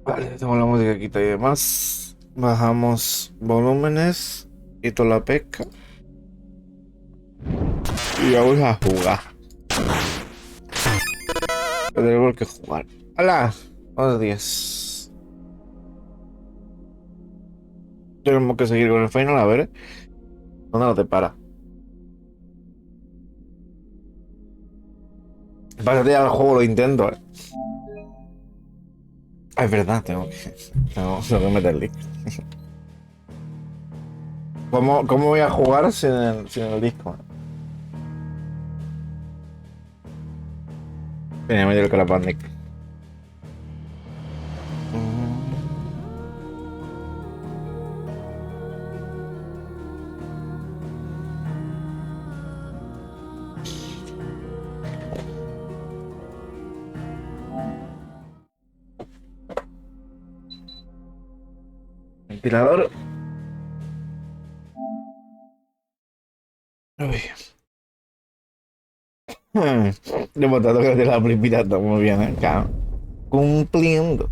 Vale, tengo la música quita y demás. Bajamos volúmenes. Quito la pesca. Y vamos a jugar. Tenemos que jugar. ¡Hala! Buenos días. Tenemos que seguir con el final, a ver. ¿Dónde nos depara? Pásate al juego, lo intento, Ah, es verdad, tengo que meterle. ¿Cómo voy a jugar sin el disco? Tenía medio el Crapanic. Ventilador. Uy. Demostrando que te la pirata muy bien, Claro. Cumpliendo.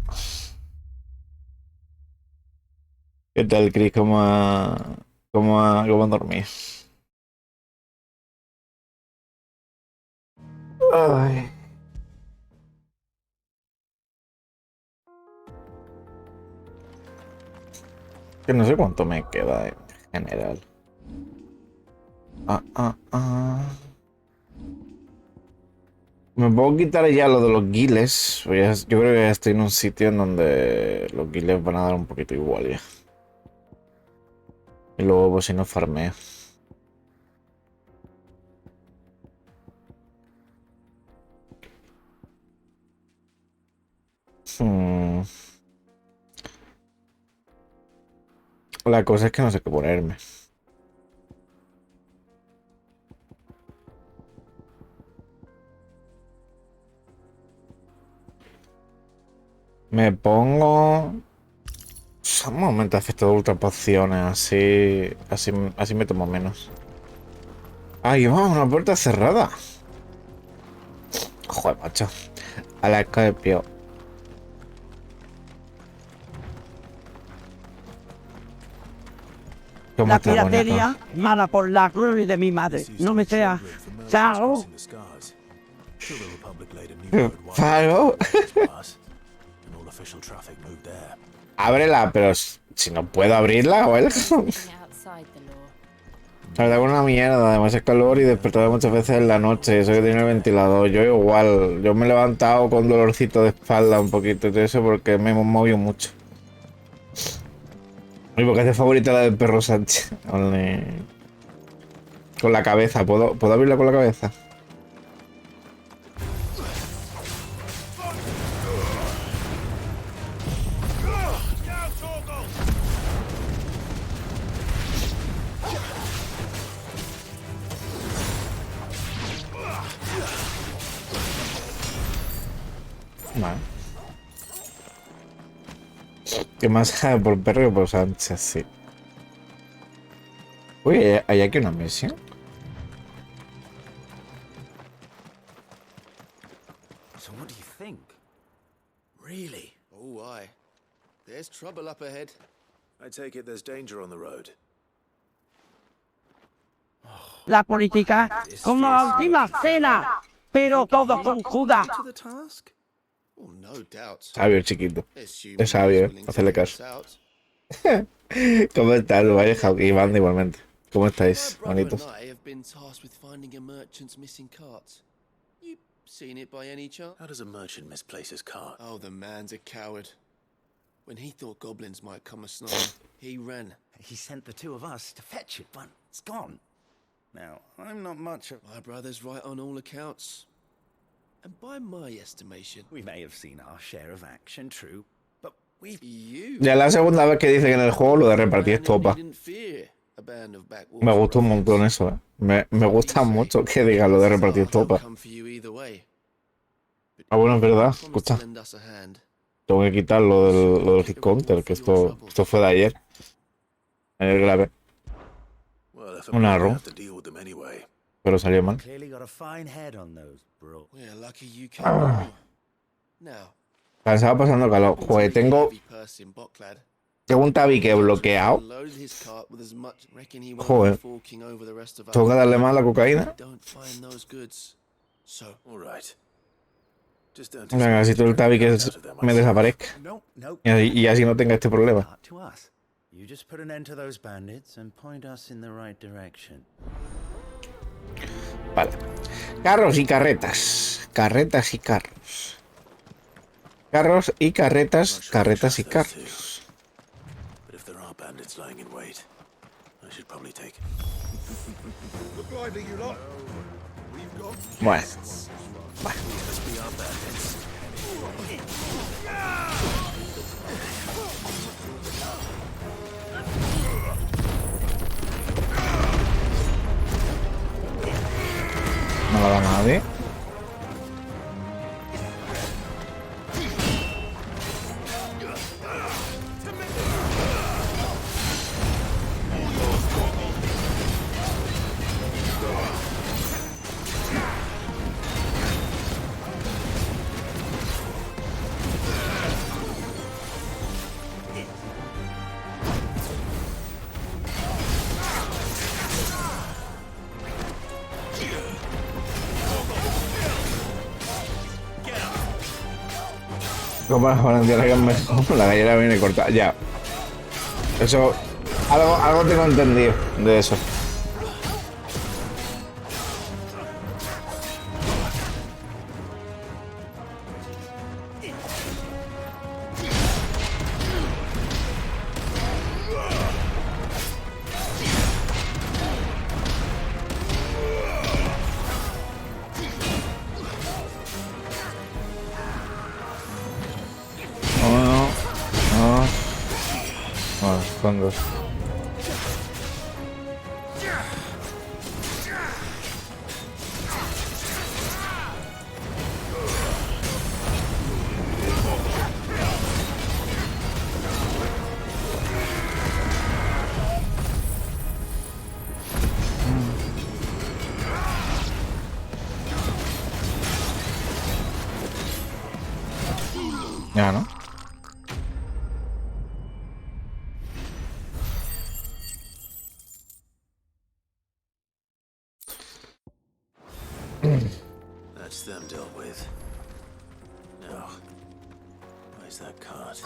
¿Qué tal, Chris? ¿Cómo dormir? Ay. Que no sé cuánto me queda en general. Me puedo quitar ya lo de los guiles. Yo creo que ya estoy en un sitio en donde los guiles van a dar un poquito igual ya. Y luego pues si no farmeo. La cosa es que no sé qué ponerme. Me pongo... Un momento de efecto de ultra pociones, así me tomo menos. ¡Ay, vamos! Una puerta cerrada. Joder, macho. A la escorpio. ¿Cómo La está bonito? piratería mala por la gloria de mi madre. No me sea. Chao. Paro. Ábrela, pero si no puedo abrirla, o algo. La verdad es una mierda, además es calor y despertado muchas veces en la noche, eso que tiene el ventilador. Yo igual, yo me he levantado con dolorcito de espalda un poquito y todo eso porque me hemos movido mucho. Y porque es favorita la del perro Sánchez. Con la cabeza, ¿puedo abrirla con la cabeza? Vale. ¿Qué más sabe por perro que por Sánchez? Sí. Uy, ¿hay aquí una misión? So what do you think? Really? Oh, aye. There's trouble up ahead. I take it there's danger on the road. La política como la última cena, pero todo con Judas. To the task? Oh, no doubt. Sabio, chiquito. Assuming Es sabio, he's willing to hacerle help us caso. out. ¿Cómo estás? Vaya, y Banda igualmente. ¿Cómo My estáis, brother bonitos? and I have been tasked with finding a merchant's missing cart. You seen it by any chance? How does a merchant misplace his cart? Oh, the man's a coward. When he thought goblins might come a-snoring, he ran. He sent the two of us to fetch it, but it's gone. Now, I'm not much of... My brother's right on all accounts. And by my estimation, We may have seen our share of action, true, but we've you Ya es la segunda vez que dice que en el juego lo de repartir estopa. didn't fear a band of backwoods Me gustó un montón ruffians. eso, Me gusta mucho que diga lo de repartir They'll estopa. come for you either way. But Ah, bueno, es verdad. promise to Escucha, lend us a hand. tengo que quitar lo del hit counter, que esto fue de ayer. Ayer grabé, Well, if Una I'm gonna run. have to deal with them anyway. pero salió mal. clearly got a fine head on those, bro. We're lucky you came along. Now, Estaba pasando calor. Joder, tengo un tabique bloqueado. Joder. Tengo que darle más a la cocaína. All right. Just don't Venga, si todo el tabique me desaparezca. No, no. Y así no tenga este problema. Not to us. You just put an end to those bandits and point us in the right direction. Vale. Carros y carretas. Carretas y carros. Carros y carretas. Carretas y carros. But if there are bandits lying in wait, I should probably take. Bueno. Must be our bandits. No lo da nadie. ¿Cómo van a tirar la gallera viene cortada? Ya. Eso. Algo tengo entendido de eso. ¿Cuándo? Ya, ¿no? That's them dealt with. Now, where's that cart?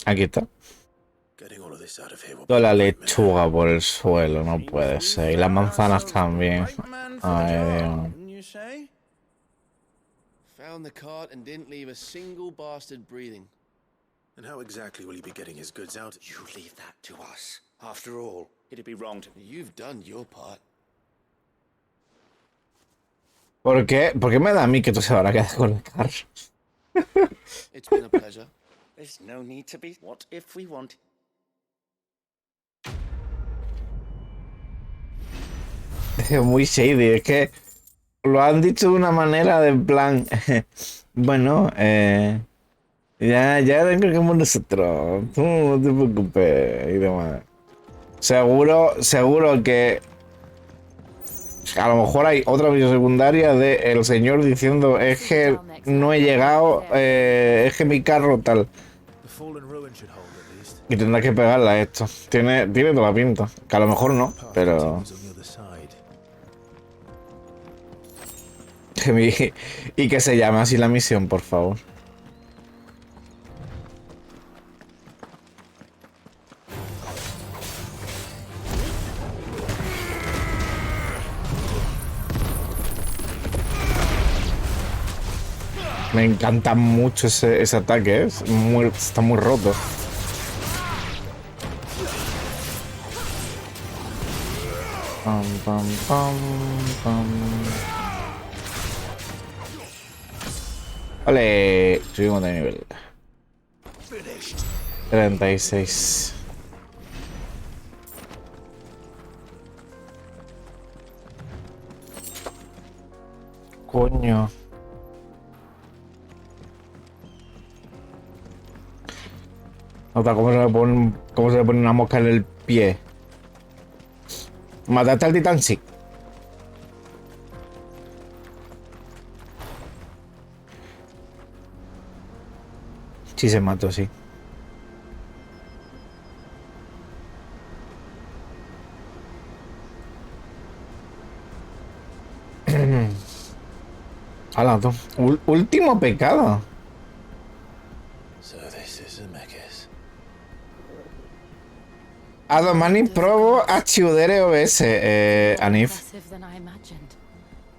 Aquí está. Getting all of this out of here will Toda la be a nightmare. lechuga por el suelo, no puede ser. Y las manzanas también. Ay, Dios. You say? Found the cart and didn't leave a single bastard breathing. And how exactly will he be getting his goods out? You leave that to us. After all, it'd be wrong to... You've done your part. ¿Por qué? ¿Por qué me da a mí que tú se van a quedar con el carro? It's been a pleasure. There's no need to be. What if we want... Es muy shady, es que lo han dicho de una manera de plan. Bueno, ya encargamos nosotros. Tú no te preocupes y demás. Seguro que a lo mejor hay otra misión secundaria de el señor diciendo es que no he llegado, es que mi carro tal. The fallen ruin should hold at least. Y tendrás que pegarla a esto. Tiene toda la pinta. Que a lo mejor no, pero... Was on the other side. Y que se llame así la misión, por favor. Me encanta mucho ese ataque, ¿eh? Está muy roto. Pam, pam, pam, pam. Vale, subimos de nivel. 36. Coño. Nota cómo se le pone una mosca en el pie. ¿Mataste al titán? Sí. Sí se mató, sí. Hala, tú. Último pecado. So this is a mechas. Adomani probo a chiudere OBS. Anif. Impressive than I imagined.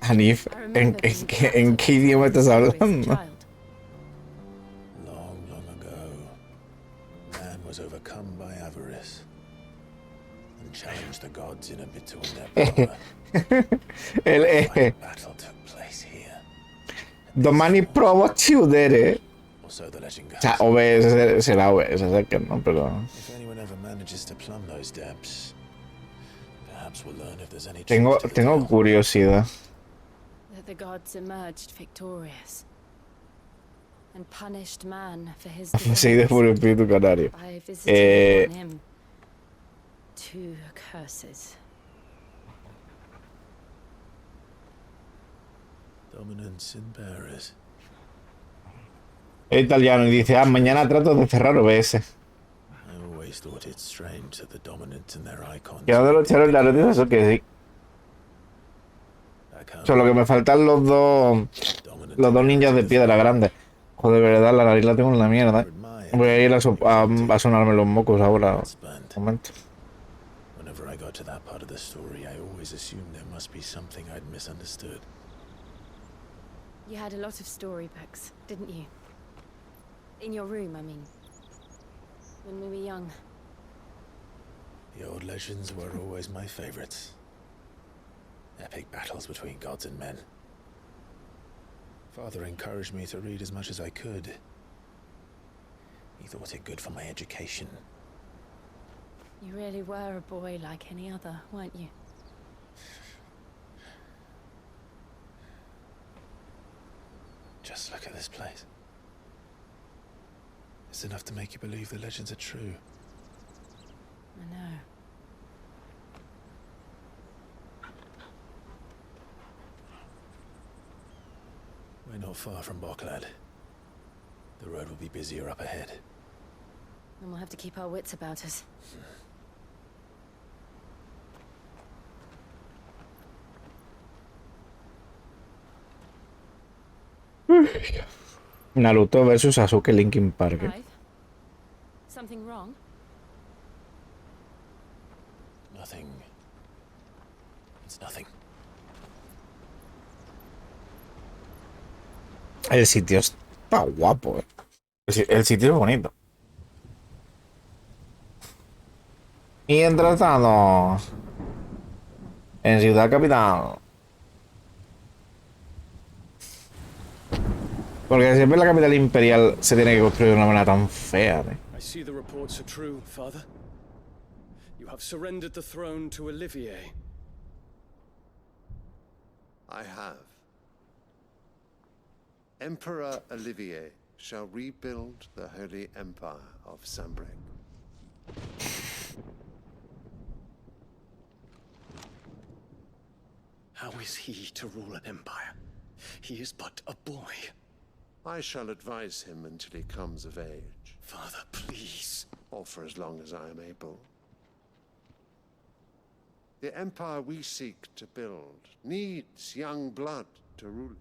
Anif, I remember being ¿en qué idioma estás captured as a hablando? child. Long, long ago, man was overcome by avarice and challenged the gods in a bid to win their power. El A battle took place here. Domani probo a chiudere. Or so the legend O sea, goes. OBS será OBS, o sea que no, pero... If anyone ever manages to plumb those depths, perhaps we'll learn if there's any Tengo, truth to the tengo tale. curiosidad. That the gods emerged victorious and punished man for his Seguido por el espíritu canario. by visiting upon him two curses. Dominance in bearers. Es italiano y dice, mañana trato de cerrar OBS. I always thought it strange that the dominant in their icons. ¿Qué de los charos la noticia? Eso que sí. Back home, Solo que me faltan dominant los dos ninjas de piedra grandes. Joder, de verdad, la nariz la tengo en la mierda. Voy a ir a sonarme los mocos ahora. spent. Un momento. Whenever I got to that part of the story, I always assumed there must be something I'd misunderstood. You had a lot of storybooks, didn't you? In your room, I mean. When we were young. The old legends were always my favorites. Epic battles between gods and men. Father encouraged me to read as much as I could. He thought it good for my education. You really were a boy like any other, weren't you? Just look at this place. It's enough to make you believe the legends are true. I know. We're not far from Boklad. The road will be busier up ahead. And we'll have to keep our wits about us. Naruto versus Sasuke Linkin Park. Clive? Something wrong? Nothing. It's nothing. El sitio está guapo, eh. El sitio es bonito. Mientras tanto, en Ciudad Capital. Porque siempre la capital imperial se tiene que construir de una manera tan fea, ¿eh? I see the reports are true, Father. You have surrendered the throne to Olivier. I have. Emperor Olivier shall rebuild the Holy Empire of Sambrek. How is he to rule an empire? He is but a boy. I shall advise him until he comes of age, Father, please. or for as long as I am able. The empire we seek to build needs young blood to rule it.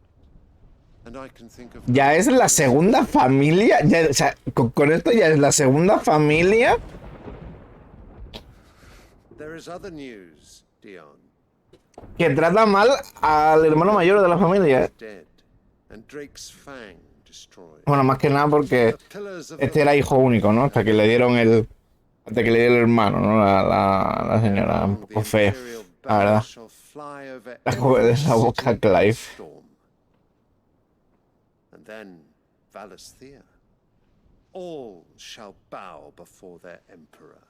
And I can think of Ya es la segunda familia. Ya, o sea, con esto ya es la segunda familia. There is other news, Dion. Que trata mal al hermano mayor de la familia, ¿eh? Dead, and Drake's Fang Bueno, más que nada porque este era hijo único, ¿no? Hasta que le dieron el... Hasta que le dieron el hermano, ¿no? La señora, un poco fea, la verdad. La joven de la boca Clive. And then Valisthea. All shall bow before their emperor.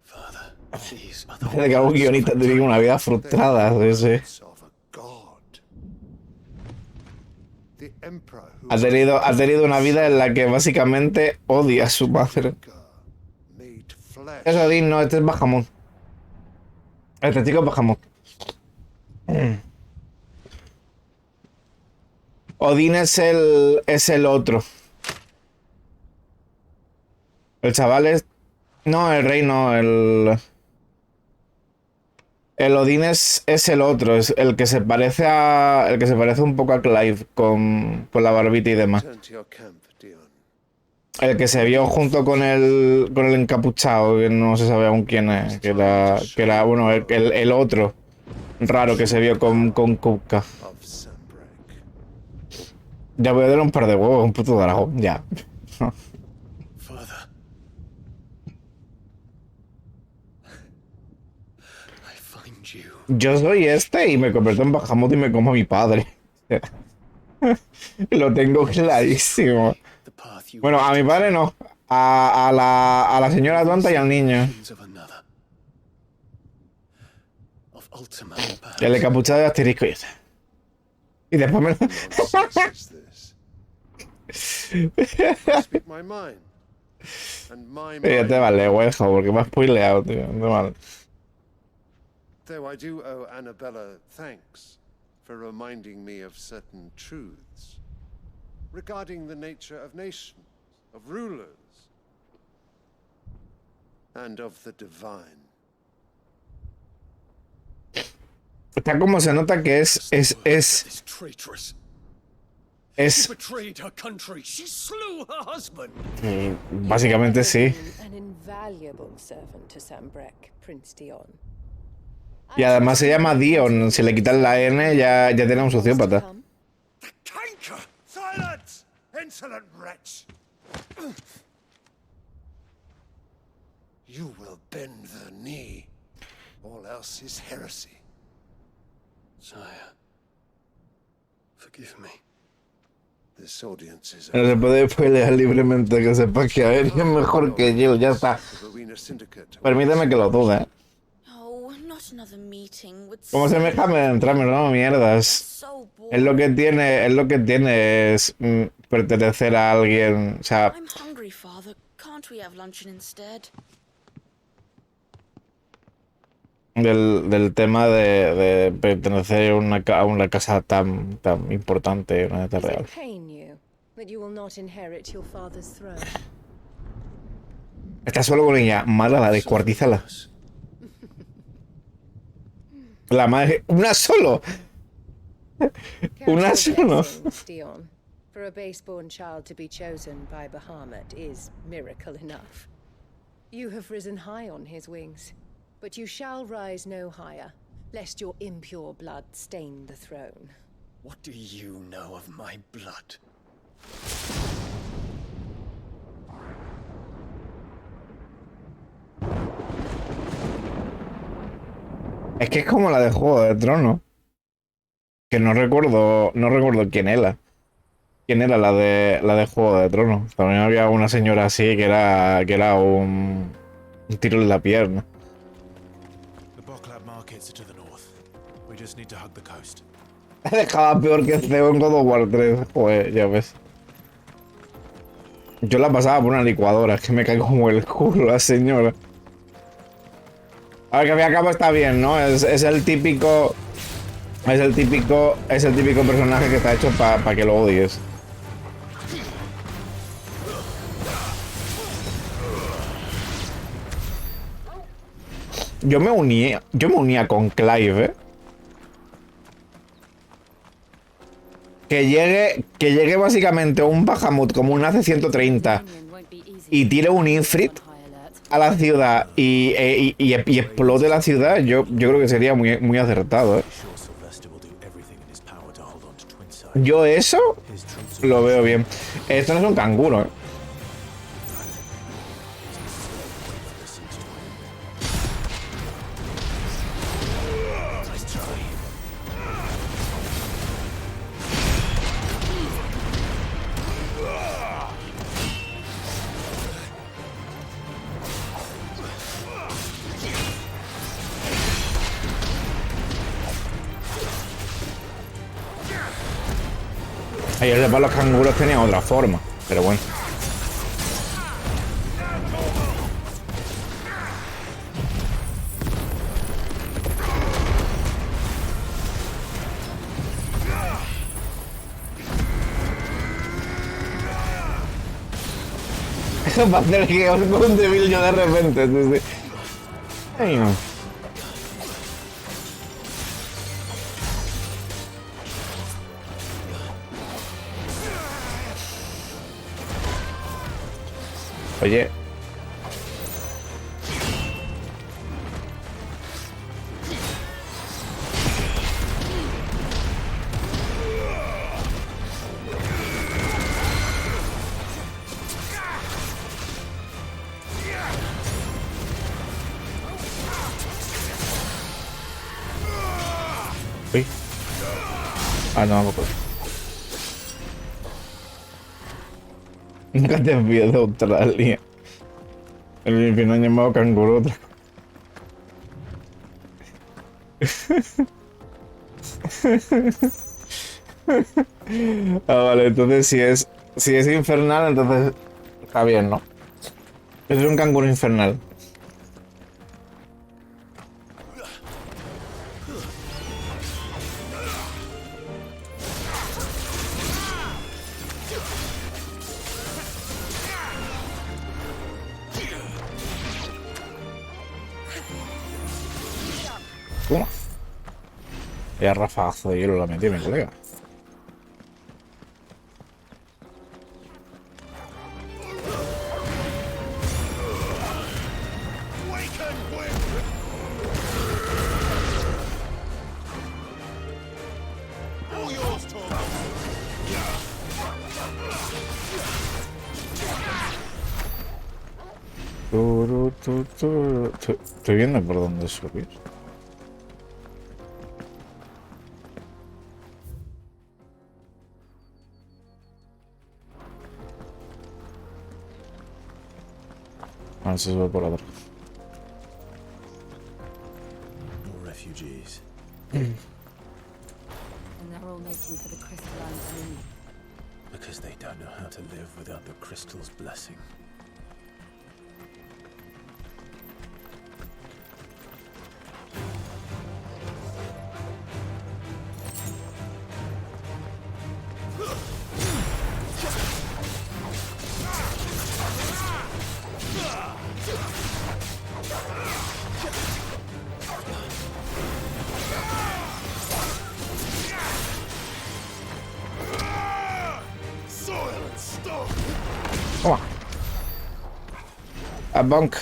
Father, these are Parece que algún guionista tiene una vida frustrada, sí. Of a god. The emperor who Ha tenido una vida en la que básicamente odia a su madre. made flesh. Es Odín, no, este es Bahamut. Este chico es Bahamut. Odín es el otro. El chaval es... No, el rey no, el Odín es el otro, es el que se parece a... El que se parece un poco a Clive con la barbita y demás. Turn to your camp, Dion. El que se vio junto con el encapuchado, que no se sabe aún quién es, que era bueno, el otro raro que se vio con Kupka. Of Sanbreak. Ya voy a dar un par de huevos, un puto dragón, ya. Father. I find you. Yo soy este y me convierto en Bahamut y me como a mi padre. Lo tengo clarísimo. The path you Bueno, a mi padre no. A la señora tonta y al niño. of another. Of ultima, El encapuchado de asterisco y ese. Y después me... Is this? I speak my mind. And my Ya mind. te vale, huejo, porque me has spoileado, tío. No vale. Though I do owe Annabella thanks for reminding me of certain truths regarding the nature of nations, of rulers, and of the divine. Está como se nota que es This traitress. es Betrayed her country. She slew her husband. básicamente sí. An invaluable servant to Sanbreak, Prince Dion. Y además se llama Dion. Si le quitan la N ya tiene un sociópata. Canker! Silence! Insolent wretch! You will bend the knee. All else is heresy. Sire, forgive me. This audience is No se puede pelear libremente, que sepa que Aerys es mejor que yo, ya está. the Rowena Syndicate. Permíteme que lo dude, ¿eh? Oh, not another meeting with Como se me deja de entrarme, no mierdas. so bored. Es lo que tiene es pertenecer a alguien, o sea, I'm hungry, Father. Can't we have luncheon instead? del tema de pertenecer a una casa tan importante, una casa Does real. it pain you that you will not inherit your father's throne? Está solo con ella, mátala, descuartízala. La madre, una solo. Una Count your solo. blessings, Dion. For a base-born child to be chosen by Bahamut is miracle enough. You have risen high on his wings, but you shall rise no higher, lest your impure blood stain the throne. What do you know of my blood? Es que es como la de Juego de Tronos. Que no recuerdo quién era. ¿Quién era la de Juego de Tronos? También había una señora así que era un tiro en la pierna. The Boklab markets are to the north. We just need to hug the coast. Dejaba peor que CEO en God of War 3. Joder, ya ves. Yo la pasaba por una licuadora, es que me cae como el culo la señora. A ver, que al fin y al cabo está bien, ¿no? Es el típico personaje que está hecho para que lo odies. Yo me unía con Clive, ¿eh? Que llegue básicamente un Bahamut como un AC-130 y tire un Ifrit a la ciudad y explote la ciudad, yo creo que sería muy acertado, ¿eh? Sure Sylvester will do everything in his power to hold on to Twinside. Yo eso lo veo bien. Esto no es un canguro, ¿eh? Ayer de los canguros tenían otra forma, pero bueno. Eso va a hacer que os con un débil yo de repente. Sí, sí. Ay, no. Oye. Uy. Ah, no, pues. Nunca te envío de Australia. El final llamado canguro. Ah, vale, entonces si es infernal, entonces está bien, ¿no? Es un canguro infernal. Toma. Ya rafagazo de hielo la metí, mi colega. Estoy viendo por dónde subir. A ver si sube por atrás. More refugees. And they're all making for the crystalline moon. Because they don't know how to live without the crystal's blessing. Toma. A bonk.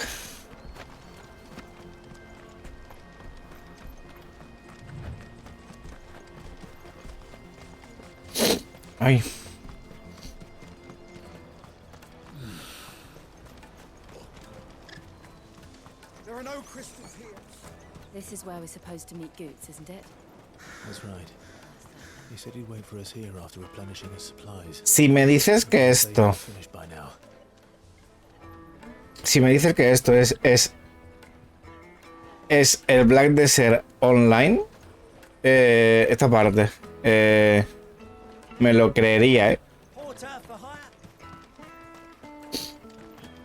Ay. There are no crystals here. This is where we're supposed to meet Goots, isn't it? That's right. He said he'd wait for us here after replenishing his supplies. Si me dices que esto... Finished by now. Si me dices que esto es el Black Desert Online, esta parte, me lo creería,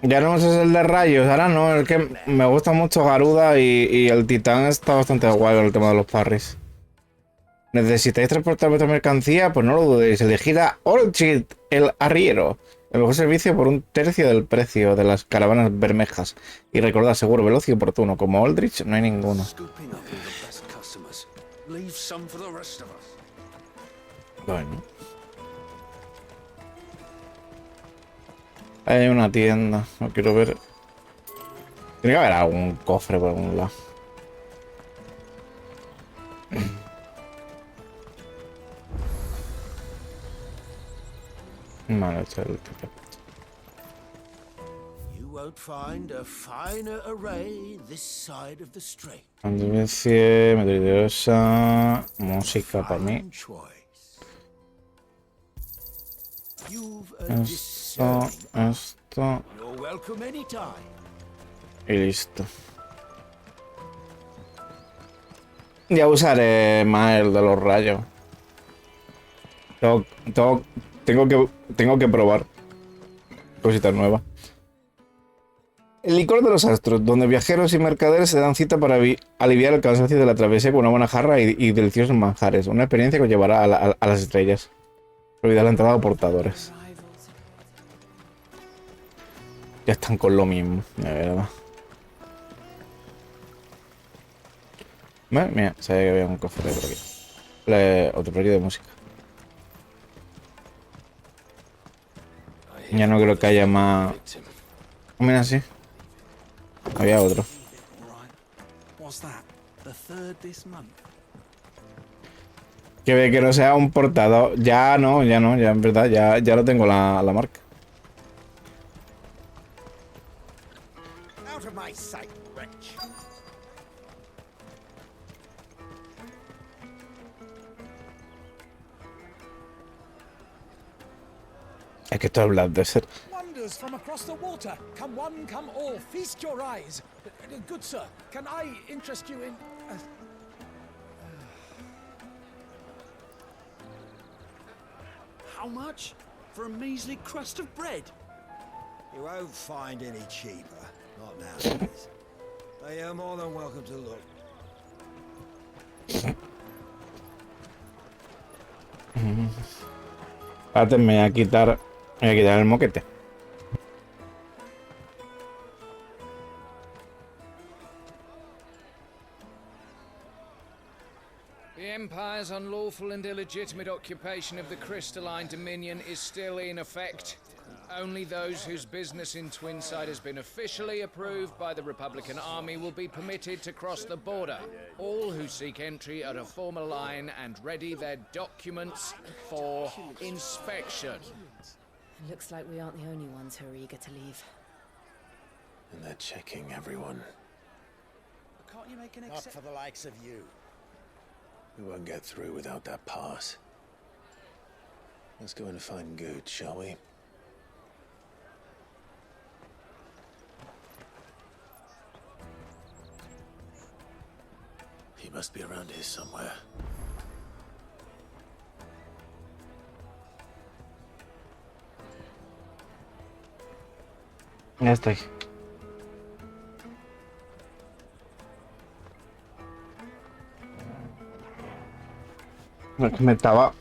Ya no es el de rayos, ahora no, es que me gusta mucho Garuda y el Titán está bastante guay con el tema de los parries. ¿Necesitáis transportar vuestra mercancía? Pues no lo dudéis, elegid a Orchid, el arriero. El mejor servicio por 1/3 del precio de las caravanas bermejas. Y recordad, seguro, veloz y oportuno. Como Aldrich, no hay ninguno. Bueno. Hay una tienda. No quiero ver. Tiene que haber algún cofre por algún lado. Vale, esto es el ticket. You won't find a finer array this side of the strait. Antivicie, meteoridosa, música para mí. Fine choice. You've a Esto, discerning. esto You're welcome anytime. y listo. Ya usaré más el de los rayos. Tengo que probar cositas nuevas. El licor de los astros, donde viajeros y mercaderes se dan cita para aliviar el cansancio de la travesía con una buena jarra y deliciosos manjares. Una experiencia que os llevará a las estrellas. Olvidar la entrada a portadores. Ya están con lo mismo, de verdad. Mira, sabía que había un cofre por aquí. Otro precio de música. Ya no creo que haya más. Mira, sí. Había otro. Que ve que no sea un portador. Ya no, ya en verdad, ya lo tengo la marca. Out of my sight, wretch. Es que esto es Black Desert. Wonders from across the water. Come one, come all. Feast your eyes. Good sir, can I interest you in... How much? For a measly crust of bread? You won't find any cheaper. Not nowadays. But you're more than welcome to look. Espérate, me voy a quitar el moquete. The Empire's unlawful and illegitimate occupation of the crystalline dominion is still in effect. Only those whose business in Twinside has been officially approved by the Republican Army will be permitted to cross the border. All who seek entry are to form a line and ready their documents for inspection. It looks like we aren't the only ones who are eager to leave. And they're checking everyone. Can't you make an Not for the likes of you. We won't get through without that pass. Let's go and find Good, shall we? He must be around here somewhere. Ya estoy. Me estaba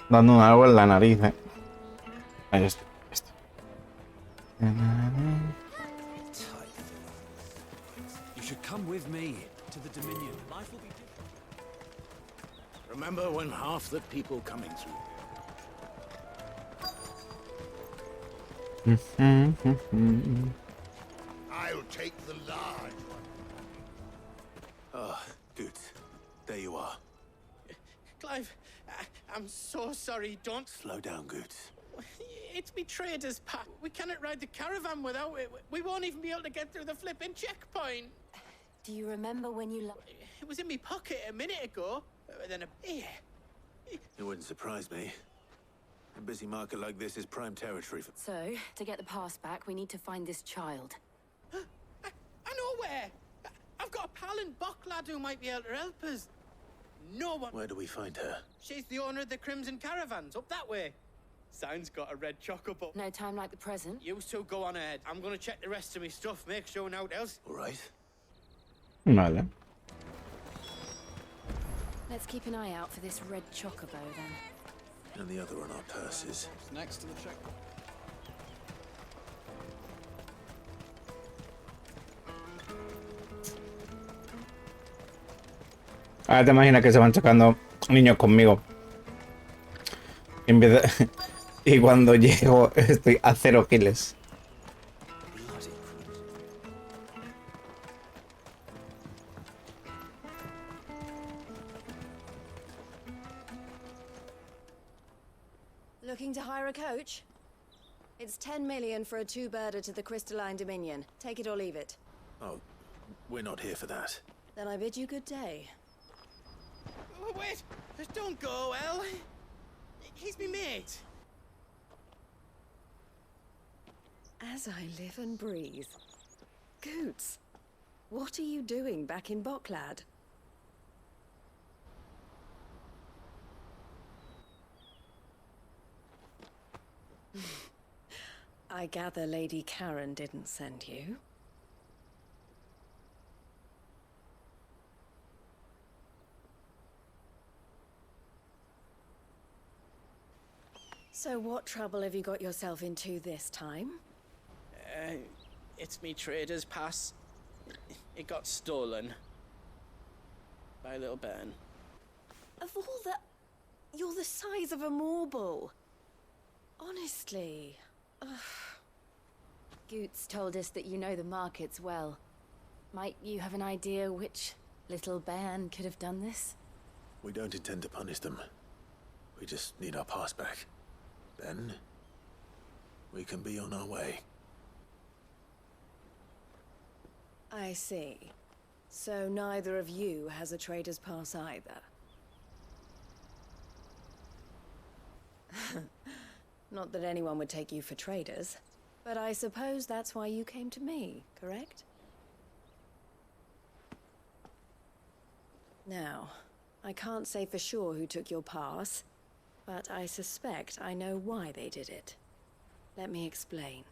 dando un algo en la nariz, Ahí está. You should come with me to the Dominion. Life will be different. Remember when half the people coming through I'll take the large one. Ah, Good. There you are. Clive, I'm so sorry. Don't... Slow down, Good. It's me trader's pack. We cannot ride the caravan without it. We won't even be able to get through the flipping checkpoint. Do you remember when you... It was in my pocket a minute ago. Then here. It wouldn't surprise me. A busy market like this is prime territory for... So, to get the pass back, we need to find this child. I know where. I've got a pal and Bok lad who might be able to help us. No one... Where do we find her? She's the owner of the Crimson Caravans, up that way. Sign's got a red chocobo. No time like the present. You two go on ahead. I'm gonna check the rest of my stuff, make sure no one else... All right. Vale. Let's keep an eye out for this red chocobo, then. And the other on our purses. Next to the checkpoint. Ahora te imaginas que se van chocando niños conmigo. Y cuando llego estoy a 0 kills. coach? It's 10 million for a two-birder to the Crystalline Dominion. Take it or leave it. Oh, we're not here for that. Then I bid you good day. Oh, wait! Don't go, El. He's me mate. As I live and breathe. Goots, what are you doing back in Boklad? I gather Lady Karen didn't send you. So what trouble have you got yourself into this time? It's me trader's pass. It got stolen. By a little bairn. Of all the... You're the size of a marble. Honestly. Ugh. Goots told us that you know the markets well. Might you have an idea which little bairn could have done this? We don't intend to punish them. We just need our pass back. Then, we can be on our way. I see. So neither of you has a trader's pass either. Not that anyone would take you for traders, but I suppose that's why you came to me, correct? Now, I can't say for sure who took your pass, but I suspect I know why they did it. Let me explain.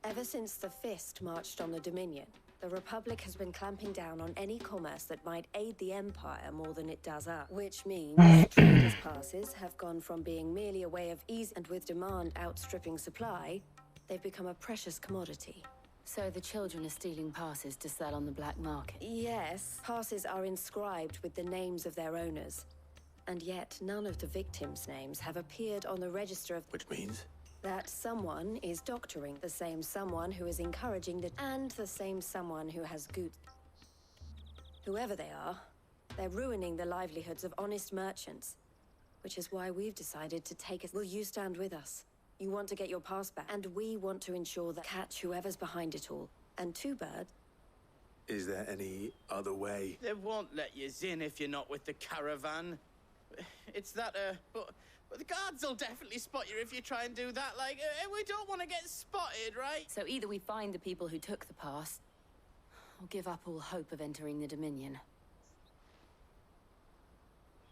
Ever since the Fist marched on the Dominion, the Republic has been clamping down on any commerce that might aid the Empire more than it does us. Which means traders' passes have gone from being merely a way of ease, and with demand outstripping supply, they've become a precious commodity. So the children are stealing passes to sell on the black market? Yes, passes are inscribed with the names of their owners. And yet none of the victims' names have appeared on the register of... Which means? That someone is doctoring the same someone who is encouraging the... and the same someone who has Goots. Whoever they are, they're ruining the livelihoods of honest merchants. Which is why we've decided to take us... Will you stand with us? You want to get your pass back, and we want to ensure that catch whoever's behind it all. And Two Bird... Is there any other way? They won't let you in if you're not with the caravan. It's that, but the guards will definitely spot you if you try and do that. Like, we don't want to get spotted, right? So either we find the people who took the pass, or give up all hope of entering the Dominion.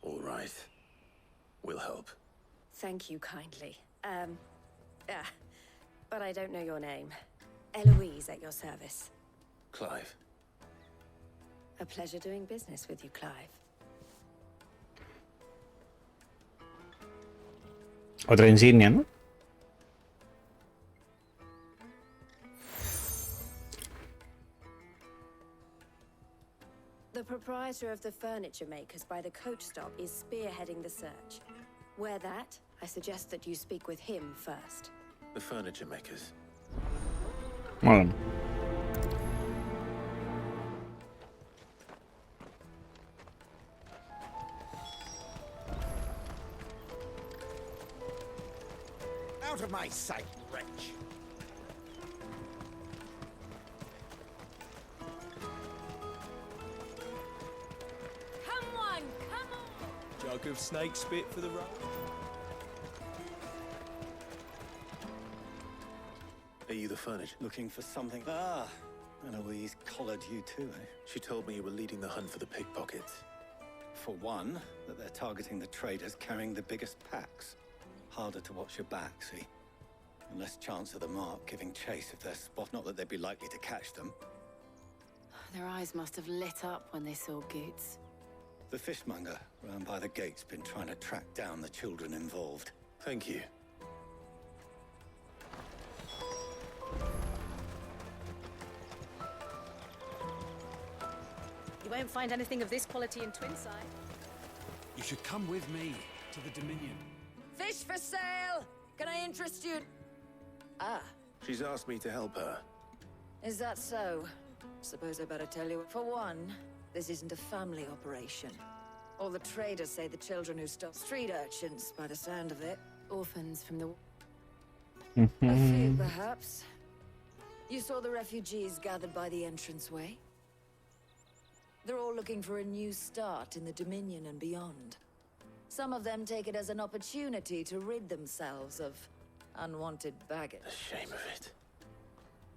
All right. We'll help. Thank you kindly. But I don't know your name. Eloise at your service. Clive. A pleasure doing business with you, Clive. Otra insignia, ¿no? The proprietor of the furniture makers by the coach stop is spearheading the search. Where that, I suggest that you speak with him first. The furniture makers. Bueno. Out of my sight, wretch! Come on, come on! Jug of snake spit for the road. Are you the furniture? Looking for something? Ah, Eloise collared you too, eh? She told me you were leading the hunt for the pickpockets. For one, that they're targeting the traders carrying the biggest packs. Harder to watch your back, see? And less chance of the mark giving chase if they're spot. Not that they'd be likely to catch them. Their eyes must have lit up when they saw Goots. The fishmonger round by the gate's been trying to track down the children involved. Thank you. You won't find anything of this quality in Twinside. You should come with me to the Dominion. Fish for sale! Can I interest you? Ah, She's asked me to help her. is that so? Suppose I better tell you. For one, this isn't a family operation. All the traders say the children who stop street urchins, by the sound of it. Orphans from the... A few, perhaps. You saw the refugees gathered by the entranceway? They're all looking for a new start in the Dominion and beyond. Some of them take it as an opportunity to rid themselves of unwanted baggage. The shame of it.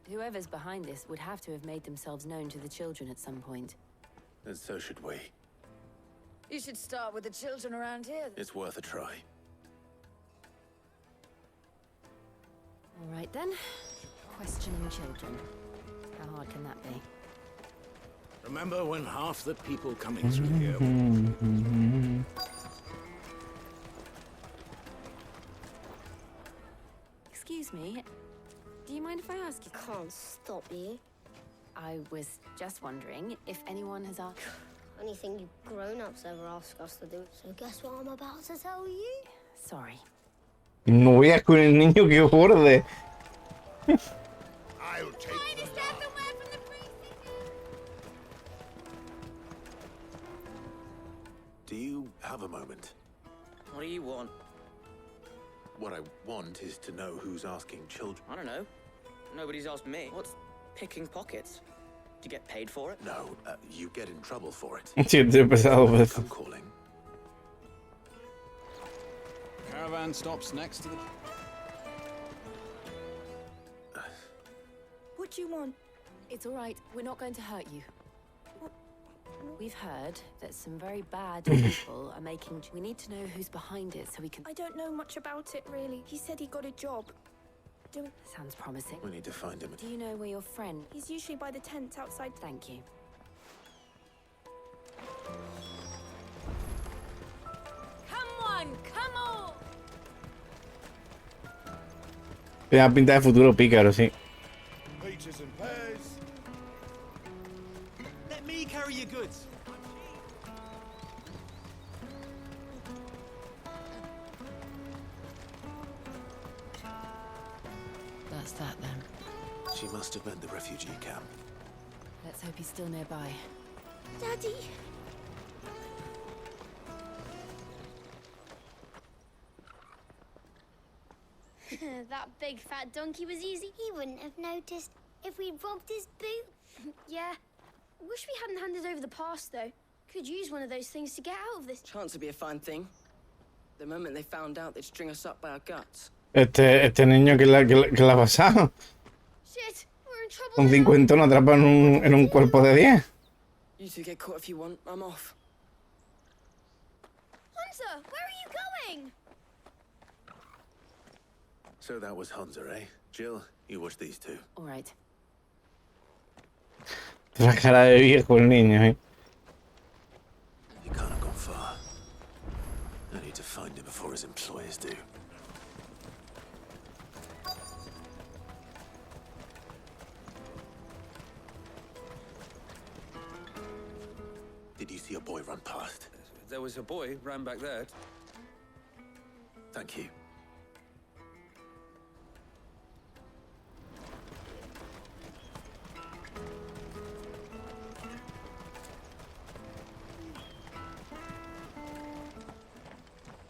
Whoever's behind this would have to have made themselves known to the children at some point. And so should we. You should start with the children around here. It's worth a try. All right then. Questioning children. How hard can that be? Remember when half the people coming through here... Excuse me. Do you mind if I ask you? Can't stop you. I was just wondering if anyone has asked... Anything you grown-ups ever ask us to do. So guess what I'm about to tell you? Sorry. No veas con el niño que borde. I'll take Do you have a moment? What do you want? What I want is to know who's asking children. I don't know. Nobody's asked me. What's picking pockets? Do you get paid for it? No, you get in trouble for it. Siempre he empezado pues. I'm calling. Caravan stops next to the... What do you want? It's all right. We're not going to hurt you. We've heard that some very bad people are making... We need to know who's behind it so we can... I don't know much about it, really. He said he got a job. Sounds promising. We need to find him. Do you know where your friend... He's usually by the tents outside. Thank you. Come on, come on! Tiene pinta de futuro pícaro, sí. Peaches and pears. Let me carry your goods. That's that then. She must have meant the refugee camp. Let's hope he's still nearby. Daddy! That big fat donkey was easy. He wouldn't have noticed if we'd robbed his boot. Yeah. Wish we hadn't handed over the pass, though. Could use one of those things to get out of this. Chance would be a fine thing. The moment they found out, they'd string us up by our guts. Este niño que la ha pasado. Shit, we're in trouble. Un cincuentón atrapa en un cuerpo de 10. You two get caught if you want. I'm off. Hunter, where are you going? So that was Hunter, eh? Jill, you watch these two. All right. La cara de viejo el niño, eh. He can't have gone far. I need to find him before his employers do. Did you see a boy run past? There was a boy ran back there. Thank you.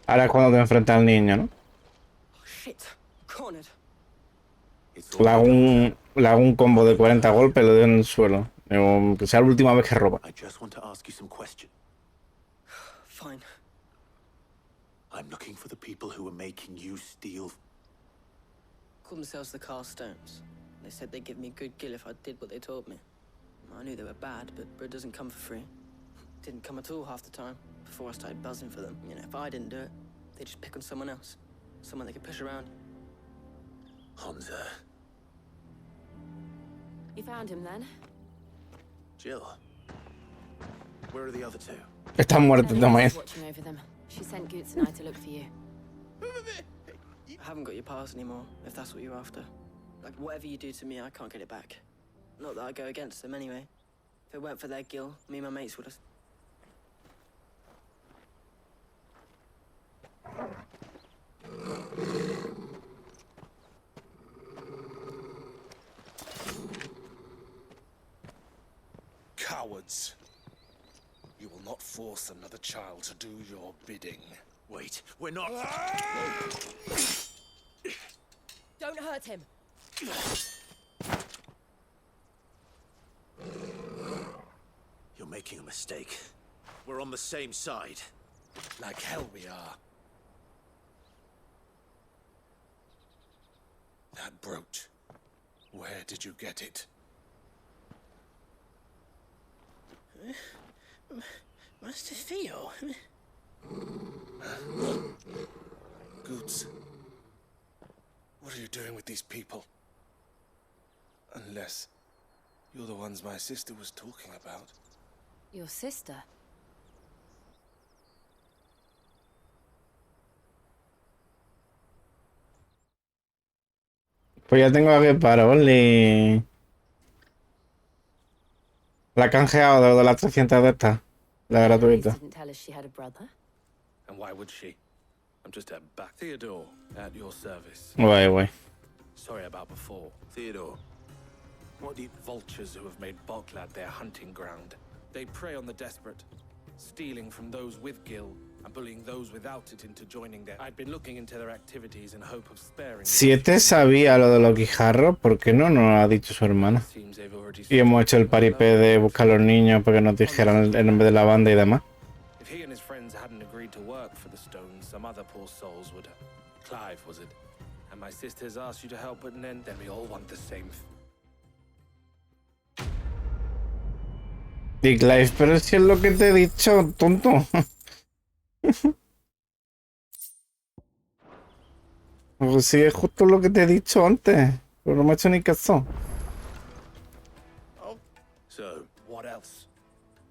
Ahora es cuando te enfrentas al niño, ¿no? Shit. Cornered. Le hago un combo de 40 golpes y lo dejo en el suelo. Digo, que sea la última vez que roba. I just want to ask you some questions. Fine. I'm looking for the people who are making you steal. Called themselves the Carstones. They said they'd give me a good gill if I did what they told me. I knew they were bad, but bread doesn't come for free. Didn't come at all half the time, before I started buzzing for them. You know, if I didn't do it, they'd just pick on someone else. Someone they could push around. Hunter. You found him then? Jill. Where are the other two? Están muertos también. Watching over them. She sent Goots and I to look for you. I haven't got your pass anymore, if that's what you're after. Like, whatever you do to me, I can't get it back. Not that I go against them anyway. If it weren't for their gill, me and my mates would have... cowards. You will not force another child to do your bidding. Wait, we're not... Don't hurt him. You're making a mistake. We're on the same side. Like hell we are. That brooch. Where did you get it? Master Theo. Goods. What are you doing with these people? Unless you're the ones my sister was talking about. Your sister? Pues ya tengo aquí para Only. La he canjeado de las 300 de estas. La gratuita. Didn't tell us she had a brother. And why would she? I'm just a back. Theodore, at your service. Guay. Sorry about before. Theodore. What the vultures who have made Boklad their hunting ground. They prey on the desperate, stealing from those with gil and bullying those without it into joining them. I'd been looking into their activities in hope of sparing. Si este sabía lo de los guijarros, ¿por qué no nos lo ha dicho su hermana? Y hemos hecho el paripé de buscar a los niños para que nos dijeran el nombre de la banda y demás. If he and his friends hadn't agreed to work for the stones, some other poor souls would have. Clive, was it? And my sisters asked you to help put an end, then we all want the same. Y Clive, pero si es lo que te he dicho, tonto. Pues sí, es justo lo que te he dicho antes. Pero no me ha hecho ni caso. So, what else?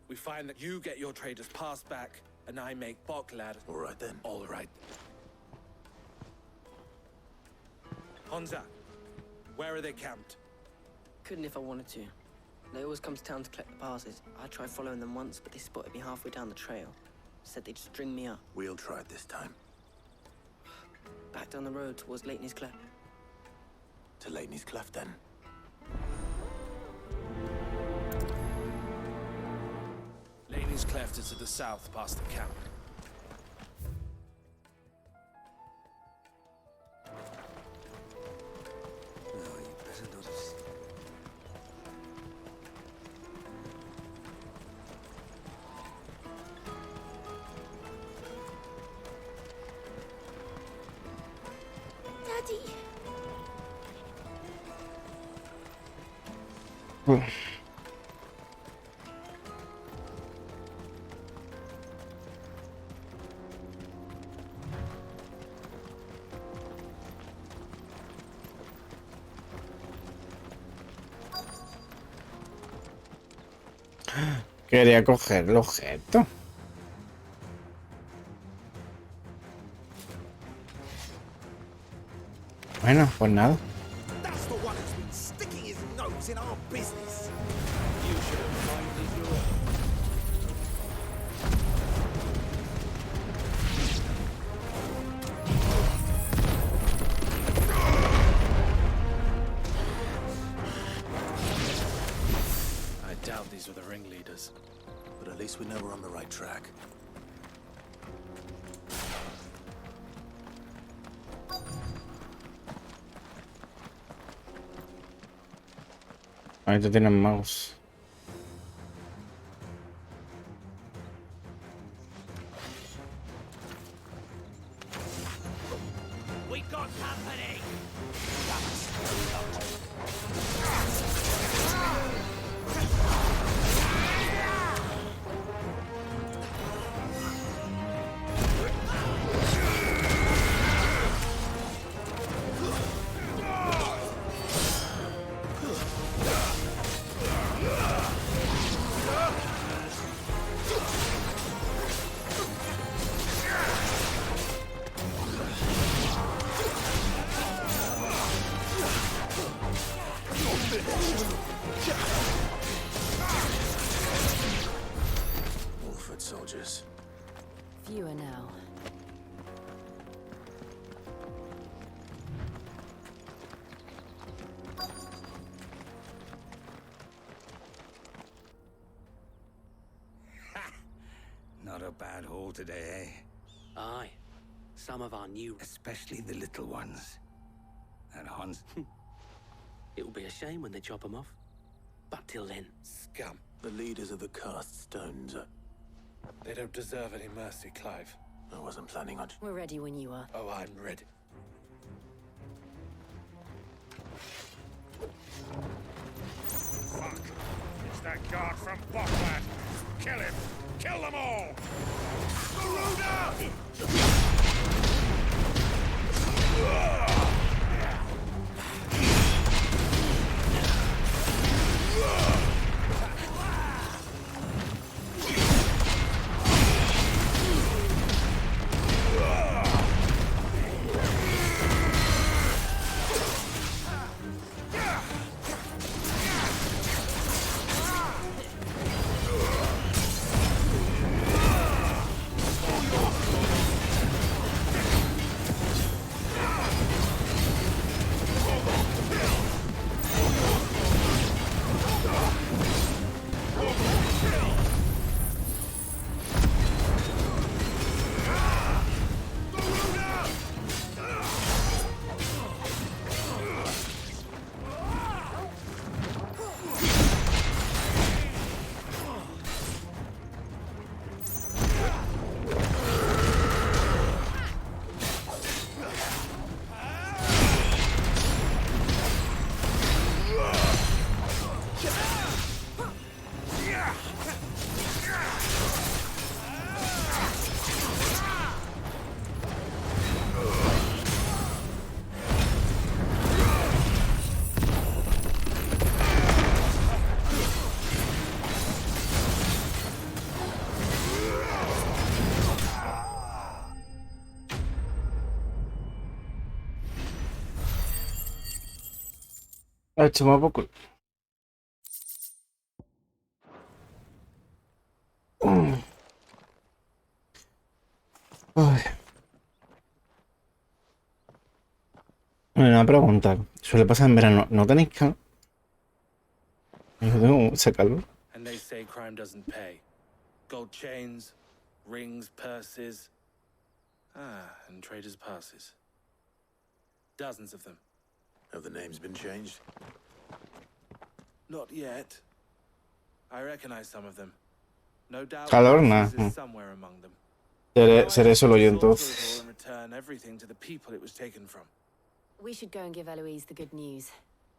We find that you get your traders passed back, and I make Boklad. All right then. All right. Honza, where are they camped? Couldn't if I wanted to. They always come to town to collect the passes. I tried following them once, but they spotted me halfway down the trail. Said they'd string me up. We'll try it this time. Back down the road towards Leighton's Cleft. To Leighton's Cleft then. Leighton's Cleft is to the south, past the camp. Daddy. Quería coger el objeto. Bueno, pues nada. That's the one who's been sticking his nose in our business. You should have minded your... I doubt these were the ringleaders. But at least we know we're on the right track. Ahí te tienen mouse. We got company. Wolford soldiers. Fewer now. a bad haul today, eh? Aye. Some of our new... Especially the little ones. And Hans... It'll be a shame when they chop them off. But till then... Scum. The leaders of the cursed stones are... They don't deserve any mercy, Clive. I wasn't planning on... We're ready when you are. Oh, I'm ready. Fuck! It's that guard from Botlat! Kill him! Kill them all! Garuda! Ha hecho más poco. Ay. Una pregunta. Suele pasar en verano. ¿No tenéis calor? Yo tengo mucha calor. And they say crime doesn't pay. Gold chains, rings, purses. And traders' passes. Dozens of them. Have the names been changed? Not yet. I recognize some of them. No doubt Calor, Moses nah. is somewhere among them. Seré solo yo entonces. And return everything to the people it was taken from. We should go and give Eloise the good news.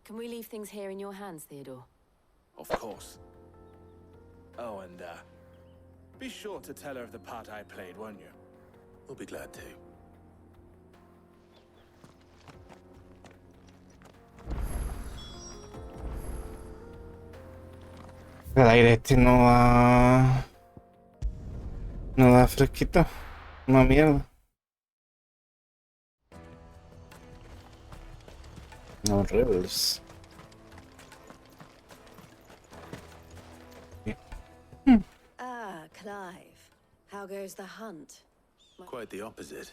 Can we leave things here in your hands, Theodore? Of course. Oh, and be sure to tell her of the part I played, won't you? We'll be glad to. El aire este no da... No da fresquito. Una mierda. No, rebels. Ah, Clive. How goes the hunt? Quite the opposite.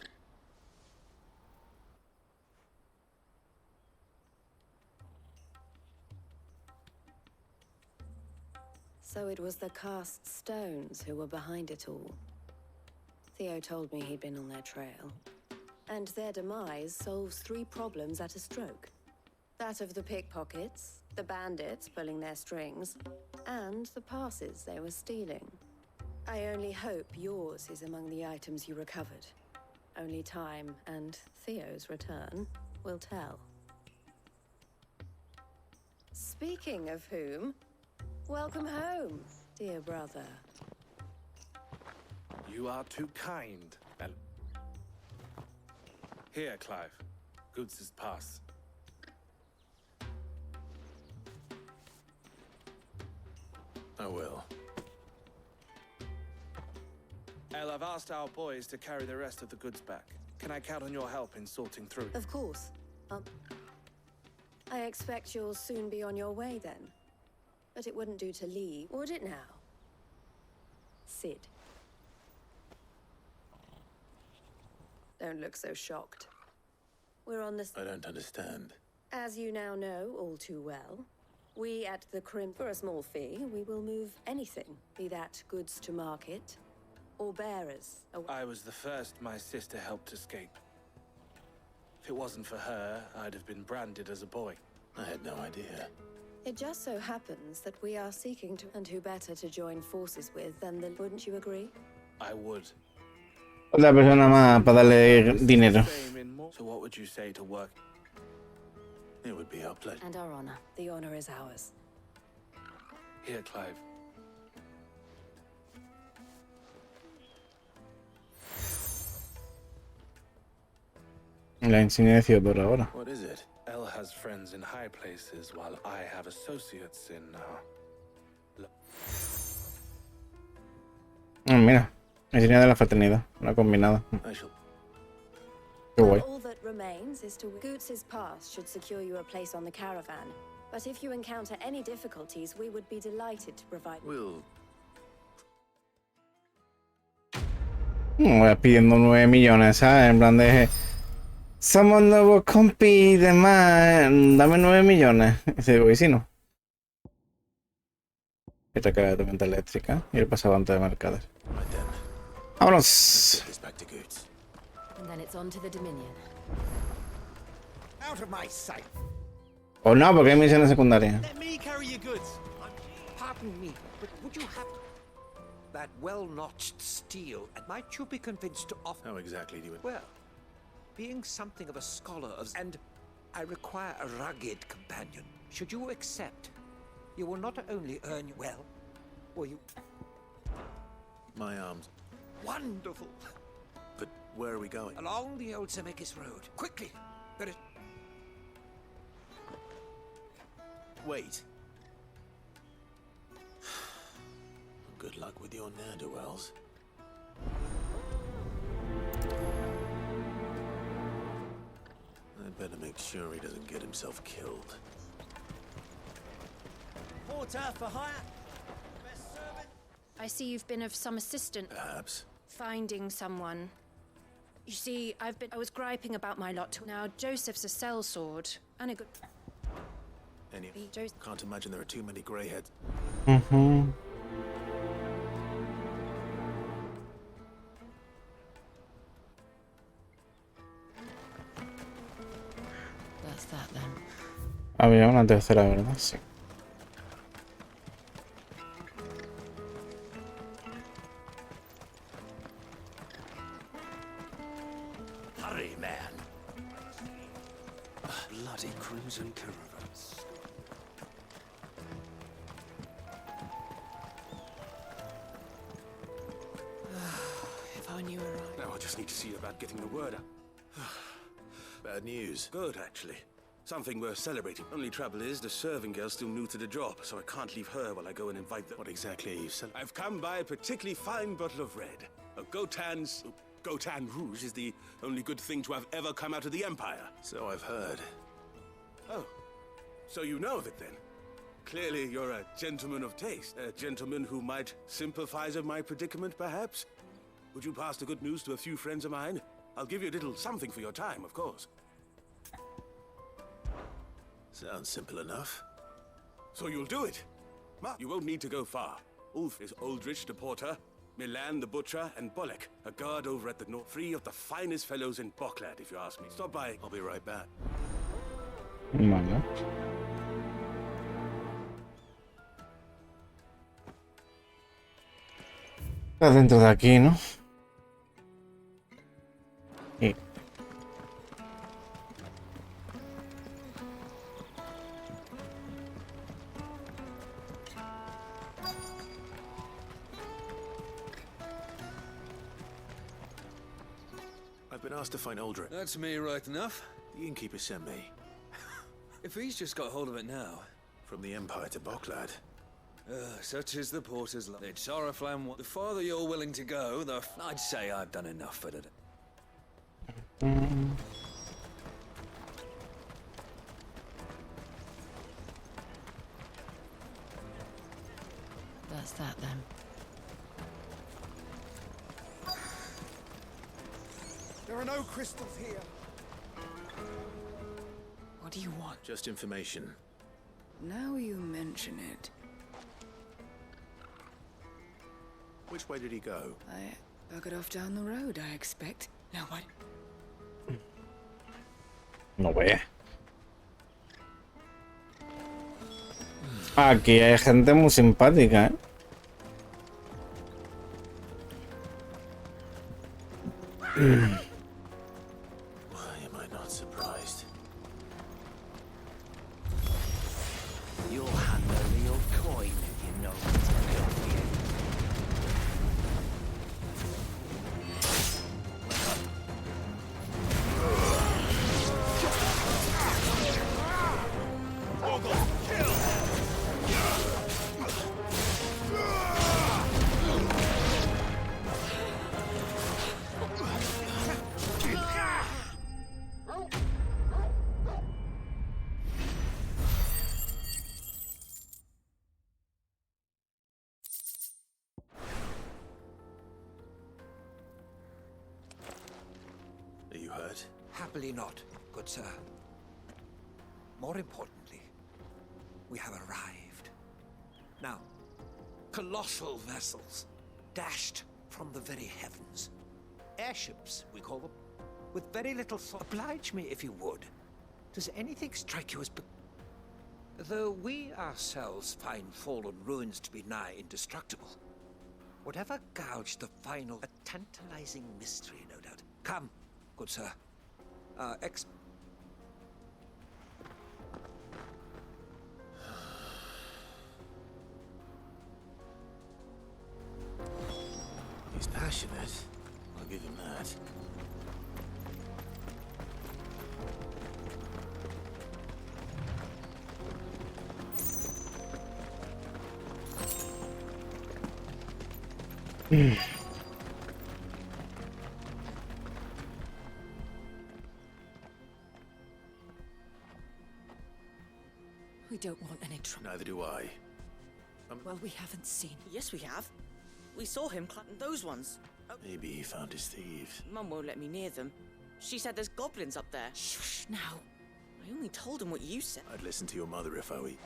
So it was the cast stones who were behind it all. Theo told me he'd been on their trail. And their demise solves 3 problems at a stroke. That of the pickpockets, the bandits pulling their strings, and the passes they were stealing. I only hope yours is among the items you recovered. Only time and Theo's return will tell. Speaking of whom, welcome home, dear brother. You are too kind, and... Here, Clive. Goods' pass. I will. El, I've asked our boys to carry the rest of the goods back. Can I count on your help in sorting through? Of course. I expect you'll soon be on your way then. But it wouldn't do to leave, would it now? Sid. Don't look so shocked. We're on this... I don't understand. As you now know all too well, we at the Crimp, for a small fee, we will move anything, be that goods to market, or bearers? I was the first my sister helped escape. If it wasn't for her, I'd have been branded as a boy. I had no idea. It just so happens that we are seeking to, and who better to join forces with than the... Wouldn't you agree? I would. Otra persona más para darle dinero. So what would you say to work? It would be our pleasure. And our honor. The honor is ours. Here, Clive. La insignia de por ahora. What is it? Elle has friends in high places, while I have associates in Mira, insignia de la fraternidad, una combinada. Qué guay. All that remains is to... Goots' pass should secure you a place on the caravan. But if you encounter any difficulties, we would be delighted to provide... We'll... Voy pidiendo 9 millones, ¿sabes? En plan de... Somos nuevos compi y demás. Dame 9 millones. Y dice, ¿y si no? Esta cara de tormenta eléctrica y el pasabanto de mercader. ¡Vámonos! And then it's on to the Dominion. Out of my sight. O no, porque hay misiones secundarias. Let me carry your goods. Pardon me, but would you have that well-notched steel? And might you be convinced to offer? How exactly do you... Well, being something of a scholar of... And I require a rugged companion. Should you accept, you will not only earn well, or you... My arms. Wonderful. But where are we going? Along the old Zemeckis Road. Quickly. There is... Wait. Good luck with your ne'er-do-wells. I'd better make sure he doesn't get himself killed. Porter for hire. I see you've been of some assistance. Perhaps. Finding someone. You see, I was griping about my lot. Now, Joseph's a sellsword and a good... Any... Can't imagine there are too many greyheads. Mm-hmm. That's that then. Había una tercera, ¿verdad? Sí. Hurry, man. Bloody crimson caravans. If I knew her right. Now I just need to see about getting the word out. Bad news. Good, actually. Something worth celebrating. Only trouble is, the serving girl's still new to the job, so I can't leave her while I go and invite them. What exactly are you selling? I've come by a particularly fine bottle of red. A Gotan's... Gotan Rouge is the only good thing to have ever come out of the Empire. So I've heard. Oh, so you know of it then? Clearly you're a gentleman of taste. A gentleman who might sympathize with my predicament, perhaps? Would you pass the good news to a few friends of mine? I'll give you a little something for your time, of course. Sounds simple enough. So you'll do it? You won't need to go far. Ulf is Aldrich the Porter, Milan the Butcher, and Bolek, a guard over at the north. 3 of the finest fellows in Boklad, if you ask me. Stop by. I'll be right back. Vale. Está dentro de aquí, ¿no? Sí. I've been asked to find Aldrich. That's me right enough. The innkeeper sent me. If he's just got hold of it now. From the Empire to Boklad. Such is the porter's luck. It's Oriflamme. The farther you're willing to go, the... I'd say I've done enough for today. That's that then. There are no crystals here. What do you want? Just information. Now you mention it. Which way did he go? Buggered off down the road, I expect. Now what? No ve. Aquí hay gente muy simpática, ¿eh? Why am I not surprised? You'll hand over your coin if you know what's good for you. Are you hurt? Happily not, good sir. More importantly, we have arrived. Now, colossal vessels, dashed from the very heavens. Airships, we call them, with very little thought. Oblige me if you would. Does anything strike you as... Though we ourselves find fallen ruins to be nigh indestructible, whatever gouged the final, a tantalizing mystery, no doubt. Come, good sir. He's passionate. I'll give him that. We don't want any trouble. Neither do I. Well, we haven't seen. Yes, we have. We saw him those ones. Maybe he found his thieves. Mum won't let me near them. She said there's goblins up there. Shush, now. I only told him what you said. I'd listen to your mother if I were you.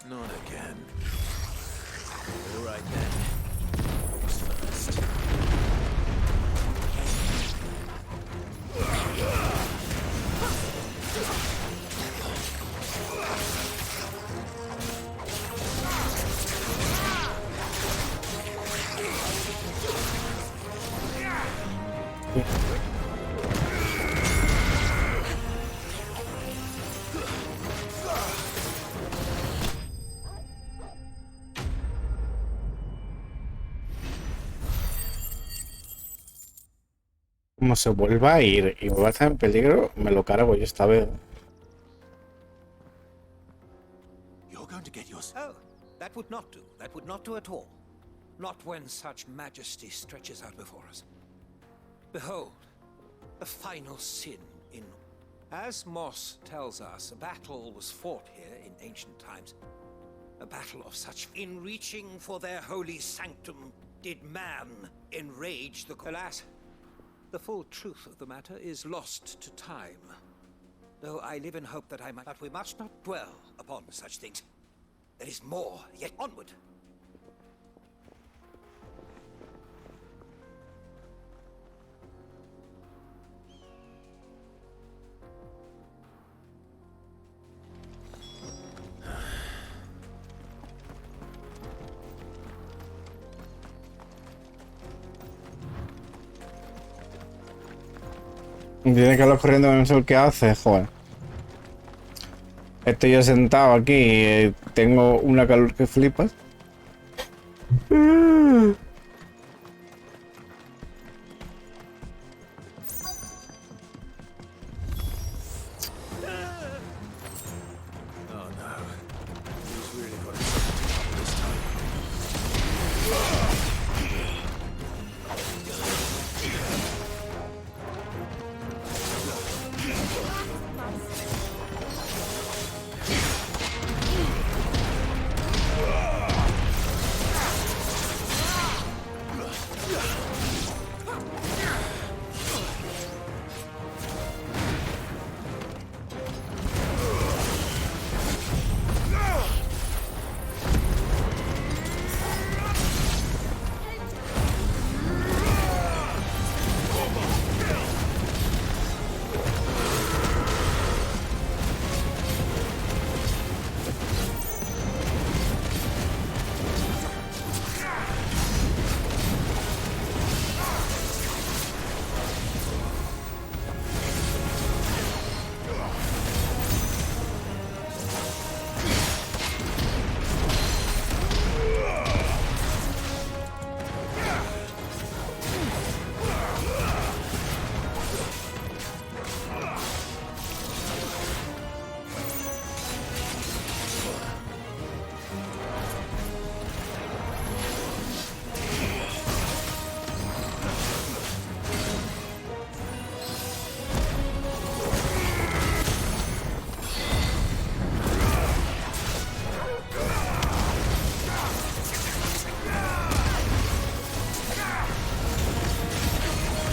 Not again. All right then. Who's first? Como se vuelva a ir y vuelva a estar en peligro, me lo cargo yo esta vez. You're going to get yours. Oh, that would not do. That would not do at all. Not when such majesty stretches out before us. Behold, the final sin in... As Moss tells us, a battle was fought here in ancient times. A battle of such... In reaching for their holy sanctum, did man enrage the... Alas, the full truth of the matter is lost to time. Though I live in hope that I might... But we must not dwell upon such things. There is more, yet onward. Tiene que hablar corriendo con eso que hace, joder. Estoy yo sentado aquí y tengo una calor que flipas. Oh no. He's really got it this time.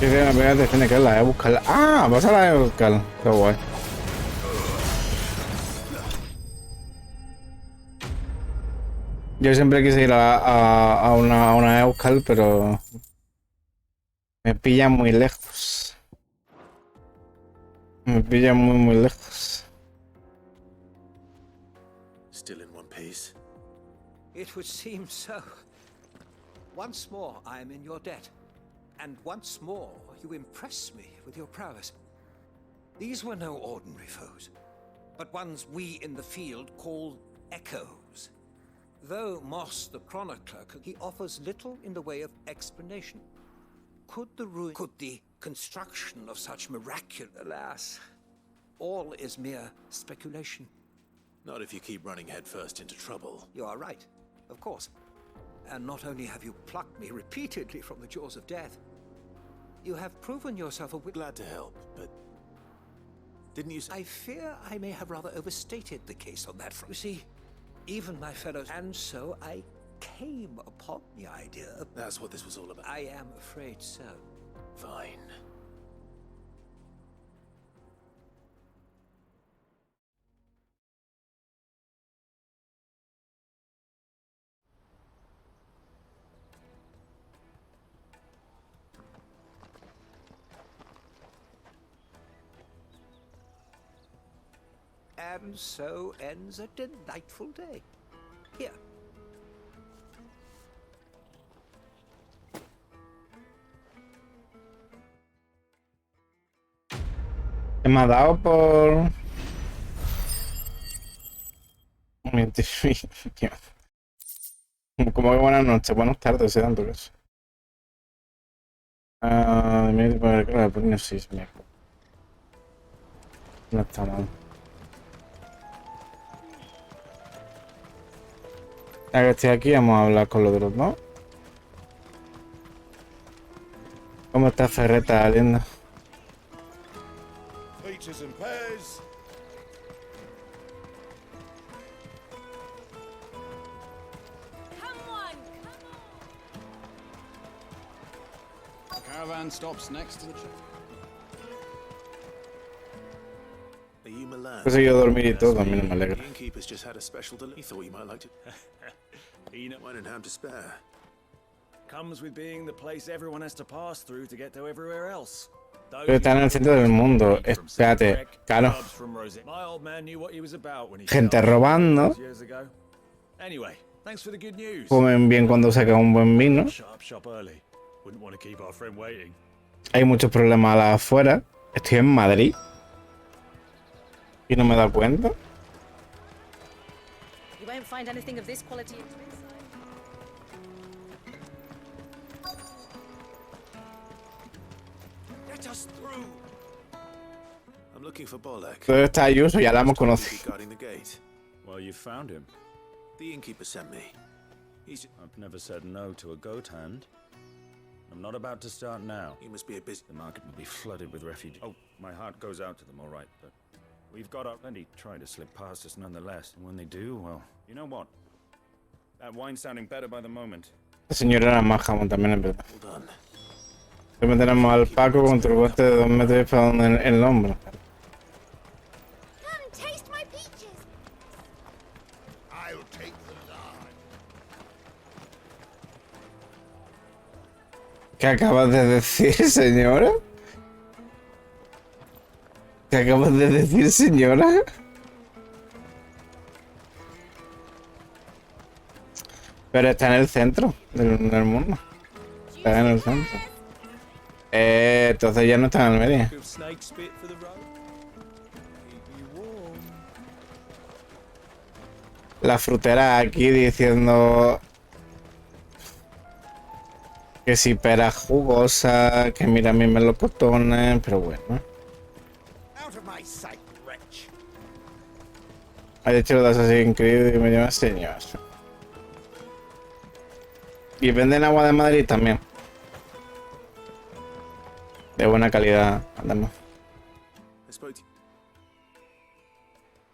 Sí, sí, la primera tiene que la buscarla. Ah, vas a la buscar. Qué guay. Yo siempre quise ir a una Euskal, pero me pilla muy lejos. Me pilla muy lejos. Still in one piece. It would seem so. Once more, I am in your debt. And once more, you impress me with your prowess. These were no ordinary foes, but ones we in the field call echoes. Though Moss the chronicler, he offers little in the way of explanation. Could the construction of such miraculous... Alas, all is mere speculation. Not if you keep running headfirst into trouble. You are right, of course. And not only have you plucked me repeatedly from the jaws of death, you have proven yourself a Glad to help, but didn't you say... I fear I may have rather overstated the case on that front. You see, even my fellows... And so I came upon the idea of... That's what this was all about. I am afraid so. Fine. And so ends a delightful day. Here. Me ha dado por... Como que buenas noches, buenas tardes, se dan toques. Claro, pues no sé, no está mal. Ya que estoy aquí, vamos a hablar con los de los dos. ¿Cómo está Ferreta, linda? Peaches and pears. The caravan stops next to the Are you Milan? Pues yo dormir y todo, a mí no me alegra. The innkeeper's just had a special delivery. He thought you might like it. Wine and ham to spare. Comes with being the place everyone has to pass through to get to everywhere else. Pero está en el centro del mundo. Espérate, claro. My old man knew what he was about when he Gente robando. years ago. Anyway, thanks for the good news. Comen bien cuando sacan un buen vino. Shop early. Wouldn't want to keep our friend waiting. Hay muchos problemas a las afueras. Estoy en Madrid. Y no me he dado cuenta. You won't find anything of this quality. Let us through. I'm looking for Bolek. ¿Dónde está Ayuso? Ya la hemos conocido. Guarding the gate. Well, you found him. The innkeeper sent me. I've never said no to a goat hand. I'm not about to start now. You must be a busy... The market will be flooded with refugees. Oh, my heart goes out to them, all right, but we've got our plenty trying to slip past us nonetheless. And when they do, well, you know what? That wine's sounding better by the moment. La señora era más jamón también, es verdad. Siempre tenemos al Paco con turbote de 2 metros para donde en el hombro. Come, taste my peaches. I'll take the lard. ¿Qué acabas de decir, señora? ¿Qué acabas de decir, señora? Pero está en el centro del mundo. Está en el centro. Entonces ya no está en Almería. La frutera aquí diciendo que si pera jugosa, que mira mis melocotones, pero bueno. Out of my sight, wretch. Ha hecho lo de Assassin's Creed y me llama señor. Y venden agua de Madrid también. De buena calidad, además.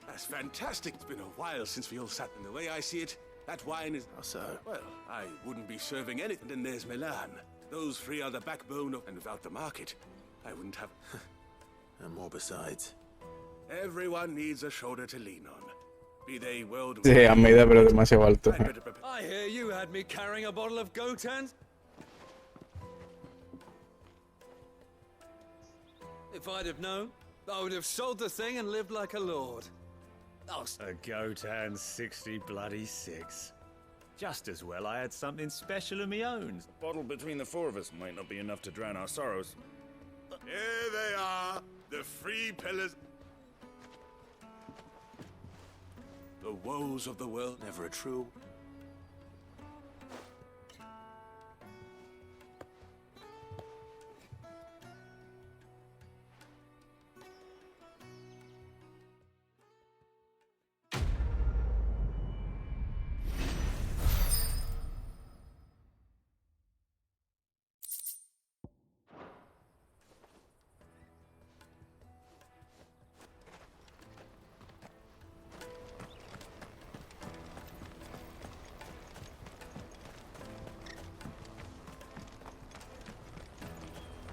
That's fantastic. It's been a while since we all sat in the way I see it. That wine is... How so? Well, I wouldn't be serving anything in there's Milan. Those three are the backbone of... And without the market, I wouldn't have... And more besides. Everyone needs a shoulder to lean on. Be they world... Sí, a medida pero demasiado alto. I hear you had me carrying a bottle of Gotan's. If I'd have known, I would have sold the thing and lived like a lord. A Gotan 60 bloody 6. Just as well I had something special of my own. A bottle between the four of us might not be enough to drown our sorrows. Here they are, the three pillars. The woes of the world, never a true.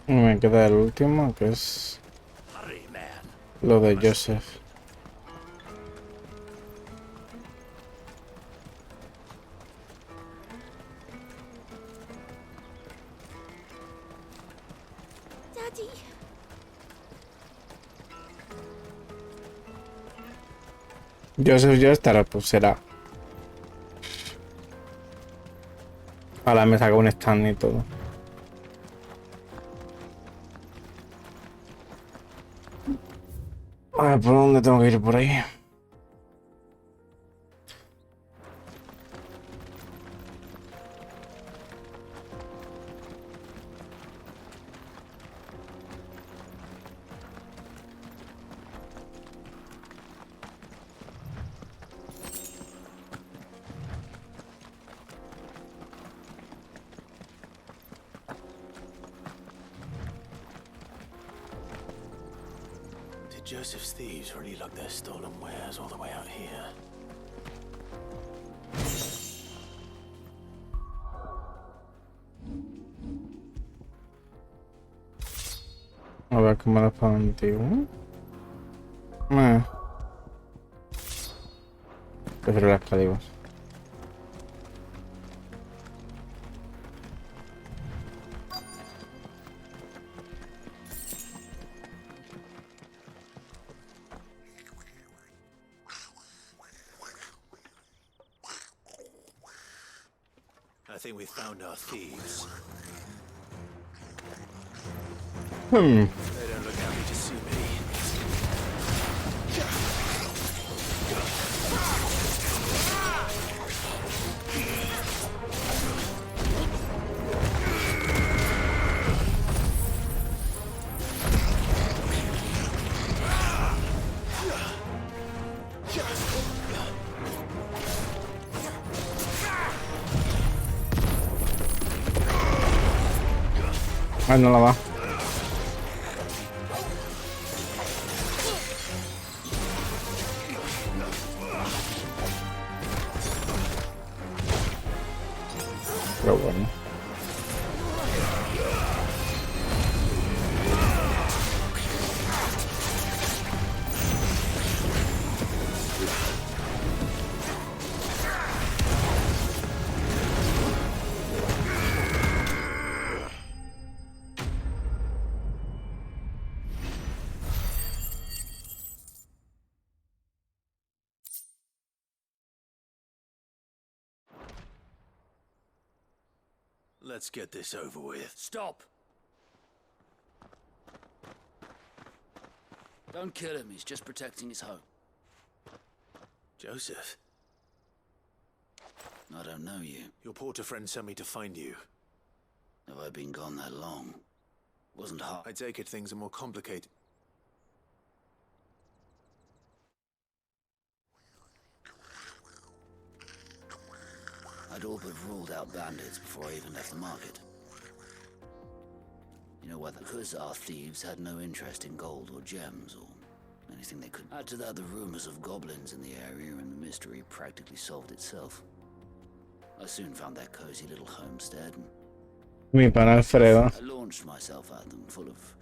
Me queda el último, que es lo de Joseph. Daddy. Joseph ya estará, pues será. Ahora me saca un stand y todo. A ver, ¿por dónde tengo que ir? Por ahí. Did Joseph's thieves really lug their stolen wares all the way out here? A ver cómo lo pongo antiguo. Prefiero las calibas. I think we found our thieves. They don't look happy to see me. Ah, no la va. Pero bueno. Let's get this over with. Stop! Don't kill him, he's just protecting his home. Joseph? I don't know you. Your porter friend sent me to find you. Have I been gone that long? Wasn't hard. I take it things are more complicated. I'd all but ruled out bandits before I even left the market. You know whether because our thieves had no interest in gold or gems or anything they could. Add to that the rumors of goblins in the area and the mystery practically solved itself. I soon found their cozy little homestead and Mi pan Alfredo. I launched myself at them full of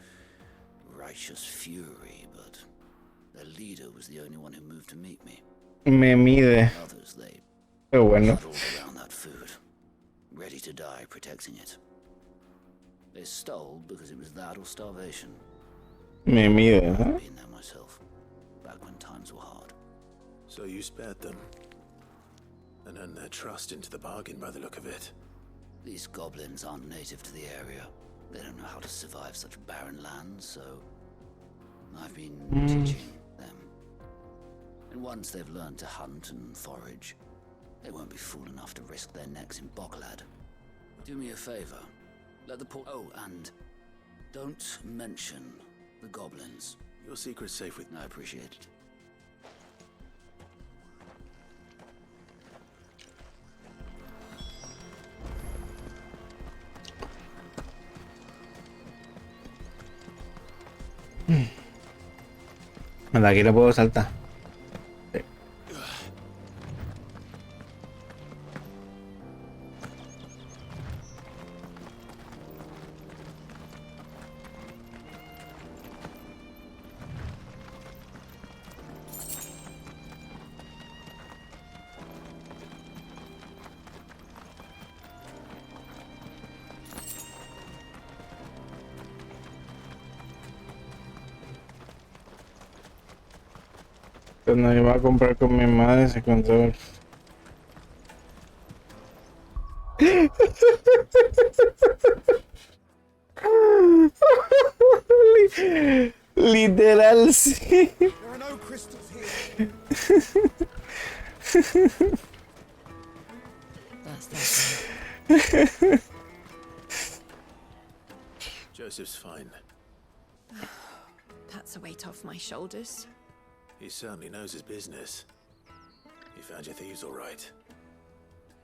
righteous fury, but their leader was the only one who moved to meet me. Me mide. Others, they Qué bueno. huddled around that food, ready to die protecting it. They stole because it was that or starvation. Me mide, I've ¿eh? been there myself, back when times were hard. So you spared them. And earned their trust into the bargain by the look of it. These goblins aren't native to the area. They don't know how to survive such barren lands, so I've been teaching them. And once they've learned to hunt and forage, they won't be fool enough to risk their necks in Boklad. Do me a favor. Let the poor... Oh, and don't mention the goblins. Your secret's safe with... I appreciate it. De aquí lo puedo saltar. Sí. Cuando iba a comprar con mi madre se encontró. Literal, sí. There are no crystals here. Joseph's fine. That's a weight off my shoulders. He certainly knows his business. You found your thieves all right.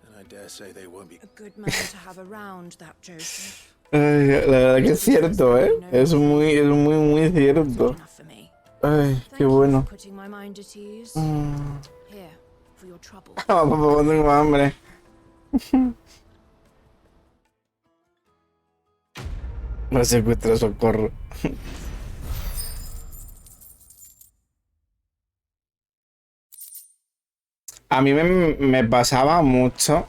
And I dare say they won't be... A good man to have around, that Joseph. Ay, la verdad que es cierto, ¿eh? Es muy cierto. Ay, qué bueno. Putting my mind at ease. Here, for your trouble. Papá, tengo hambre. No secuestra socorro. A mí me pasaba mucho.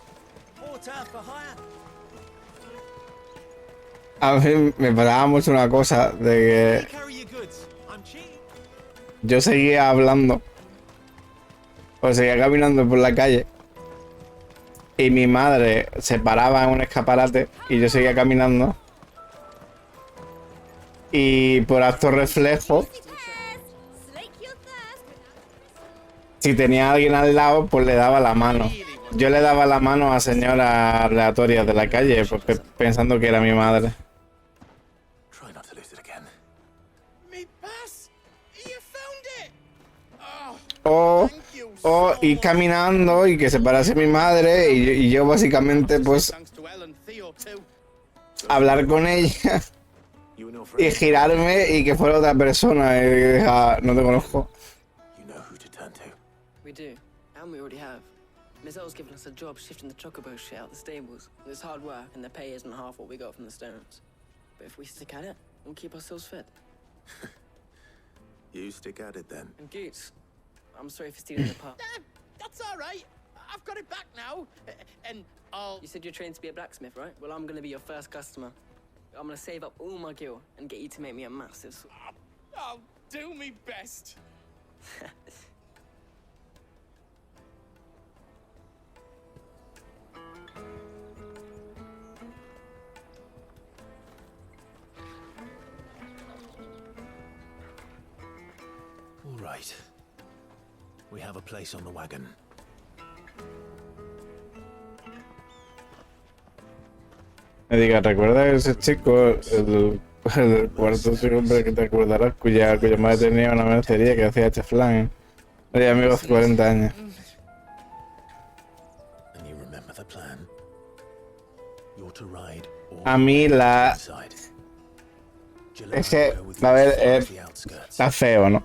A mí me pasaba mucho una cosa de que yo seguía hablando o seguía caminando por la calle y mi madre se paraba en un escaparate y yo seguía caminando y por acto reflejo, si tenía a alguien al lado, pues le daba la mano. Yo le daba la mano a señoras aleatorias de la calle, pues, pensando que era mi madre. O ir caminando y que se parase mi madre y yo básicamente pues hablar con ella y girarme y que fuera otra persona y dejar, no te conozco. We do, and we already have. Mizelle's given us a job shifting the chocobo shit out the stables. It's hard work, and the pay isn't half what we got from the stones. But if we stick at it, we'll keep ourselves fed. You stick at it then. And Goots, I'm sorry for stealing the part. That's all right. I've got it back now, and I'll... You said you're trained to be a blacksmith, right? Well, I'm gonna be your first customer. I'm gonna save up all my gil and get you to make me a massive sword. I'll do me best. All right. We have a place on the wagon. Me diga, ¿recuerdas a ese chico, el cuarto hombre que te acordarás, cuya madre tenía una mercería que hacía chaflán? Oye, amigo, hace 40 años. A mí la... Es que, a ver, está feo, ¿no?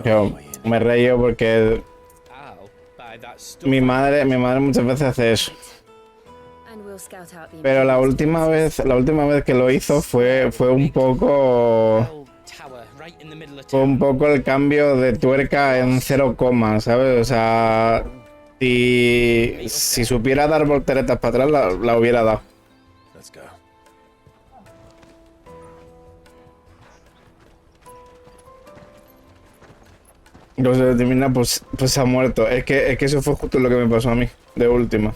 Yo me reío porque mi madre muchas veces hace eso. We'll scout out the Pero la última vez que lo hizo fue un poco... Fue un poco el cambio de tuerca en 0, ¿sabes? O sea, si supiera dar volteretas para atrás, la hubiera dado. Let's go. No se determina, pues se ha muerto. Es que eso fue justo lo que me pasó a mí, de última.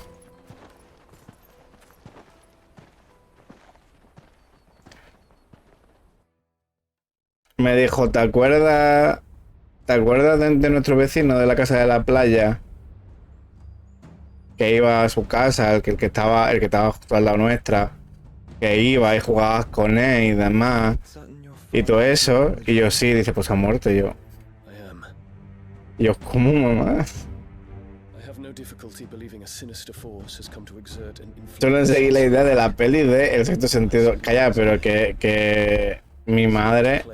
Me dijo, ¿te acuerdas de nuestro vecino de la casa de la playa? Que iba a su casa, el que estaba justo al lado nuestra. Que iba y jugabas con él y demás. Y todo eso. Y yo sí, dice, pues ha muerto. Y yo, ¿cómo, mamá? Solo seguí la idea de la peli de El Sexto Sentido. Calla, pero que mi madre...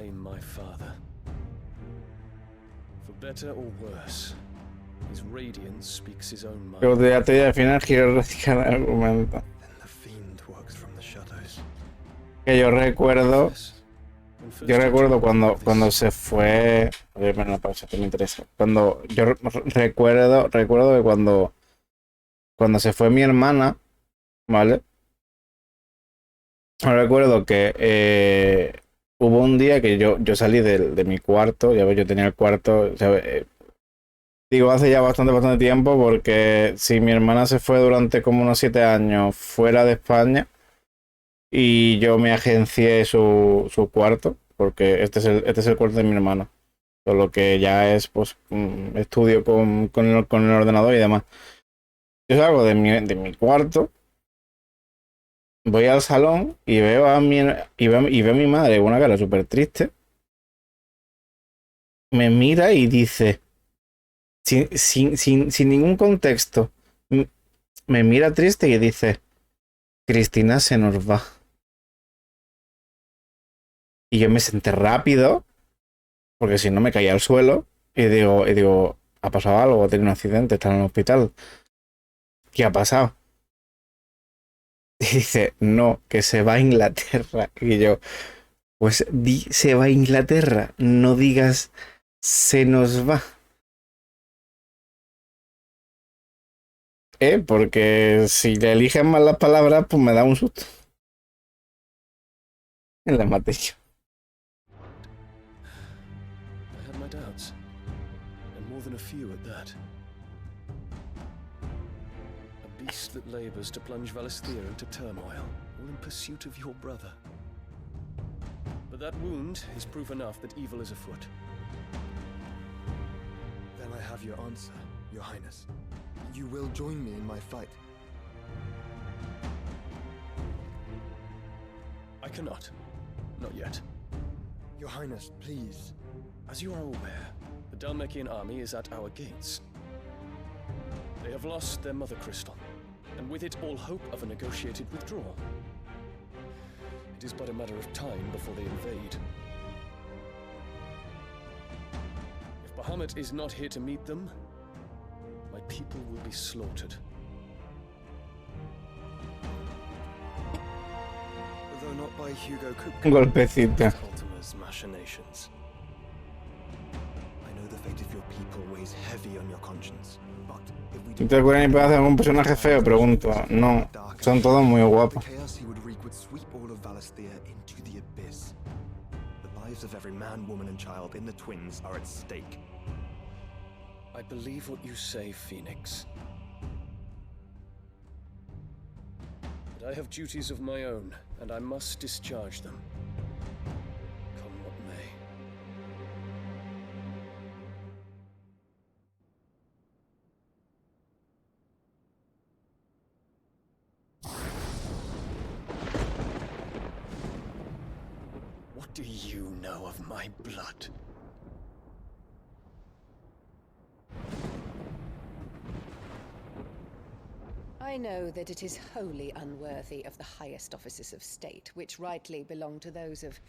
Pero ya te al final quiero radicar el argumento. Que yo recuerdo cuando se fue... Bueno, para eso que me interesa. Recuerdo que cuando se fue mi hermana, ¿vale? Recuerdo que hubo un día que yo salí de mi cuarto, ya ves, yo tenía el cuarto, ¿sabes? Digo, hace ya bastante tiempo, porque si mi hermana se fue durante como unos 7 años fuera de España y yo me agencié su cuarto, porque este es el cuarto de mi hermana, solo que ya es, pues, estudio con el ordenador y demás. Yo salgo de mi cuarto, voy al salón y veo a mi madre con una cara súper triste. Me mira y dice, sin ningún contexto, me mira triste y dice, Cristina se nos va. Y yo me senté rápido, porque si no me caía al suelo, y digo, ¿ha pasado algo? ¿Ha tenido un accidente? ¿Está en el hospital? ¿Qué ha pasado? Y dice, no, que se va a Inglaterra. Y yo, pues se va a Inglaterra, no digas se nos va. Porque si le eligen mal las palabras, pues me da un susto. En la materia. I had my doubts, and more than a few at that. A beast that labors to plunge Valisthea into turmoil, all in pursuit of your brother. But that wound is proof enough that evil is afoot. Then I have your answer, Your Highness. You will join me in my fight. I cannot. Not yet. Your Highness, please. As you are aware, the Dalmekian army is at our gates. They have lost their mother crystal, and with it all hope of a negotiated withdrawal. It is but a matter of time before they invade. If Bahamut is not here to meet them, my people will be slaughtered. Though not by Hugo Un golpecito. Ultima's machinations. I know the fate of your people weighs heavy on your conscience, but if we ¿Y te acuerdas de hacer algún personaje feo? Pregunto. No, son todos muy guapos. the chaos he would wreak would sweep all of Valisthea into the abyss. The lives of every man, woman, and child in the twins are at stake. I believe what you say, Phoenix. But I have duties of my own, and I must discharge them. Come what may. What do you know of my blood? I know that it is wholly unworthy of the highest offices of state, which rightly belong to those of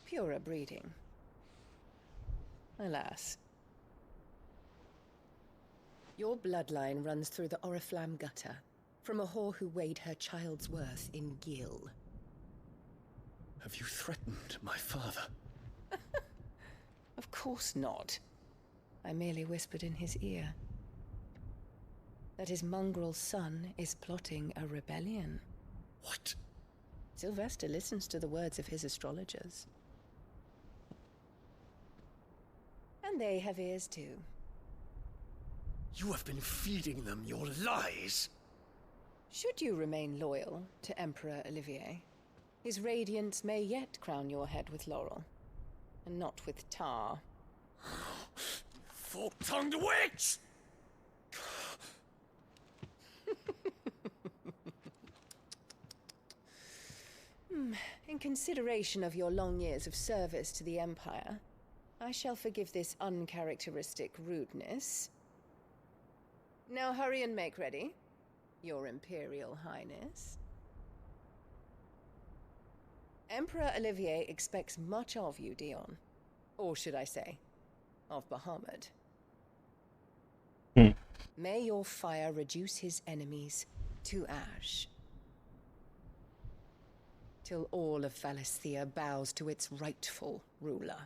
purer breeding. Alas. Your bloodline runs through the Oriflamme gutter, From a whore who weighed her child's worth in gil. Have you threatened my father? Of course not. I merely whispered in his ear that his mongrel son is plotting a rebellion. What? Sylvester listens to the words of his astrologers. And they have ears too. You have been feeding them your lies! Should you remain loyal to Emperor Olivier, his radiance may yet crown your head with laurel, and not with tar. Fork-tongued witch! In consideration of your long years of service to the Empire, I shall forgive this uncharacteristic rudeness. Now hurry and make ready, Your Imperial Highness. Emperor Olivier expects much of you, Dion. Or should I say, of Bahamut. May your fire reduce his enemies to ash, till all of Valisthea bows to its rightful ruler.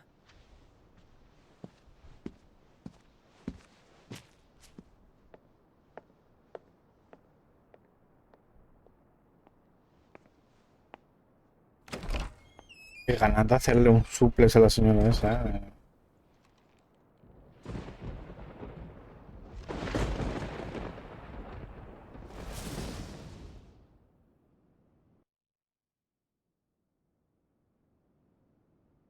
Qué ganas de hacerle un suples a la señora esa.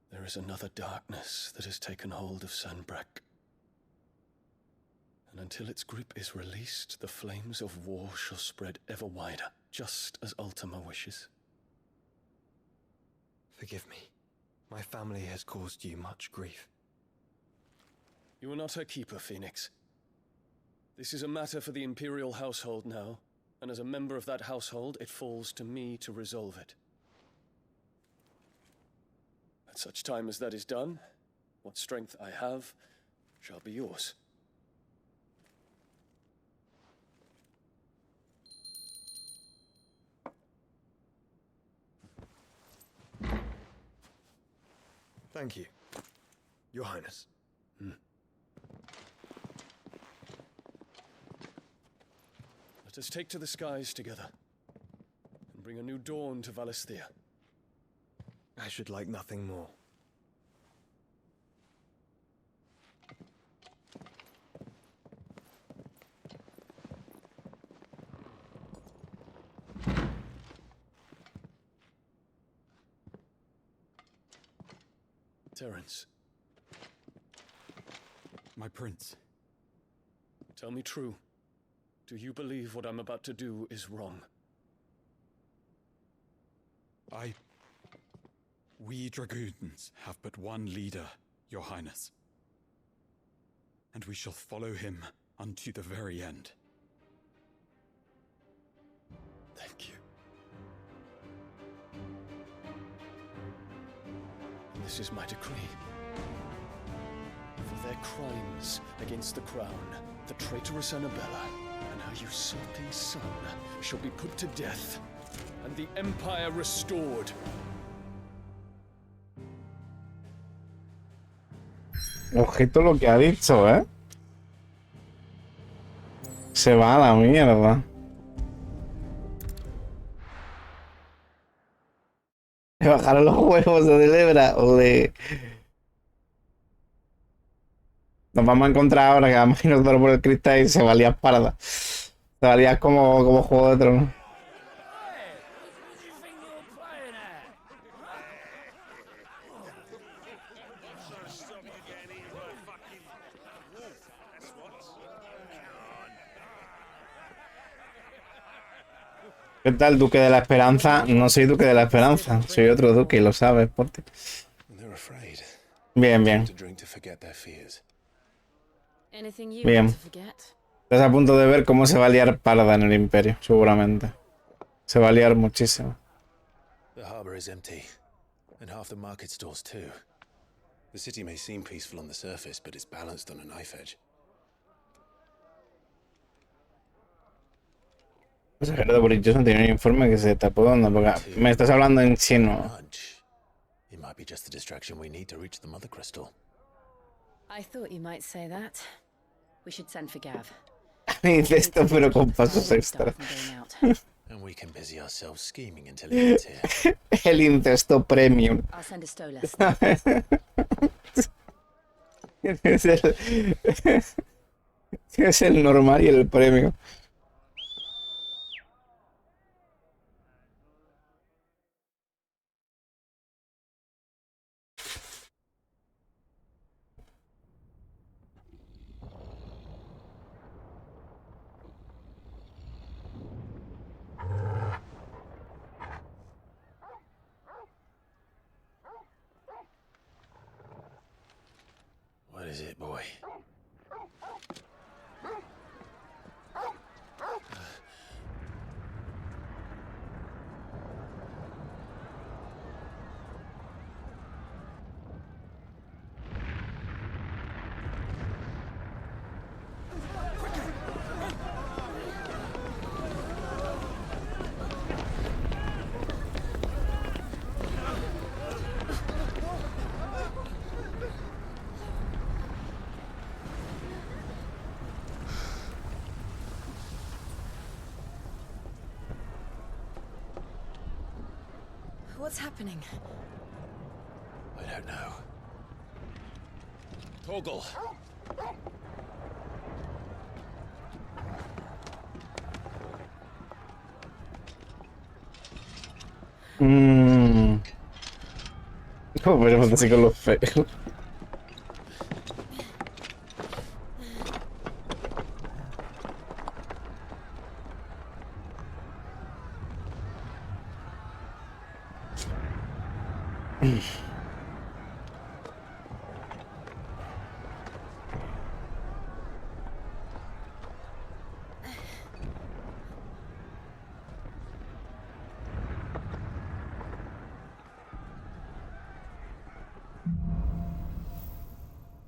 There is another darkness that has taken hold of Sanbreque. And until its grip is released, the flames of war shall spread ever wider, just as Ultima wishes. Forgive me. My family has caused you much grief. You are not her keeper, Phoenix. This is a matter for the Imperial household now, and as a member of that household, it falls to me to resolve it. At such time as that is done, what strength I have shall be yours. Thank you, Your Highness. Let us take to the skies together, and bring a new dawn to Valisthea. I should like nothing more. Terence. My prince. Tell me true. Do you believe what I'm about to do is wrong? We dragoons have but one leader, Your Highness. And we shall follow him unto the very end. Thank you. This is my decree. For their crimes against the crown, the traitorous Annabella and her usurping son shall be put to death, and the Empire restored. Ojito lo que ha dicho, ¿eh? Se va a la mierda. Le bajaron los huevos de Delebra. Ole. Nos vamos a encontrar ahora que vamos a irnos por el cristal y se valía parda. Se valía como Juego de Tronos. ¿Qué tal, Duque de la Esperanza? No soy Duque de la Esperanza, soy otro Duque y lo sabes, Porte. Bien, bien. Bien. Estás a punto de ver cómo se va a liar parda en el Imperio, seguramente. Se va a liar muchísimo. The harbor is empty, and half the market stalls too. The city may seem peaceful on the surface, but it's balanced on a knife edge. Pasajero de Boris Johnson tiene un informe que se tapó donde porque me estás hablando en chino. It might be just the distraction we need to reach the Mother Crystal. I thought you might say that. We should send for Gav. Dice esto pero con pasos extra. And we can busy ourselves scheming until he gets here. El incesto premium. I'll send a Stola. Es el normal y el premium. What is it, boy? What's happening? I don't know. Torgal. ¿Cómo podemos así con los feos?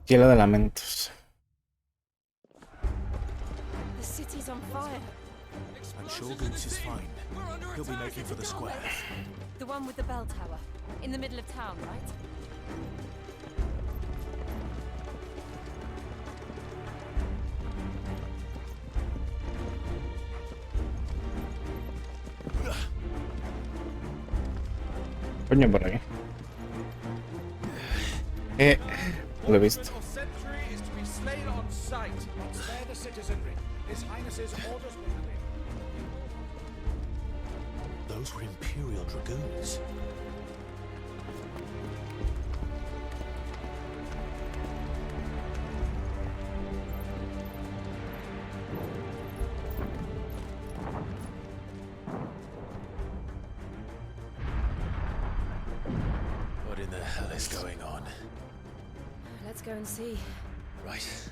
Hielo de lamentos. The city's on fire. I'm sure Goose is fine. He'll be making for the square. The one with the bell tower. In the middle of town, right? Coño, por aquí. Lo he visto. Sentry is to be slain on sight. Spare the citizenry. His Highness's orders will be. Those were Imperial Dragoons. What in the hell is going on? Let's go and see. Right.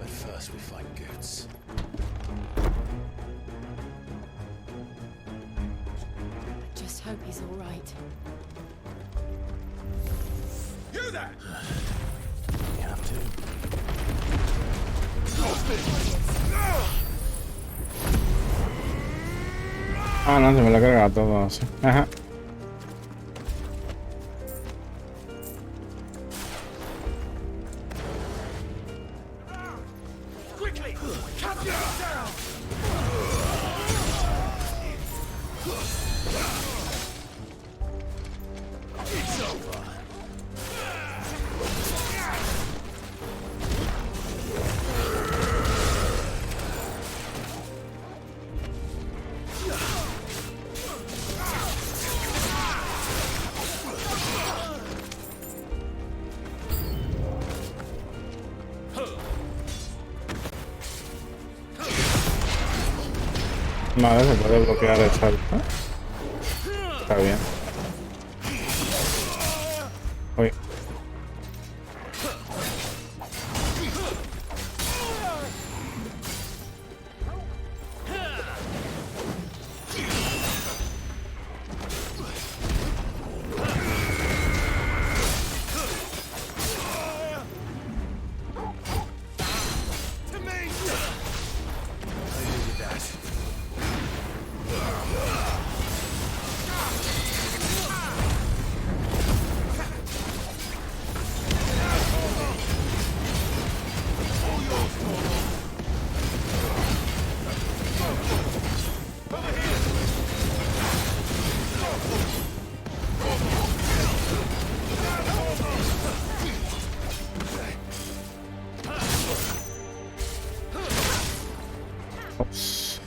But first we find Goots. Just hope he's all right. You there! We have to. Ah, no, se me lo he cargado todo. Sí. Ajá. Quickly! Cut him down! It's over! Vale, se puede bloquear el salto. Está bien. Uy. Pues...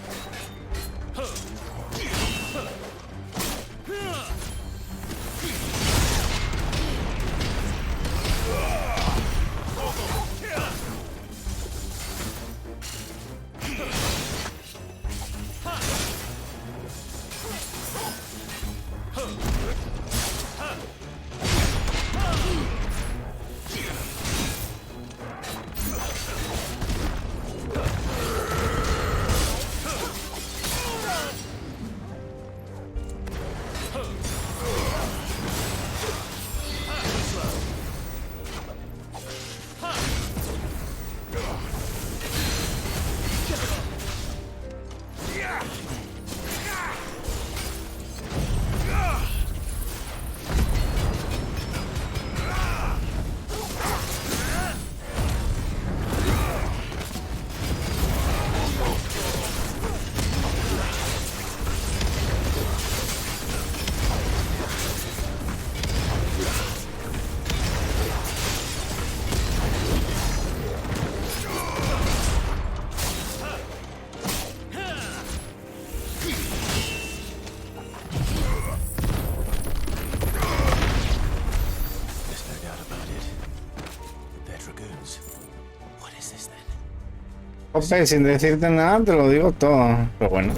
José, sin decirte nada te lo digo todo, pero bueno.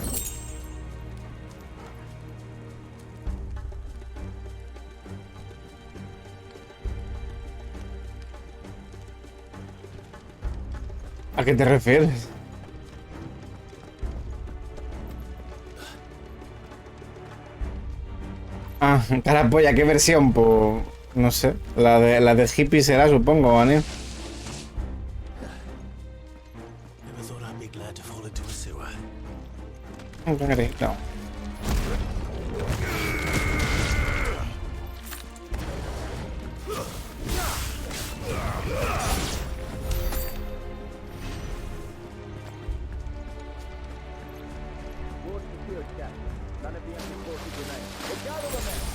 ¿A qué te refieres? Ah, carapolla, ¿qué versión? Pues no sé, la de hippie será, supongo, ¿vale? No.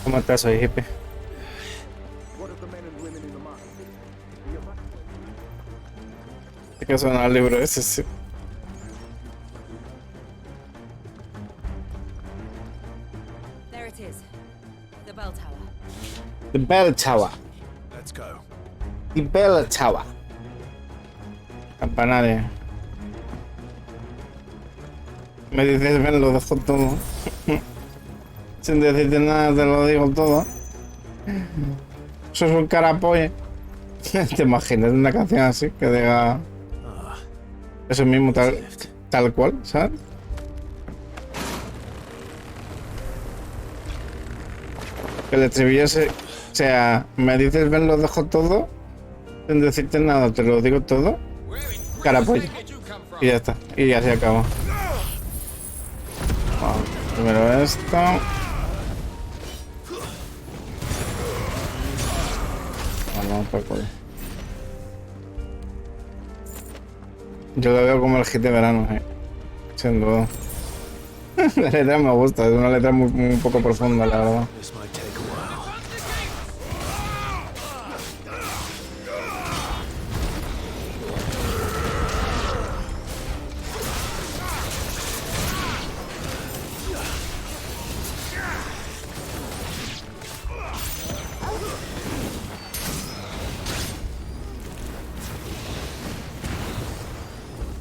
¿Cómo estás, soy hippie? ¿Qué que suena el libro ese? Sí. The Bell Tower. Let's go. The Bell Tower. Campanario. Me dices, ven, lo dejo todo. Sin decirte nada, te lo digo todo. Eso es un carapolle. ¿Te imaginas una canción así que diga eso mismo tal cual, ¿sabes? Que el estribillo sea, me dices, ven, lo dejo todo, sin decirte nada, te lo digo todo, carapolla. Y ya está, y así acaba. Bueno, primero esto. Vamos por culo. Yo lo veo como el hit de verano, sin duda. La letra me gusta, es una letra muy poco profunda, la verdad.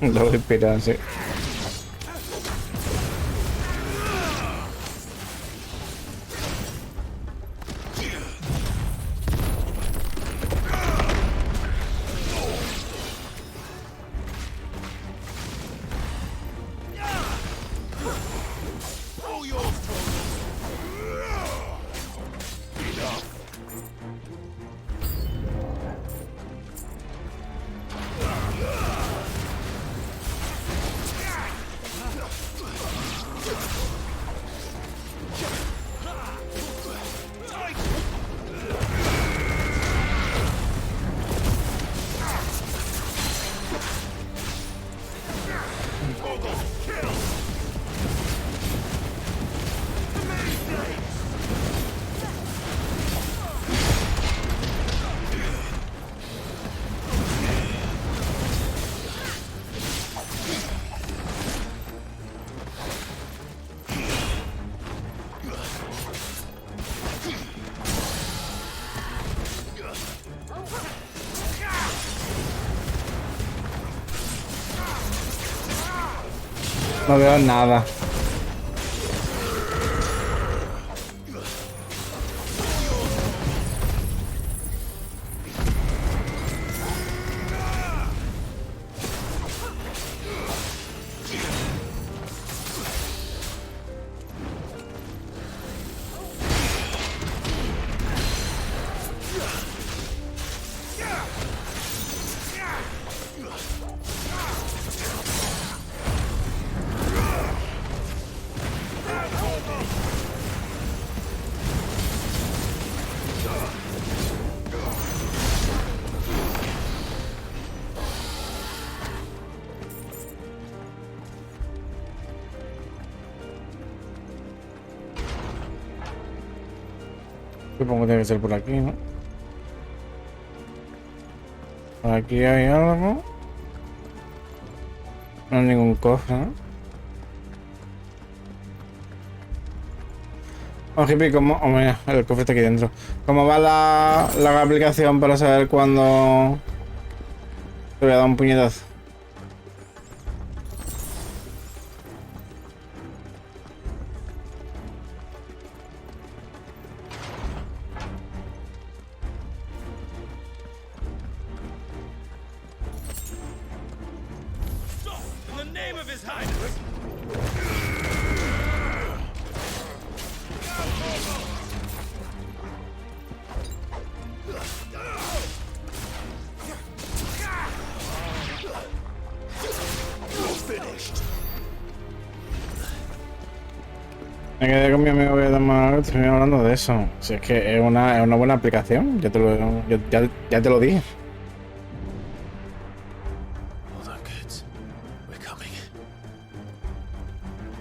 Lo voy a inspirar, sí. No veo nada. Supongo que tiene que ser por aquí, ¿no? Por aquí hay algo. No hay ningún cofre, ¿no? Oh, hippie, ¿cómo? Oh, mira, el cofre está aquí dentro. ¿Cómo va la aplicación para saber cuándo te voy a dar un puñetazo? In the name of His Highness! Me quedé con mi amigo que estoy hablando de eso. Si es que es una buena aplicación, ya te lo dije.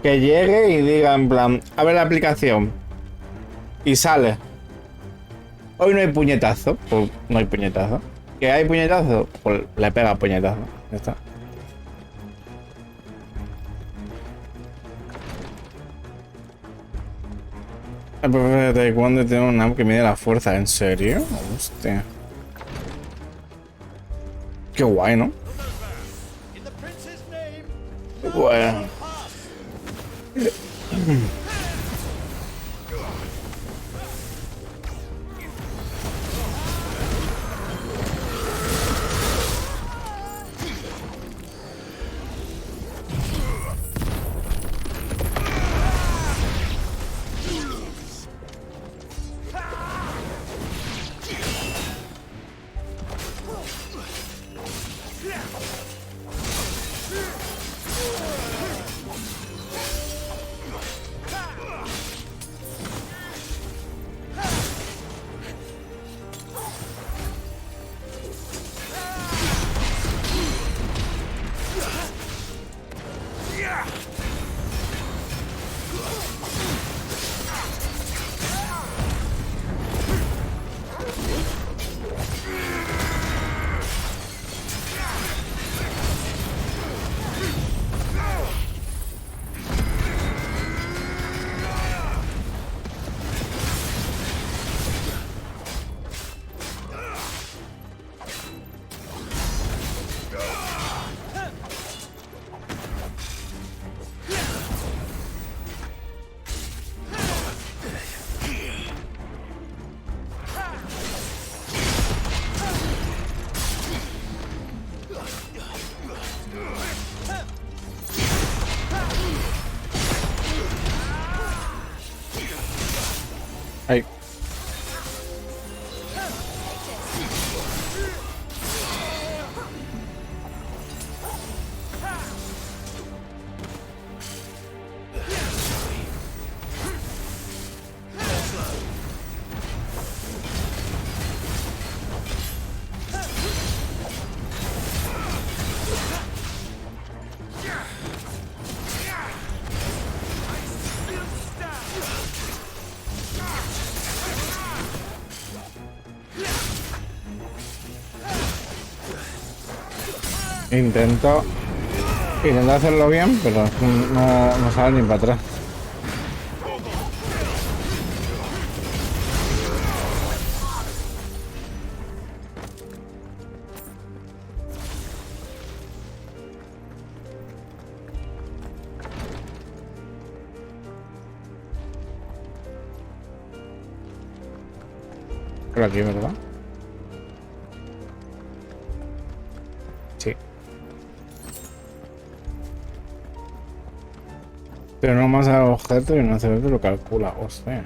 Que llegue y diga en plan, a ver la aplicación. Y sale. Hoy no hay puñetazo, pues no hay puñetazo. Que hay puñetazo, pues le pega puñetazo. Ya está. El profe de taekwondo tiene un arma que mide la fuerza, ¿en serio? Hostia. Qué guay, ¿no? Bueno. Ahí. Intento hacerlo bien, pero no sale ni para atrás. por aquí, ¿verdad? Sí. Pero no más al objeto y no se ve que lo calcula. Hostia.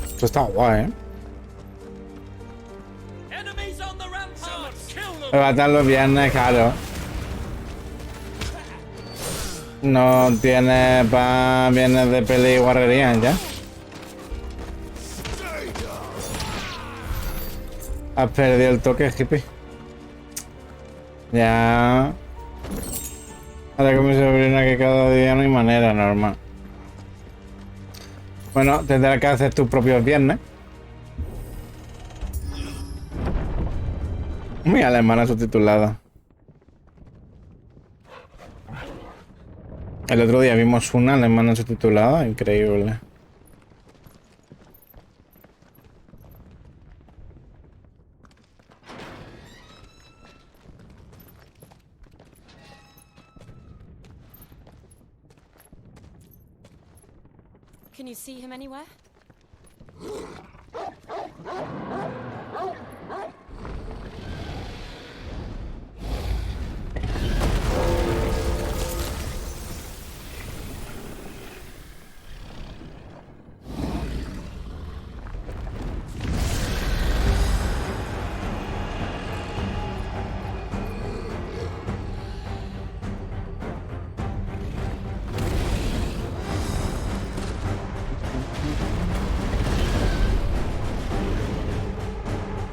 Esto está guay, ¿eh? Me matan los viernes, claro. No tiene pa viernes de peli y guarrería, ¿ya? Has perdido el toque, hippie. Ya. Ahora con mi sobrina que cada día no hay manera, normal. Bueno, tendrás que hacer tus propios viernes. Mira la hermana subtitulada. El otro día vimos una, la hermana subtitulada, increíble. Can you see him anywhere?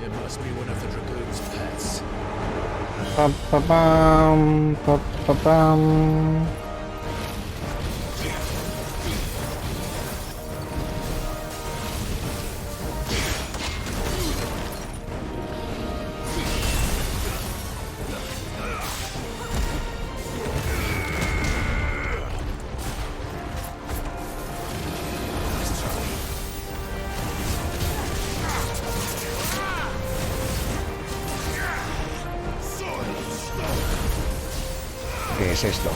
It must be one of the Dragoon's pets. Pa pa pam, pa pa pam. ¿Qué es esto?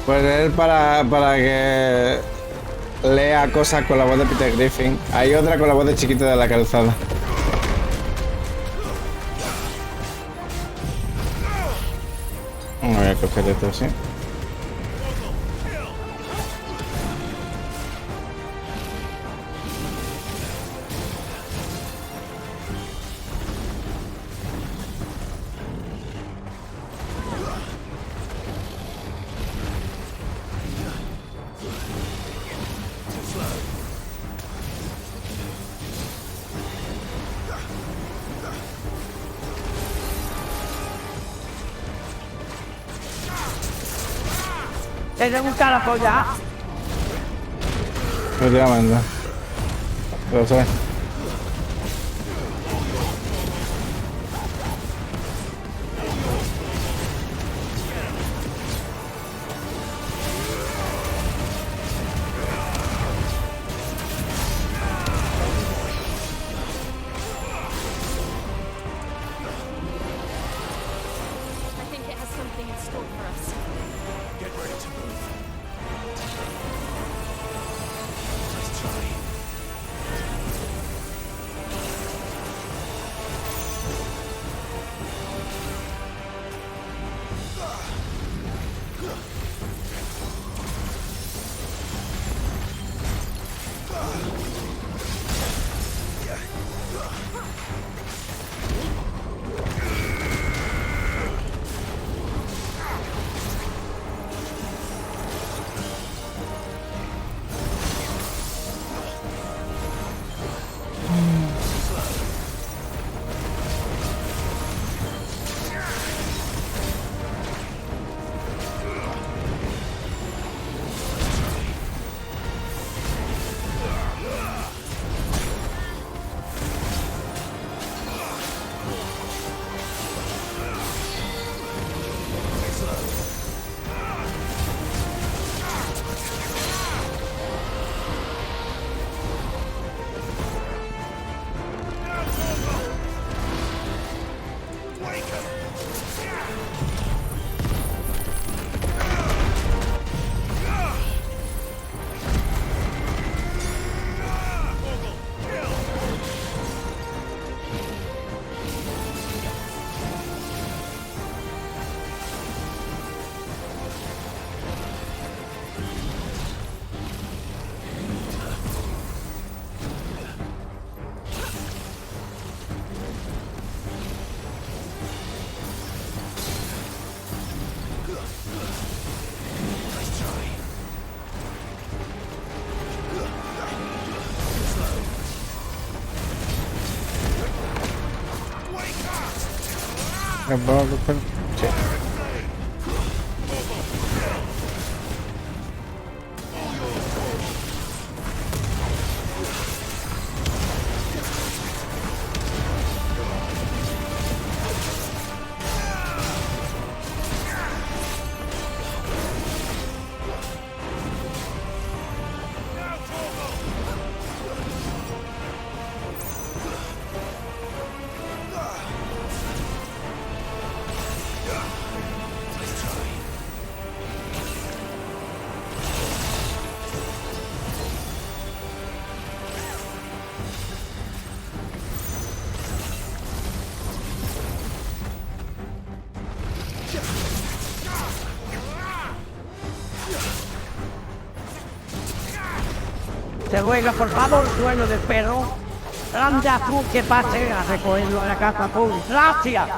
Pues es para que lea cosas con la voz de Peter Griffin. Hay otra con la voz de Chiquito de la Calzada. Voy a coger esto, sí. ¿Te gusta la polla? Efectivamente. Lo sé. I think it has something in store for us. Get ready to move. Let's try. ¿Me puedo coger? Sí. Te ruego, por favor, dueño del perro, anda tú que pase a recogerlo a la casa pública. ¡Gracias!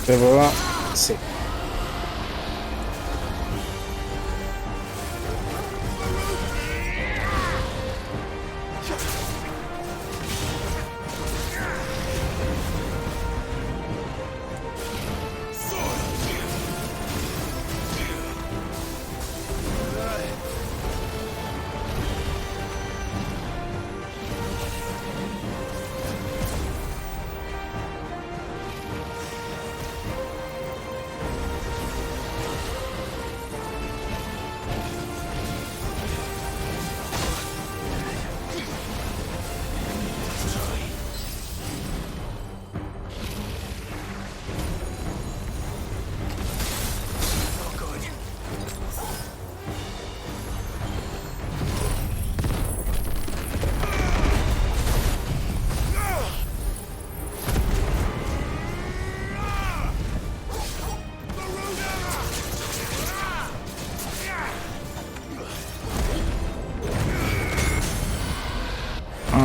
¿Te puedo? Sí.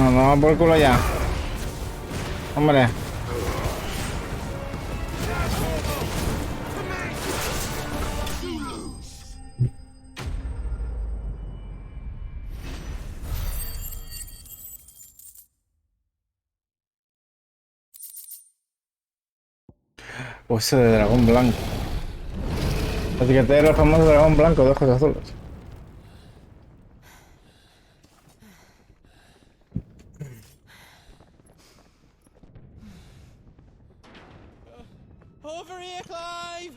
Vamos por el culo ya. Hombre. O ese de dragón blanco. Así que te el famoso dragón blanco de ojos azules. Over here, Clive!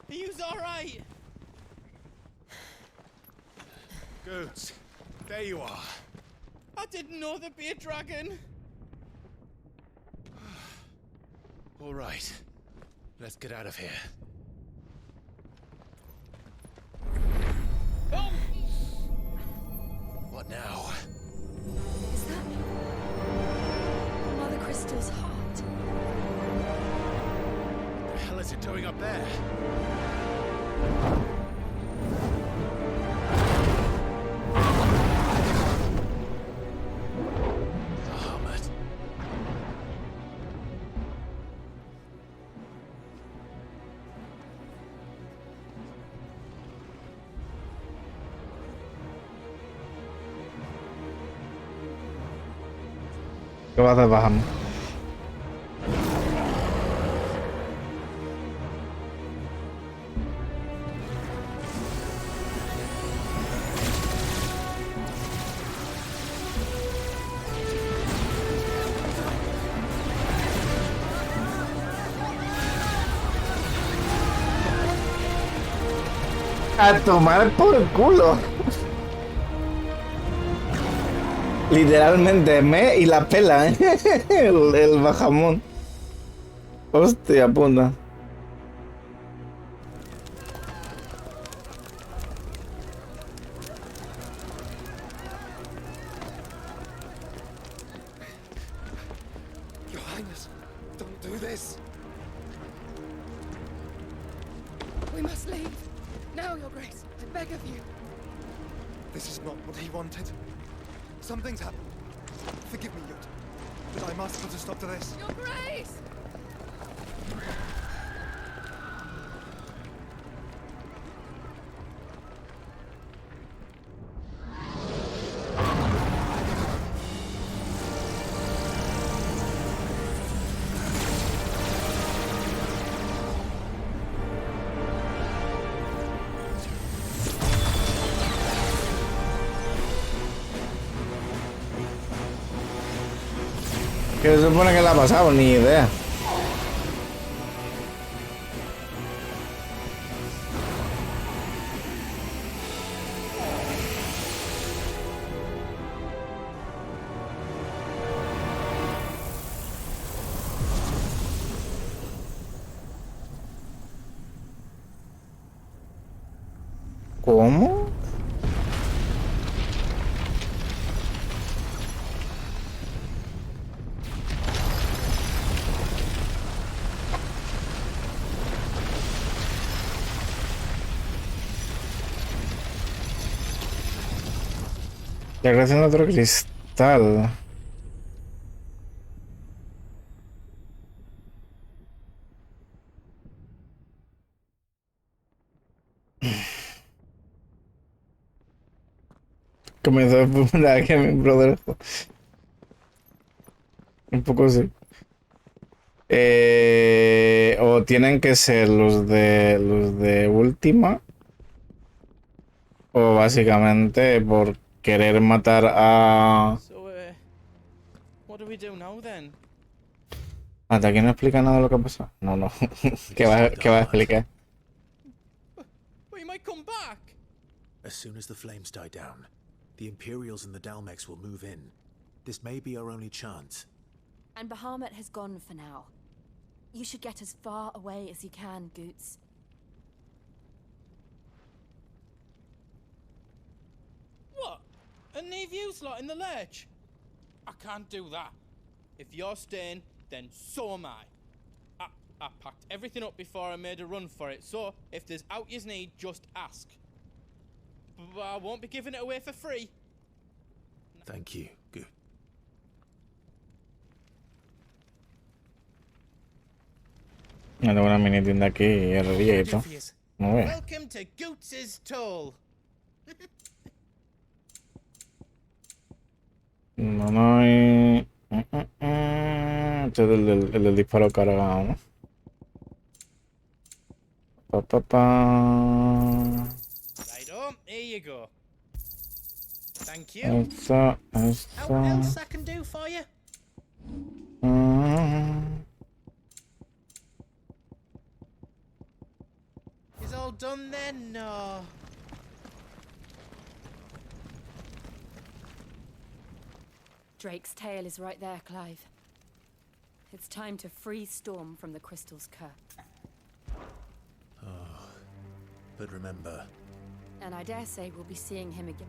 Are you alright? Goats, there you are. I didn't know there'd be a dragon. All right, let's get out of here. Oh! What now? Is that Mother Crystal's heart? What the hell is it doing up there? ¿Qué vas a hacer bajando? A tomar por culo. Literalmente me y la pela, ¿eh? el bajamón. Hostia puta. Your Highness, don't do this. We must leave. Now, Your Grace. I beg of you. This is not what he wanted. Something's happened. Forgive me, Yod. But I must put a stop to this. Your Grace! ¿Qué se supone que le ha pasado? Ni idea. ¿Cómo? La creación de otro cristal. Comenzó a primera que mi brother. Un poco sí. O tienen que ser los de última. O básicamente por querer matar a... So, what do we do now then? ¿Hasta aquí no explica nada de lo que pasó? No, no. ¿Qué va a explicar? But he might come back. As soon as the flames die down, the Imperials and the Dalmex will move in. This may be our only chance. And Bahamut has gone for now. You should get as far away as you can, Goots. What? And leave you lot in the lurch? I can't do that. If you're staying, then so am I. I packed everything up before I made a run for it, so if there's out you need, just ask. But I won't be giving it away for free. Thank you, Good. Tengo una mini tienda aquí y herrería y todo. Muy bien. Welcome to Goots's Toll. No hay... Este es el del disparo cargado, ¿no? Right on, here you go. Thank you. Esto. How else I can do for you? Is all done then? No. Drake's tail is right there, Clive. It's time to free Storm from the Crystal's curse. Oh, but remember... And I dare say we'll be seeing him again.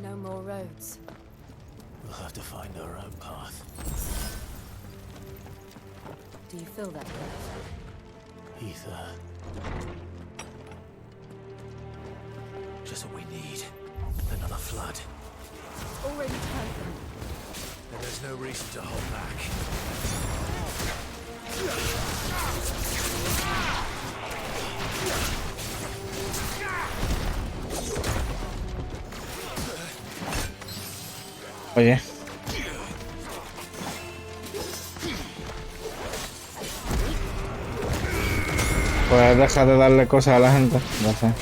No more roads. We'll have to find our own path. Do you feel that? Ether. Just what we need. Another flood. Already turned them. And there's no reason to hold back. Oye. Pues deja de darle cosas a la gente. Ya sé.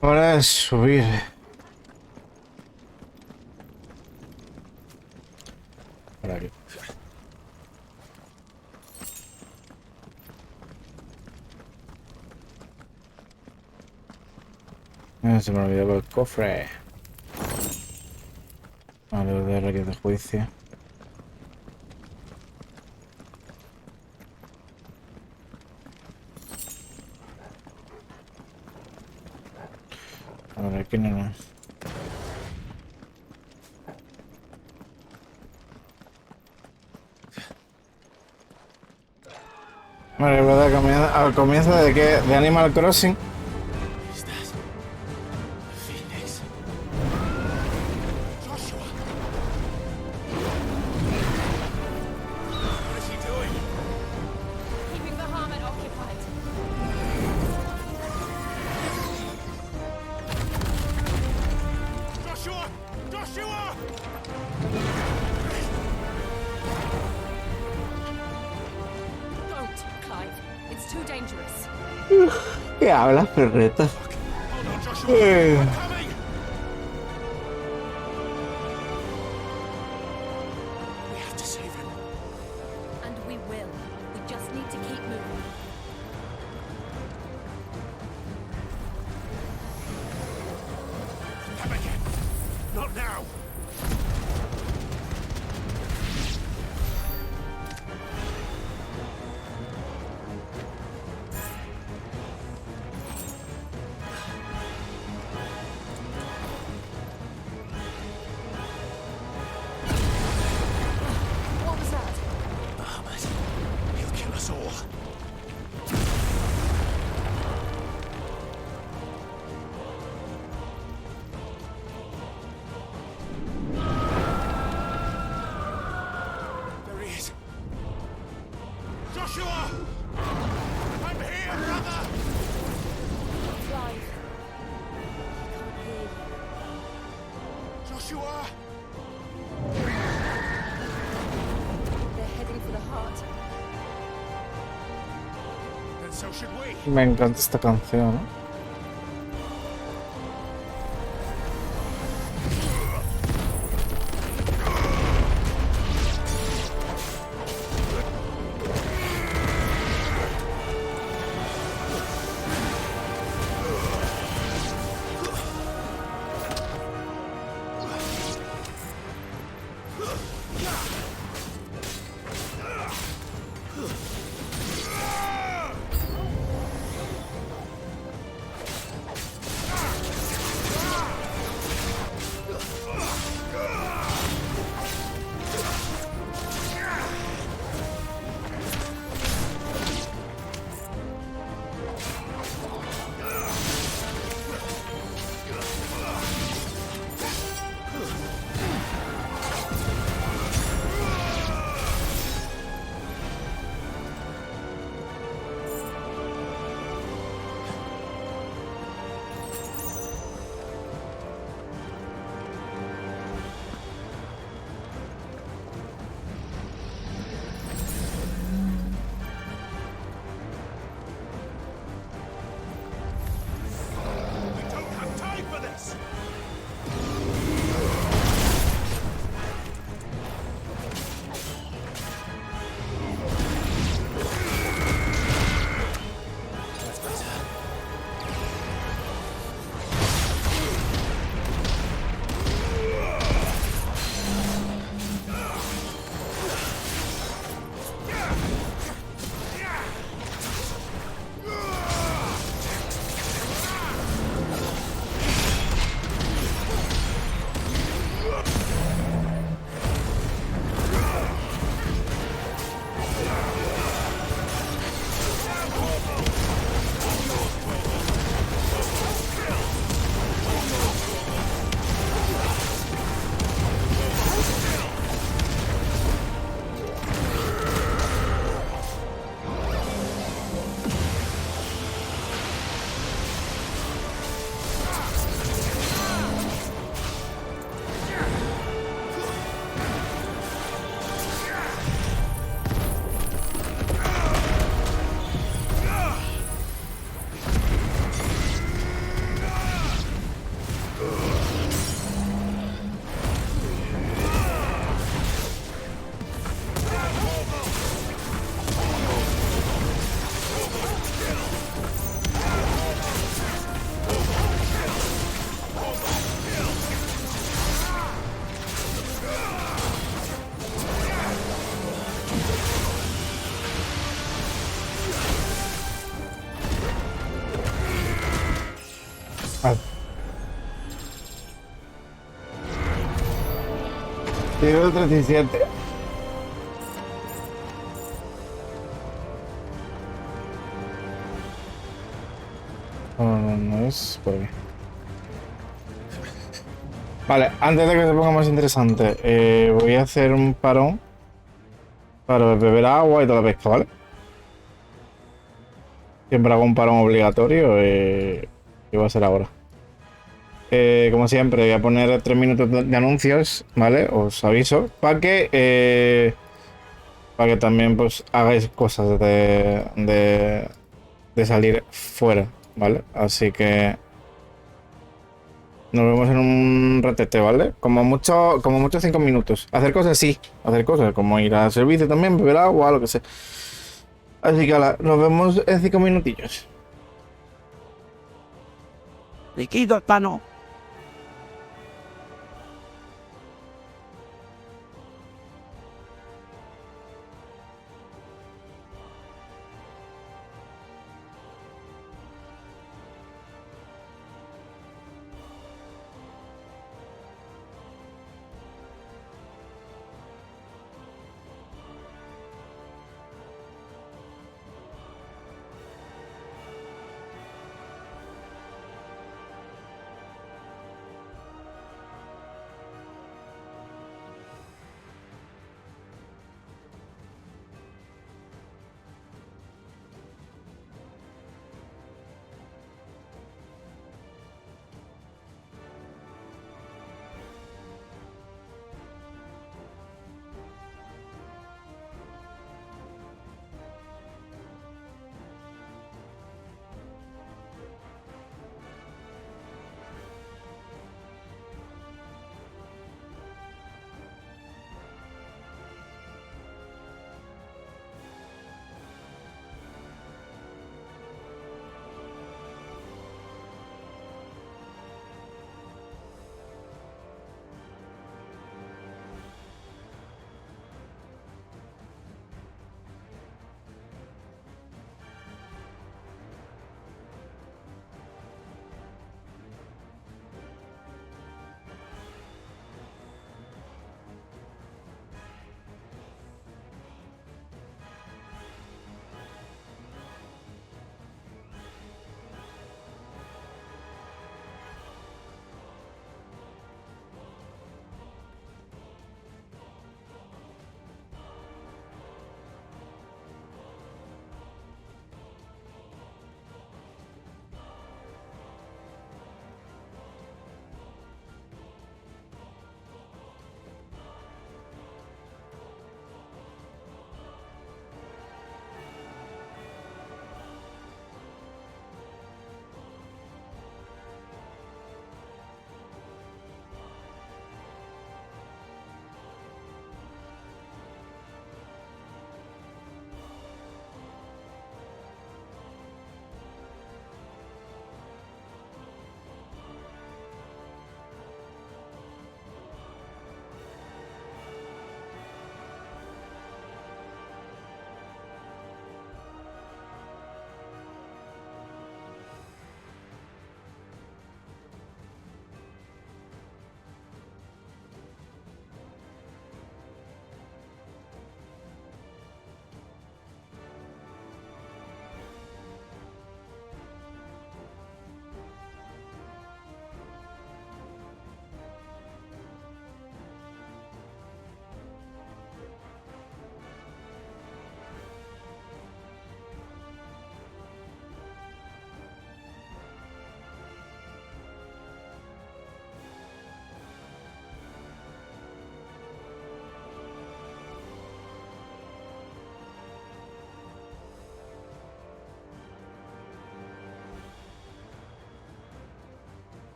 Hora de subir. Por aquí. Se me olvidó el cofre. Vale, de requisito de juicio. A ver, aquí no. Vale, es verdad que al comienzo de que de Animal Crossing. ¿Qué hablas, perreta? Not now! What was that? Bahamut. He'll kill us all. There he is. Joshua! I'm here, brother! Clive. I can't hear you. Joshua! They're heading for the heart. Then so should we. Me encanta esta canción, ¿no? Nivel 37. No es por aquí. Vale, antes de que se ponga más interesante, voy a hacer un parón para beber agua y toda la pesca, ¿vale? Siempre hago un parón obligatorio y va a ser ahora. Como siempre, voy a poner 3 minutos de anuncios, ¿vale? Os aviso, para que también pues hagáis cosas de salir fuera, ¿vale? Así que nos vemos en un ratete, ¿vale? Como mucho 5 minutos. Hacer cosas, sí. Hacer cosas, como ir al servicio también, beber agua, lo que sea. Así que nos vemos en 5 minutillos. Liquido, Tano.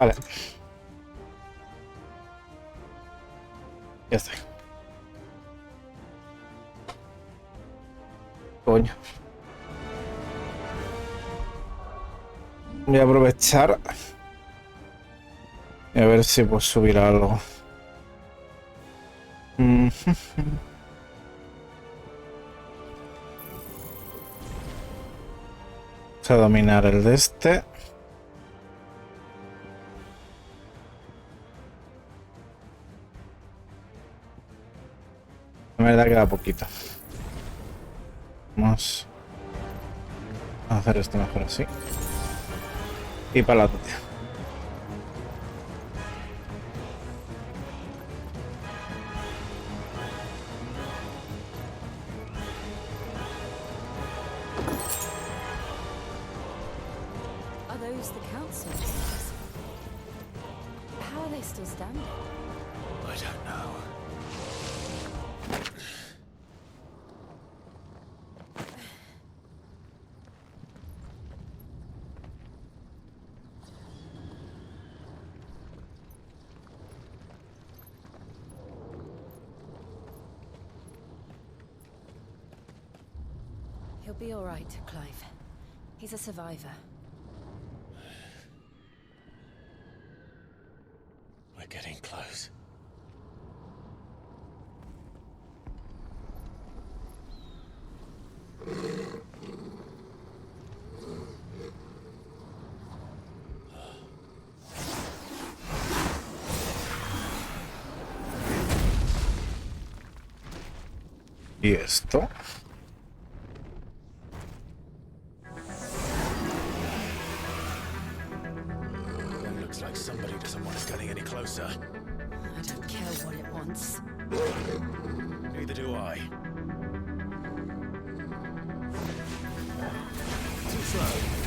Vale. Ya está. Coño. Voy a aprovechar y a ver si puedo subir algo. Vamos a dominar el de este. La verdad queda poquito. Vamos a hacer esto mejor así. Y para la otra. Are those the council? How are they still standing? I don't know. He'll be all right, Clive. He's a survivor. We're getting close. ¿Y esto? Looks like somebody doesn't want us getting any closer. I don't care what it wants. Neither do I. Too slow.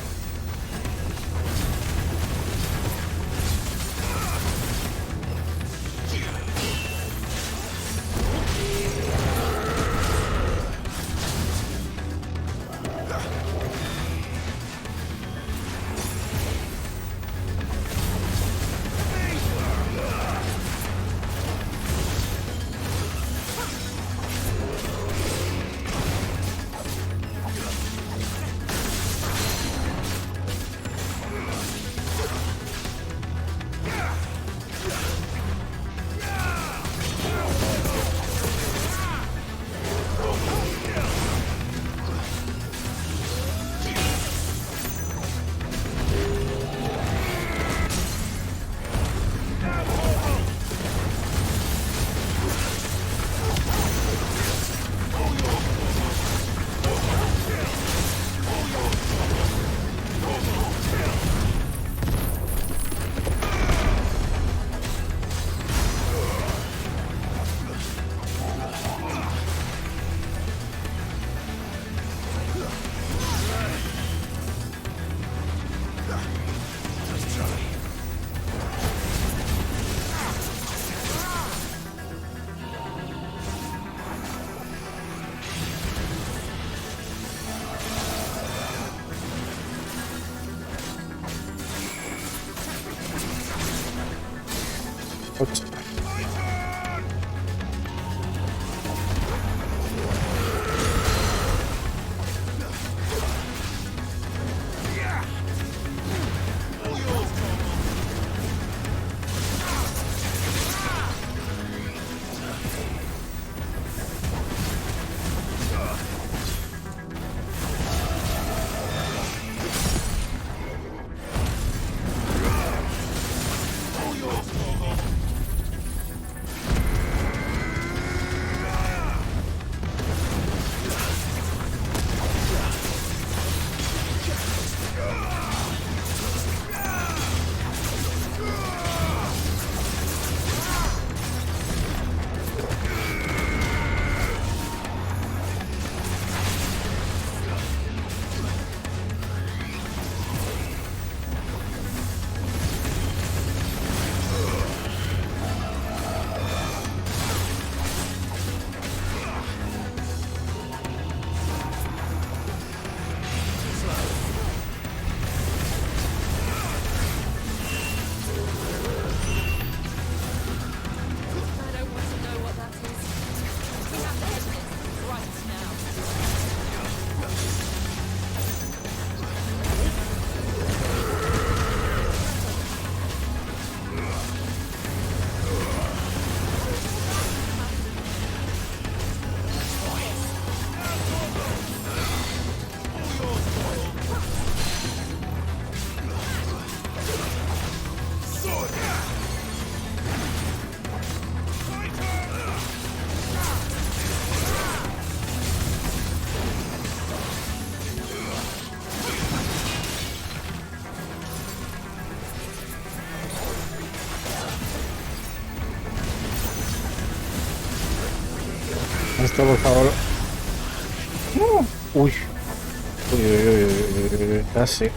Oops. esto, por favor. Uy. Uy. Casi.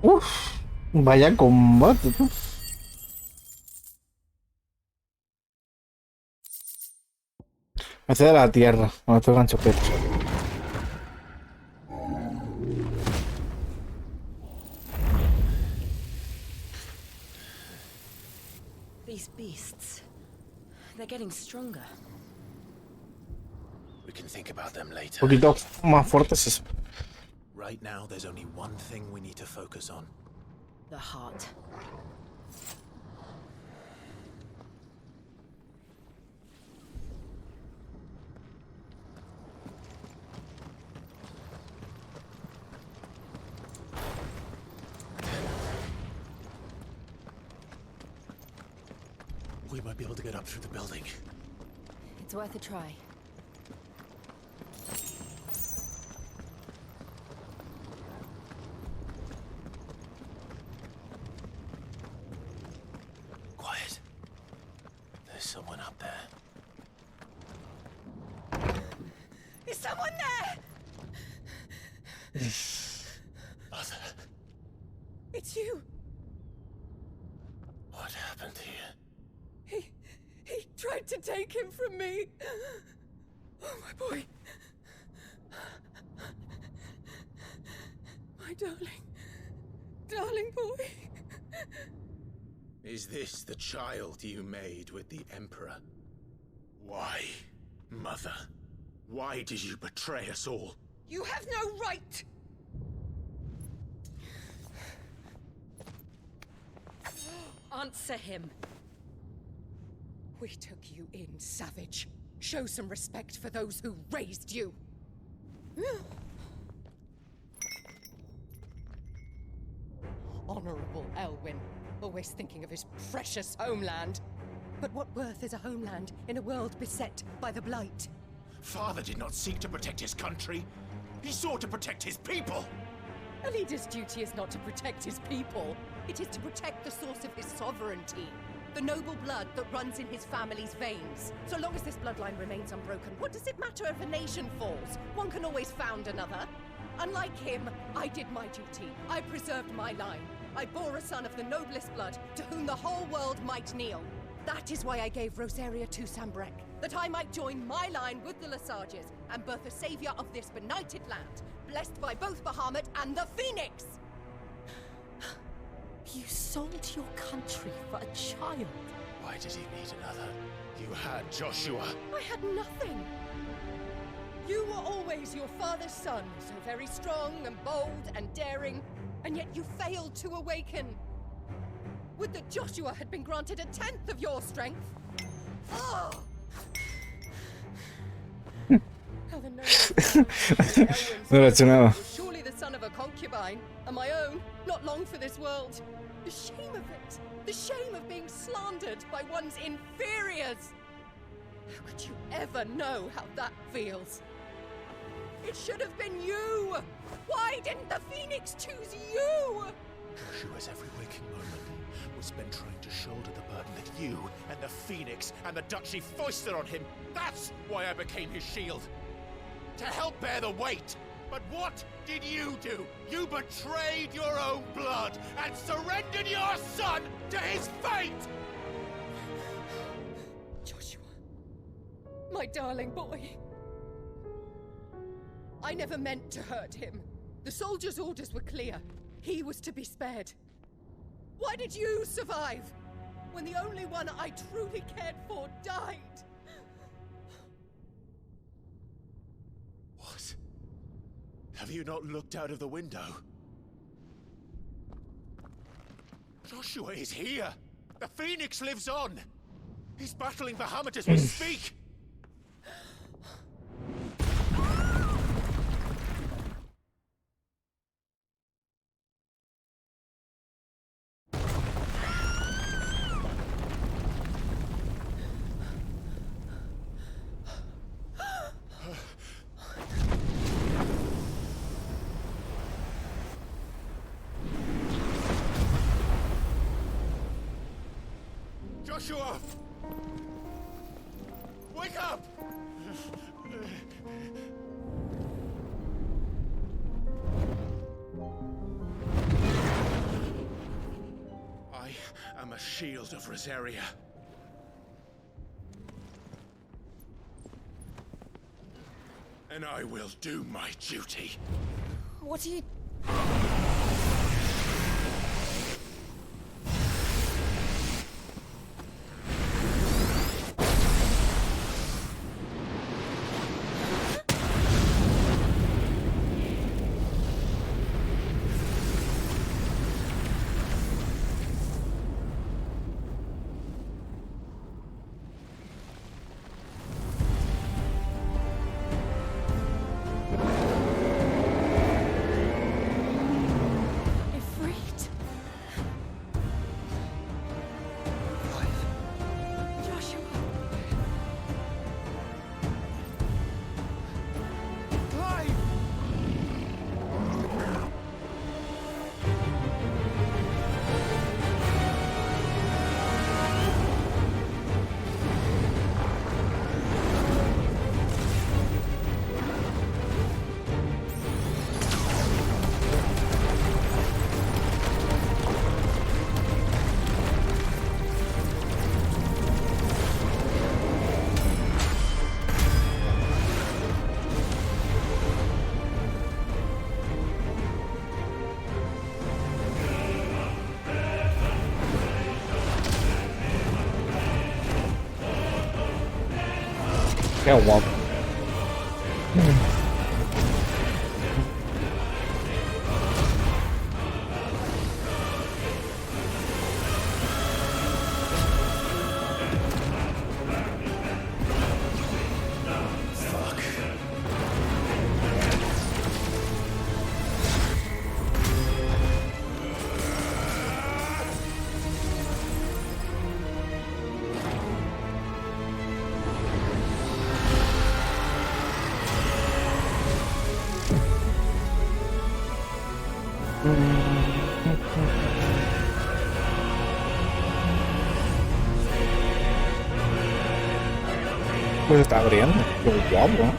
Uf, vaya combate, tú. Me hace de la tierra cuando estoy gancho pecho. These beasts, they're getting stronger. We can think about them later. Un poquito más fuertes eso. Right now, there's only one thing we need to focus on. The heart. We might be able to get up through the building. It's worth a try. Quiet. There's someone up there. Is someone there? Mother, It's you. what happened here? He tried to take him from me. Oh, my boy. My darling boy. Is this the child you made with the Emperor? Why, Mother? Why did you betray us all? You have no right. Answer him. We took you in, savage. Show some respect for those who raised you. Honorable Elwyn, always thinking of his precious homeland. But what worth is a homeland in a world beset by the Blight? Father did not seek to protect his country. He sought to protect his people. A leader's duty is not to protect his people. It is to protect the source of his sovereignty. The noble blood that runs in his family's veins. So long as this bloodline remains unbroken, what does it matter if a nation falls? One can always found another. Unlike him, I did my duty. I preserved my line. I bore a son of the noblest blood, to whom the whole world might kneel. That is why I gave Rosaria to Sambrek. that I might join my line with the Lesages and birth a savior of this benighted land, blessed by both Bahamut and the Phoenix! You sold your country for a child. Why did he need another? You had Joshua. I had nothing. You were always your father's son, so very strong and bold and daring, and yet you failed to awaken. Would that Joshua had been granted 1/10 of your strength? Oh! How the No le he hecho nada. surely the son of a concubine, and my own, not long for this world. The shame of it! The shame of being slandered by one's inferiors! How could you ever know how that feels? It should have been you! Why didn't the Phoenix choose you? Joshua's every waking moment was spent trying to shoulder the burden that you and the Phoenix and the Duchy foisted on him. That's why I became his shield. To help bear the weight. But what did you do? You betrayed your own blood and surrendered your son to his fate! Joshua, my darling boy. I never meant to hurt him. The soldiers' orders were clear. He was to be spared. Why did you survive when the only one I truly cared for died? What? Have you not looked out of the window? Joshua is here! The Phoenix lives on! He's battling Bahamut as we speak! Joshua! Wake up! I am a shield of Rosaria. And I will do my duty. What are you... Qué guapo. Pues está abriendo. Qué guapo, ¿eh?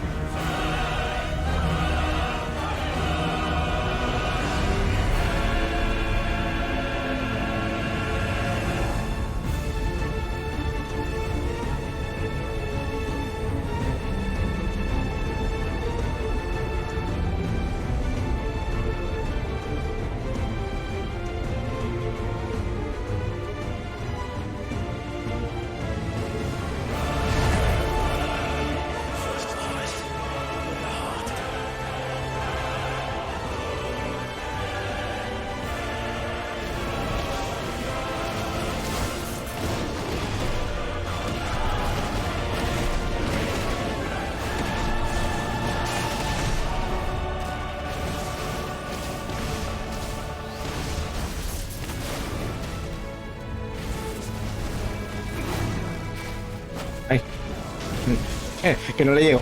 Que no le llego.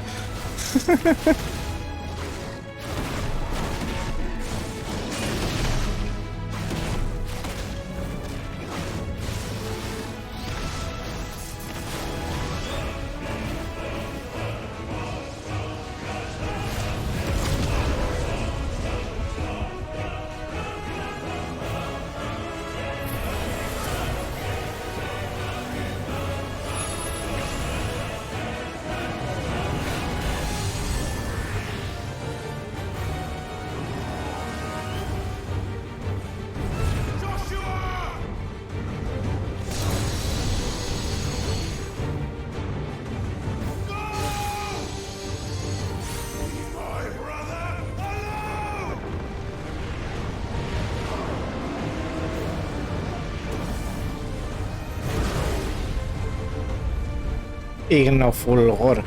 Ignofulgor.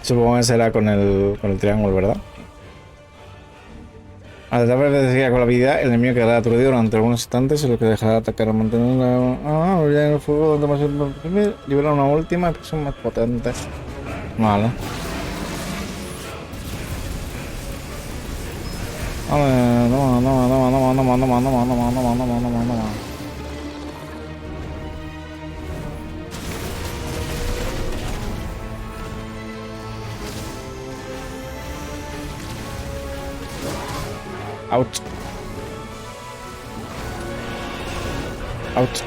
Supongo que será con el triángulo, ¿verdad? Al atacar con la habilidad, el enemigo quedará aturdido durante algunos instantes, en lo que dejará de atacar o mantener ya en el fuego durante más tiempo. Libera una última explosión más potente. Vale. Out. Out.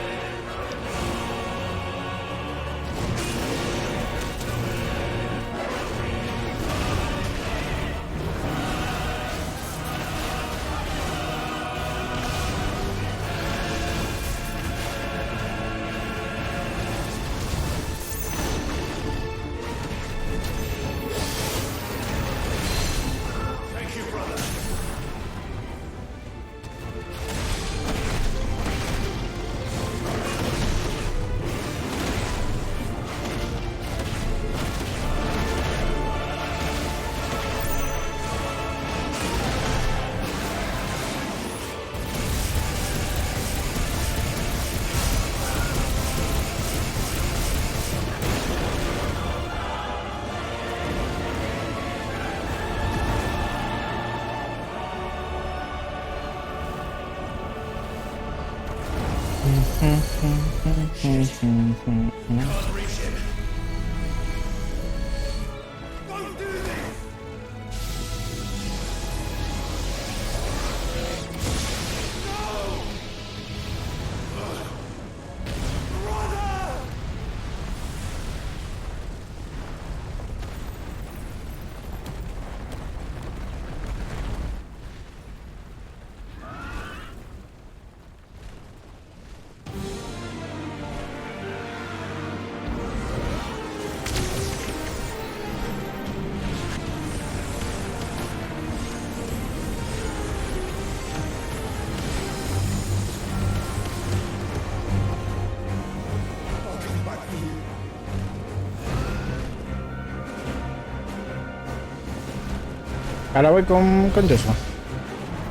Ahora voy con Joshua.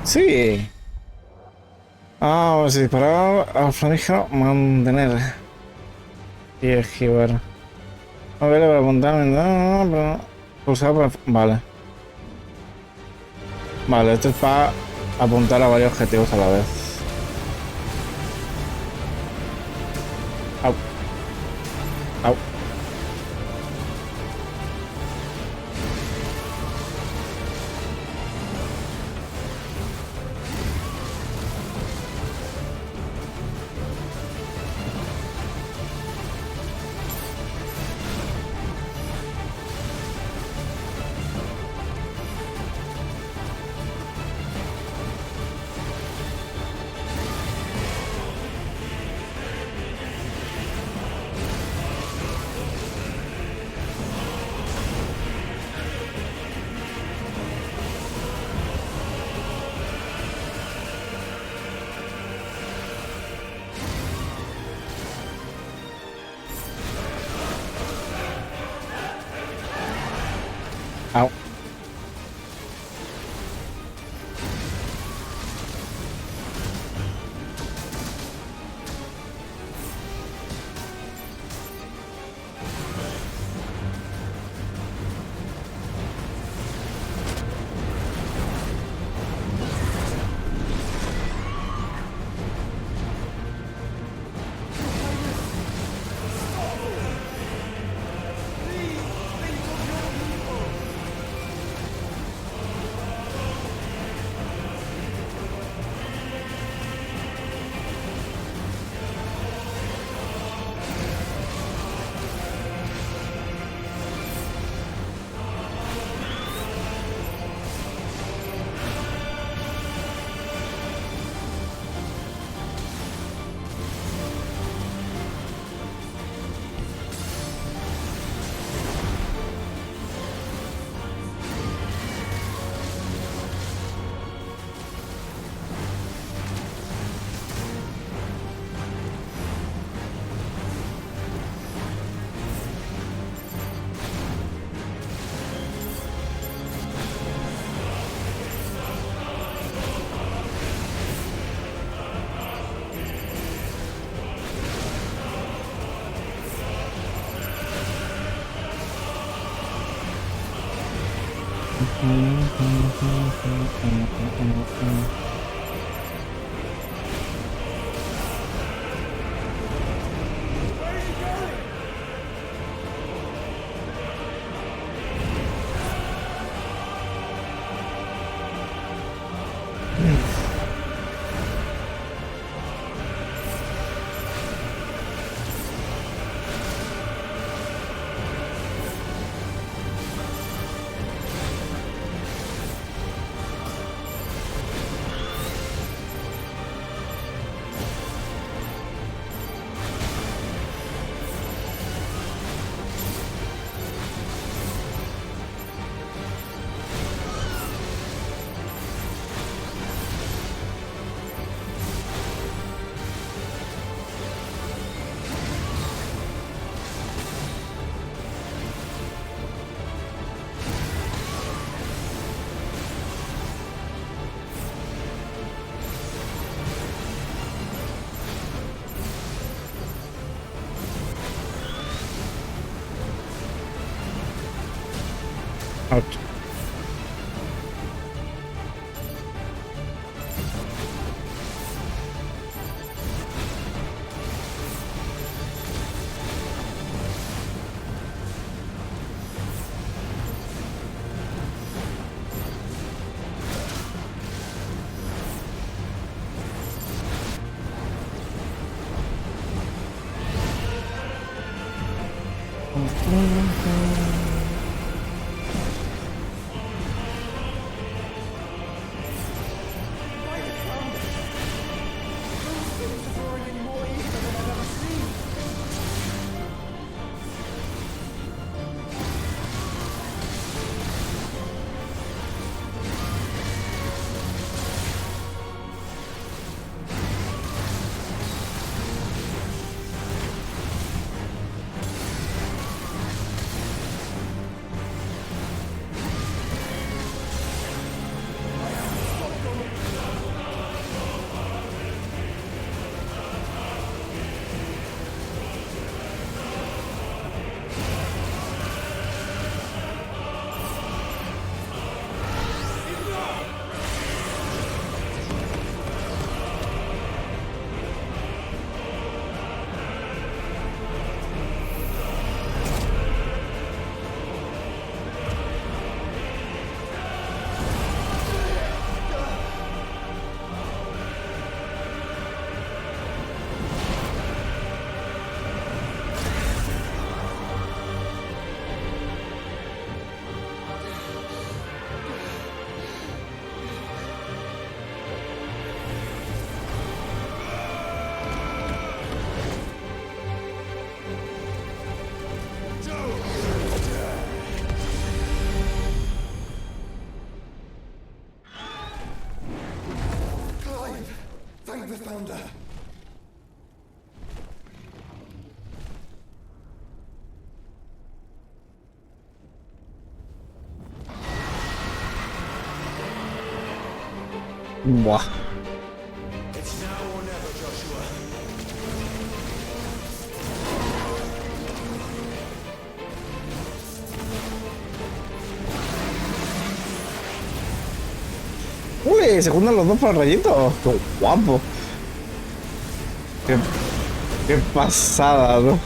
Sí. Ah, si disparaba al flamígero, mantener. Y esquivar. A ver, para apuntar. No, pero. Pulsar para. Vale. Vale, esto es para apuntar a varios objetivos a la vez. Au. Au. Ouch. Buah. It's now or never, Joshua. Uy, se juntan los dos para el rayito. Qué guapo. Qué pasada, ¿no?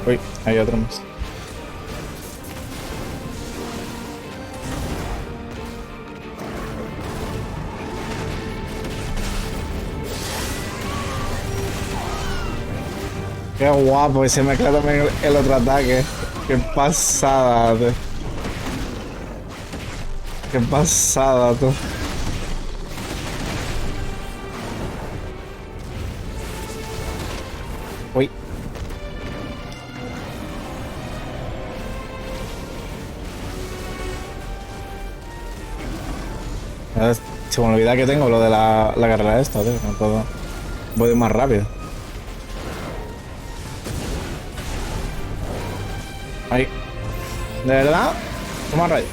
Uy, hay otro más. Qué guapo, y se mezcla también el otro ataque. Qué pasada, tío. Qué pasada, tú. Uy. Se me olvida que tengo lo de la carrera esta, tío. No puedo. Voy más rápido. Ahí. ¿De verdad? Toma rayo.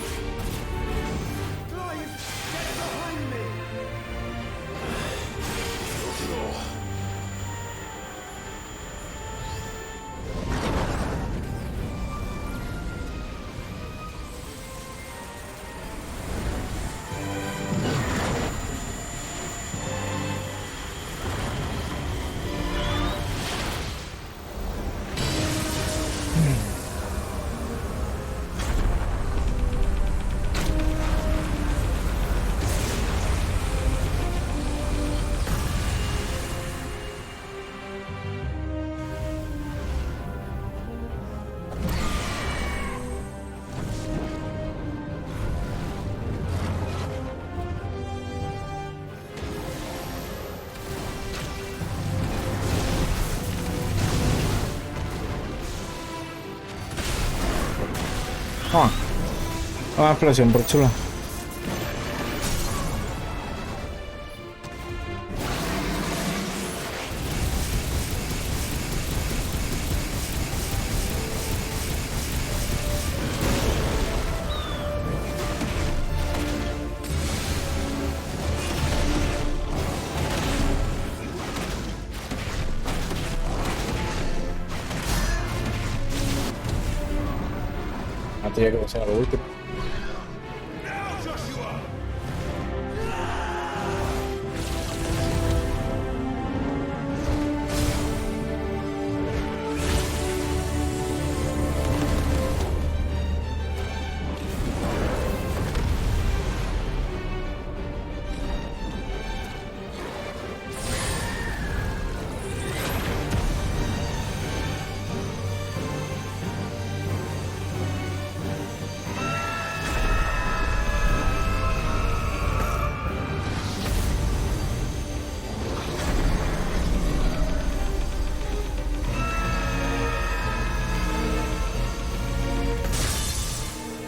Una explosión por chulo. Tenía que pasar a lo último.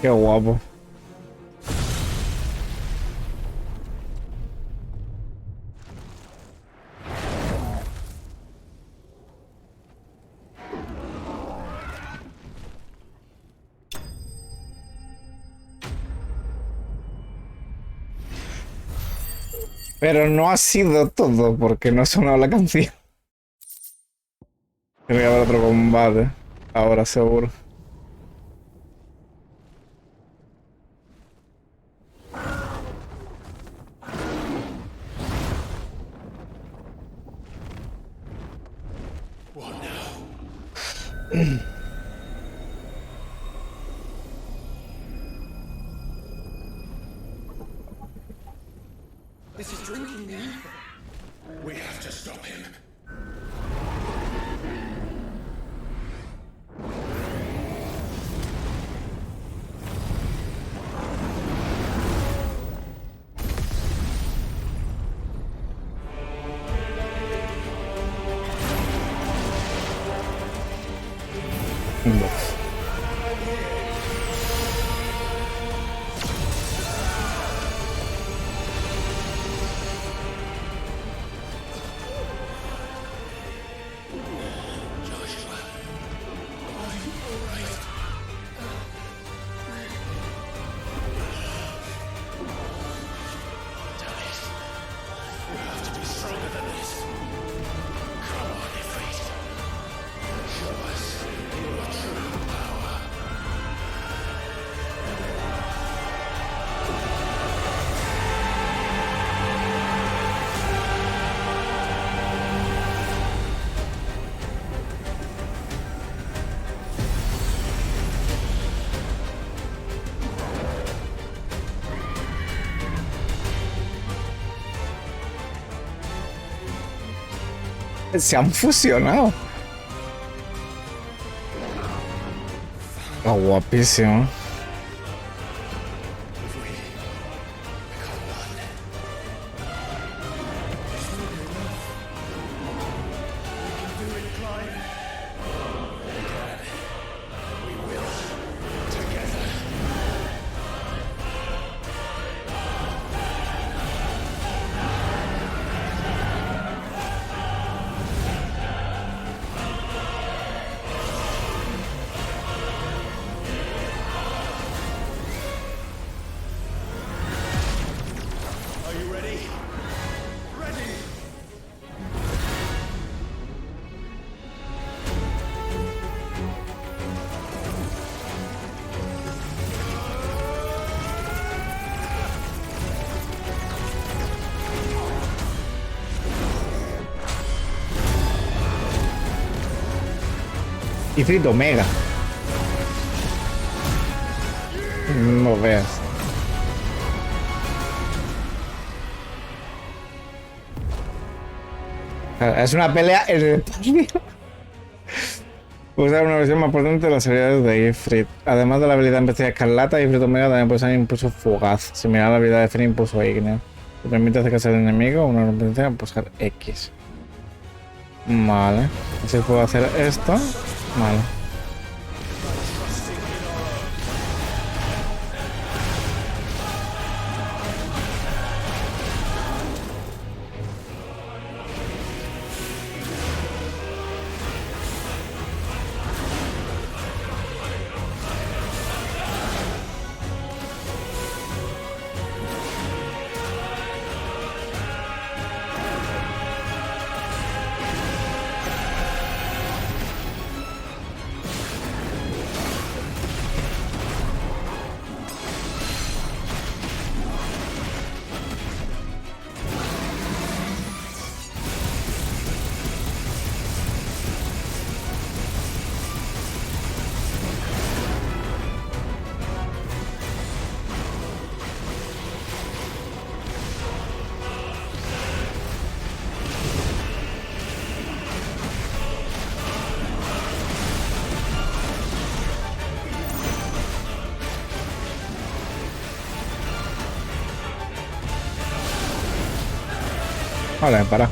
Qué guapo. Pero no ha sido todo, porque no ha sonado la canción. Tiene que haber otro combate. Ahora seguro. This is drinking me. We have to stop him. Se han fusionado. Está guapísimo. Y frito Omega. No veas. Es una pelea en el espacio. Usar una versión más potente de las habilidades de Ifrit. Además de la habilidad de investigar escarlata, Ifrit Omega también puede ser impulso fugaz, similar a la habilidad de Ifrit impulso ígneo. Te permite acercarse al enemigo, una recompensa en pulsar X. Vale. Así puedo hacer esto. Vale. Vale, para.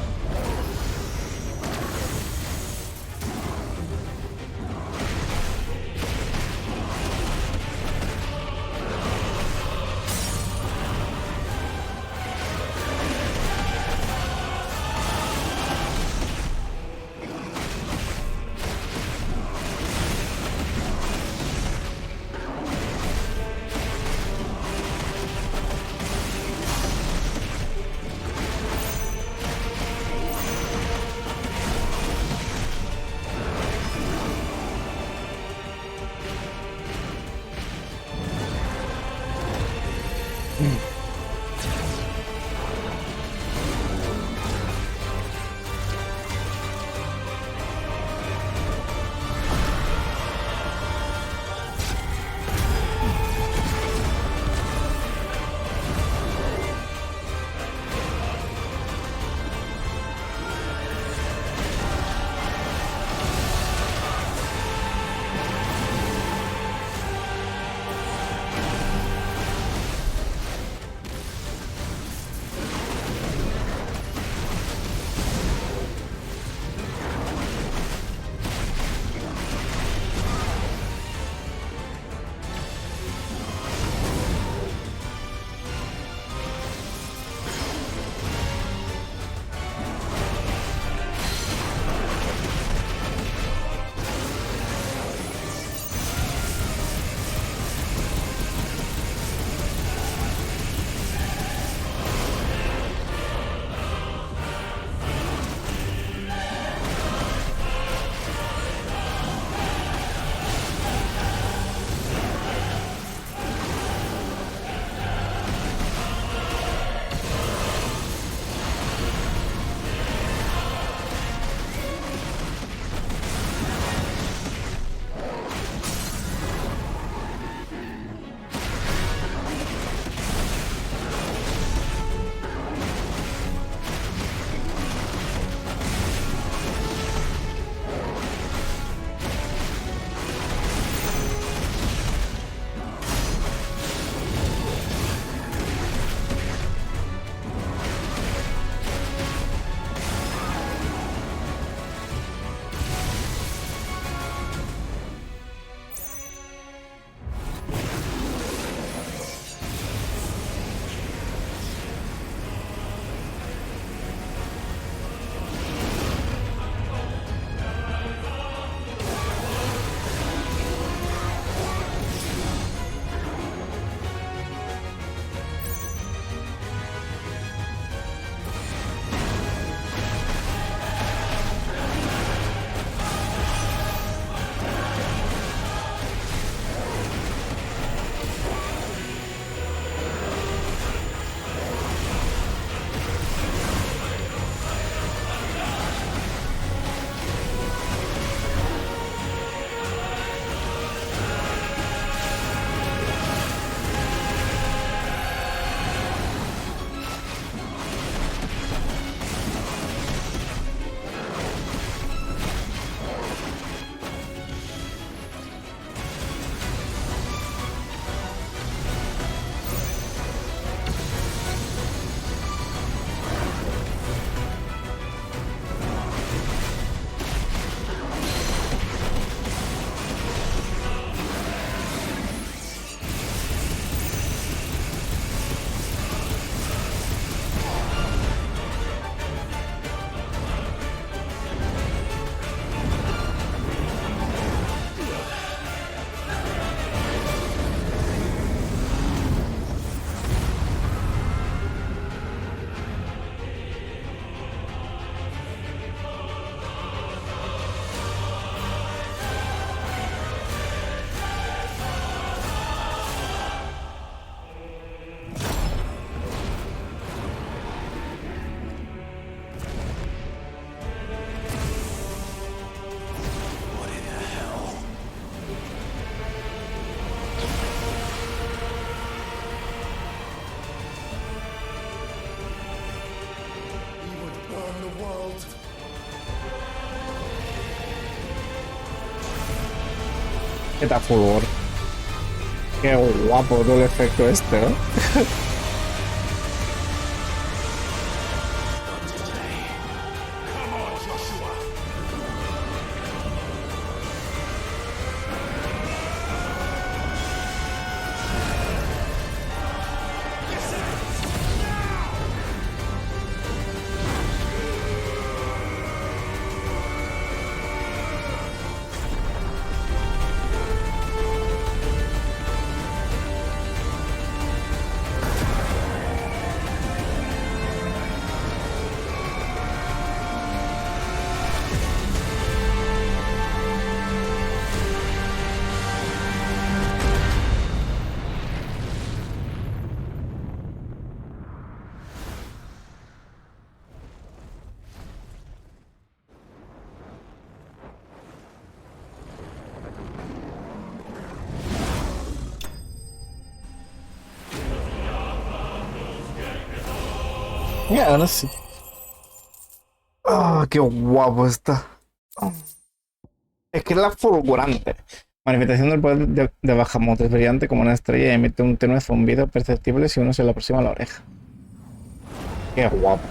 ¿Qué tal, fulgor? Qué guapo todo el efecto este, ¿no? Mira, ahora sí. Ah, qué guapo está. Es que es la fulgurante. Manifestación del poder de Bahamut es brillante como una estrella y emite un tenue zumbido perceptible si uno se le aproxima a la oreja. Qué guapo.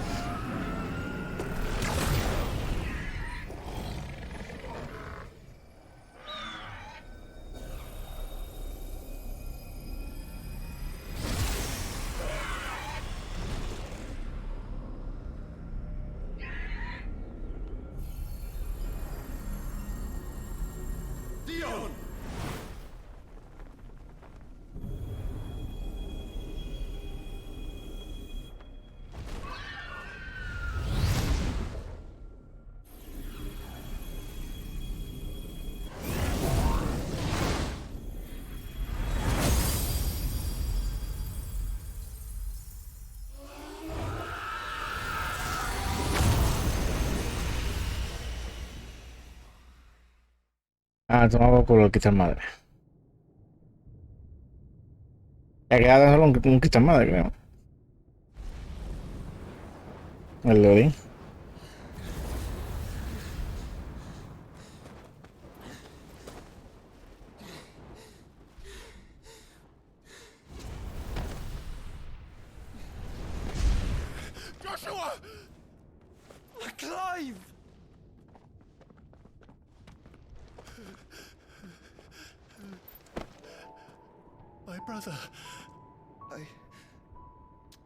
Ah, toma por culo el quitar madre. Le ha quedado solo un quitar madre, creo. El Lodi. Joshua! Clive! My brother.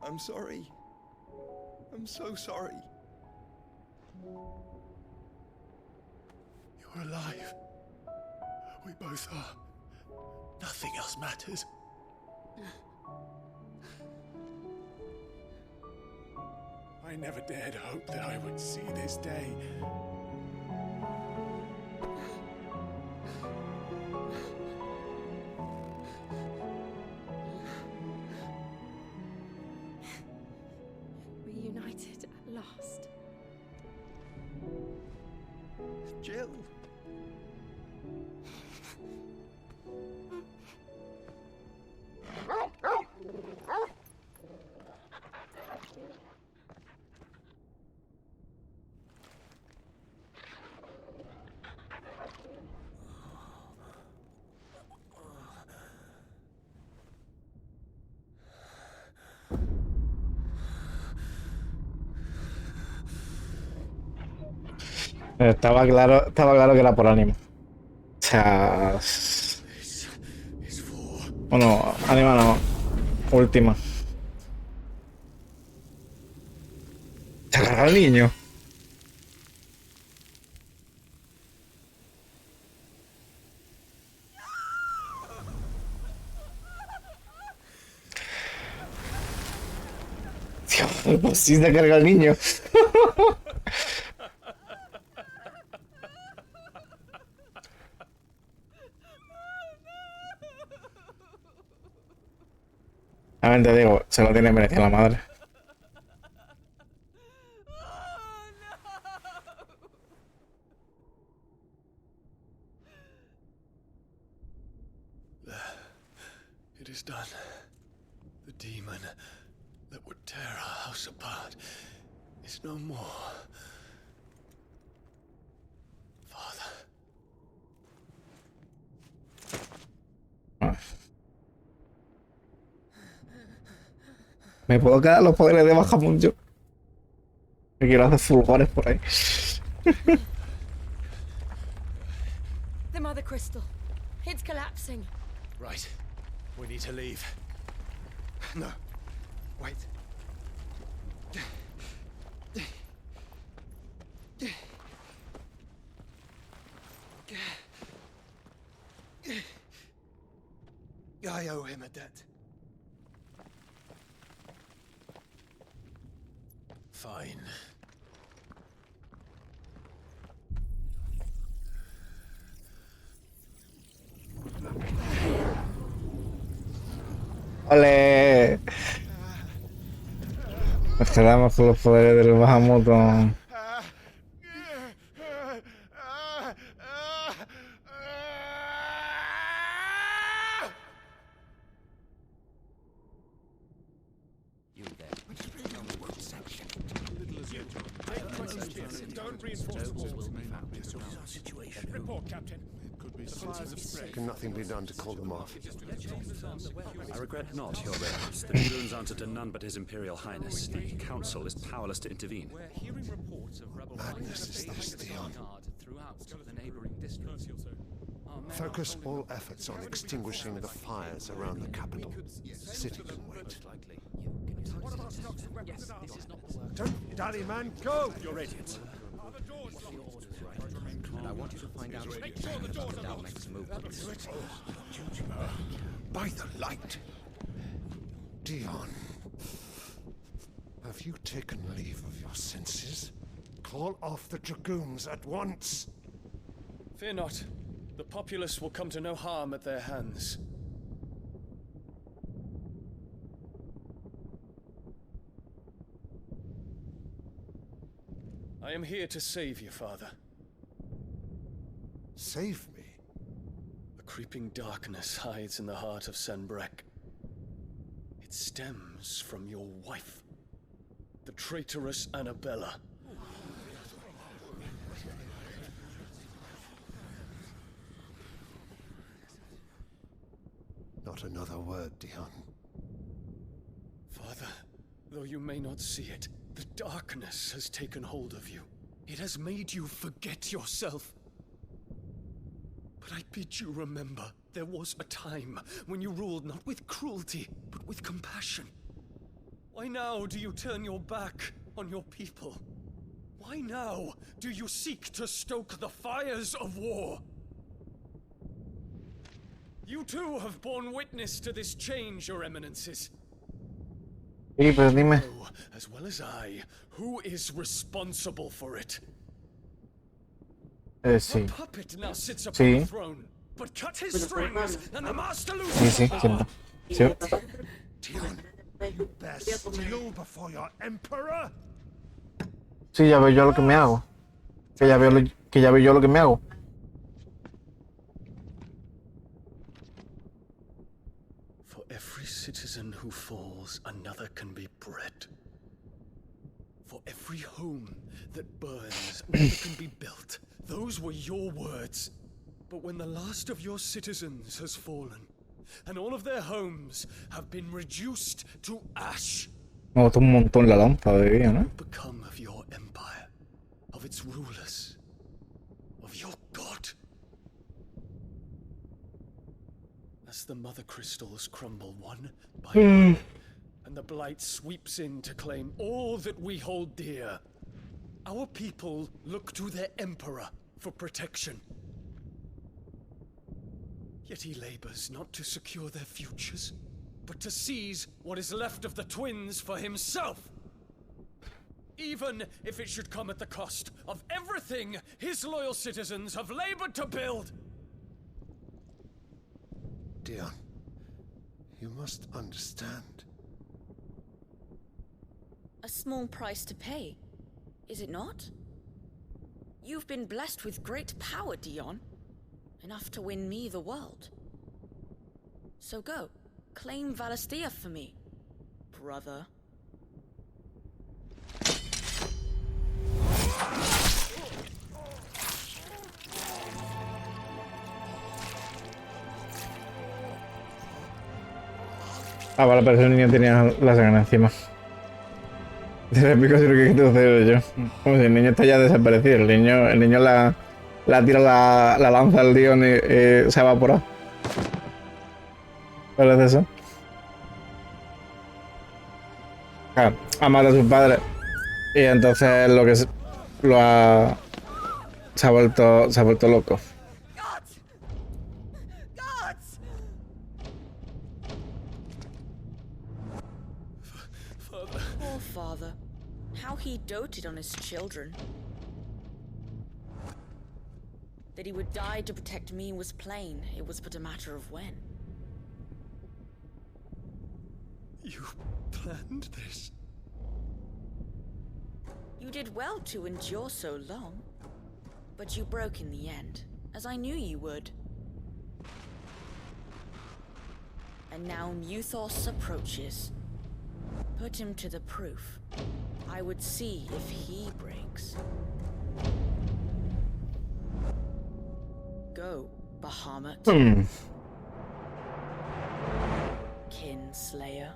I'm sorry. I'm so sorry. You're alive. We both are. Nothing else matters. I never dared hope that I would see this day. Reunited at last. Jill. Estaba claro que era por ánimo. O sea. Bueno, ánima no. Última. Se ha cargado el niño. Tío, pues sí se ha cargado el niño. A ver, te digo, se lo tiene merecido la madre. It is done. The demon that would tear our house apart is no more. Father. Me puedo quedar los poderes de Bahamut yo. Me quiero hacer fulgores por ahí. The Mother Crystal. It's collapsing. Right. We need to leave. No. Wait. I owe him a debt. Fine. ¡Ole! Nos quedamos con los poderes del Bahamut. You there. Which is really on the wood section. report, Captain. Could be fires of spread. Can nothing be done to call them off? I regret not, Your Reverence. The dragoons answer to none but His Imperial Highness. The Council is powerless to intervene. Madness is this, Dion. Focus all efforts on extinguishing the fires around the capital. The city can wait. Don't dally, man, go! Your Radiance. And I want you to find out Make sure the doors are locked. next move. By the light! Dion, have you taken leave of your senses? Call off the dragoons at once! Fear not. The populace will come to no harm at their hands. I am here to save you, Father. Save me? A creeping darkness hides in the heart of Sanbreque. It stems from your wife, the traitorous Annabella. Not another word, Dion. Father, though you may not see it, the darkness has taken hold of you. It has made you forget yourself. But I bid you remember, there was a time when you ruled not with cruelty, but with compassion. Why now do you turn your back on your people? Why now do you seek to stoke the fires of war? You too have borne witness to this change, Your Eminences. Sí, pero dime. Know, as well as I, who is responsible for it? Sí. The puppet now sits upon the throne, but cut his strings and the master loses. Sí, siento. Sí. Dion, you bear steel before your emperor? Sí, ya veo yo lo que me hago. Que ya veo yo lo que me hago. For every citizen who falls, another can be bred. For every home that burns, another can be built. Those were your words. But when the last of your citizens has fallen, and all of their homes have been reduced to ash, Me botó un montón la lanza de día, ¿no? become of your empire, of its rulers, of your god. As the mother crystals crumble one by one, and the blight sweeps in to claim all that we hold dear, our people look to their emperor for protection. Yet he labors not to secure their futures, but to seize what is left of the twins for himself. Even if it should come at the cost of everything his loyal citizens have labored to build. Dion, you must understand. A small price to pay, is it not? You've been blessed with great power, Dion. Enough to win me the world. So go, claim Valisthea for me, brother. Ah, vale, pero ese niño tenía la sangre encima. Te pico si lo que quiero hacer yo. Como si el niño está ya desaparecido. El niño la tira la lanza al Dion y se ha evaporado. Parece eso. Claro, ha matado a su padre. Y entonces lo que se ha vuelto loco. Poor father. How he doted on his children. That he would die to protect me was plain. It was but a matter of when. You planned this? You did well to endure so long. But you broke in the end, as I knew you would. And now Muthos approaches. Put him to the proof. I would see if he breaks. Go, Bahamut. Kinslayer.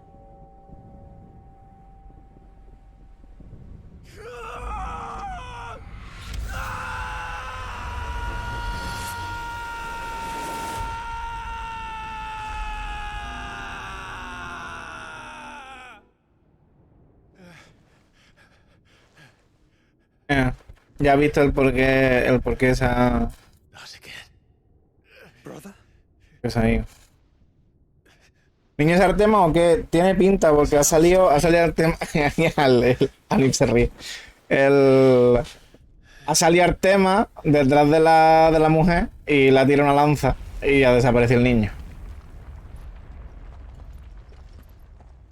Ya he visto el porqué esa... Esa ahí. ¿Niño es Artema o qué? Tiene pinta porque ha salido Artema... Alip se ríe. Ha salido Artema detrás de la mujer y la tira una lanza y ha desaparecido el niño.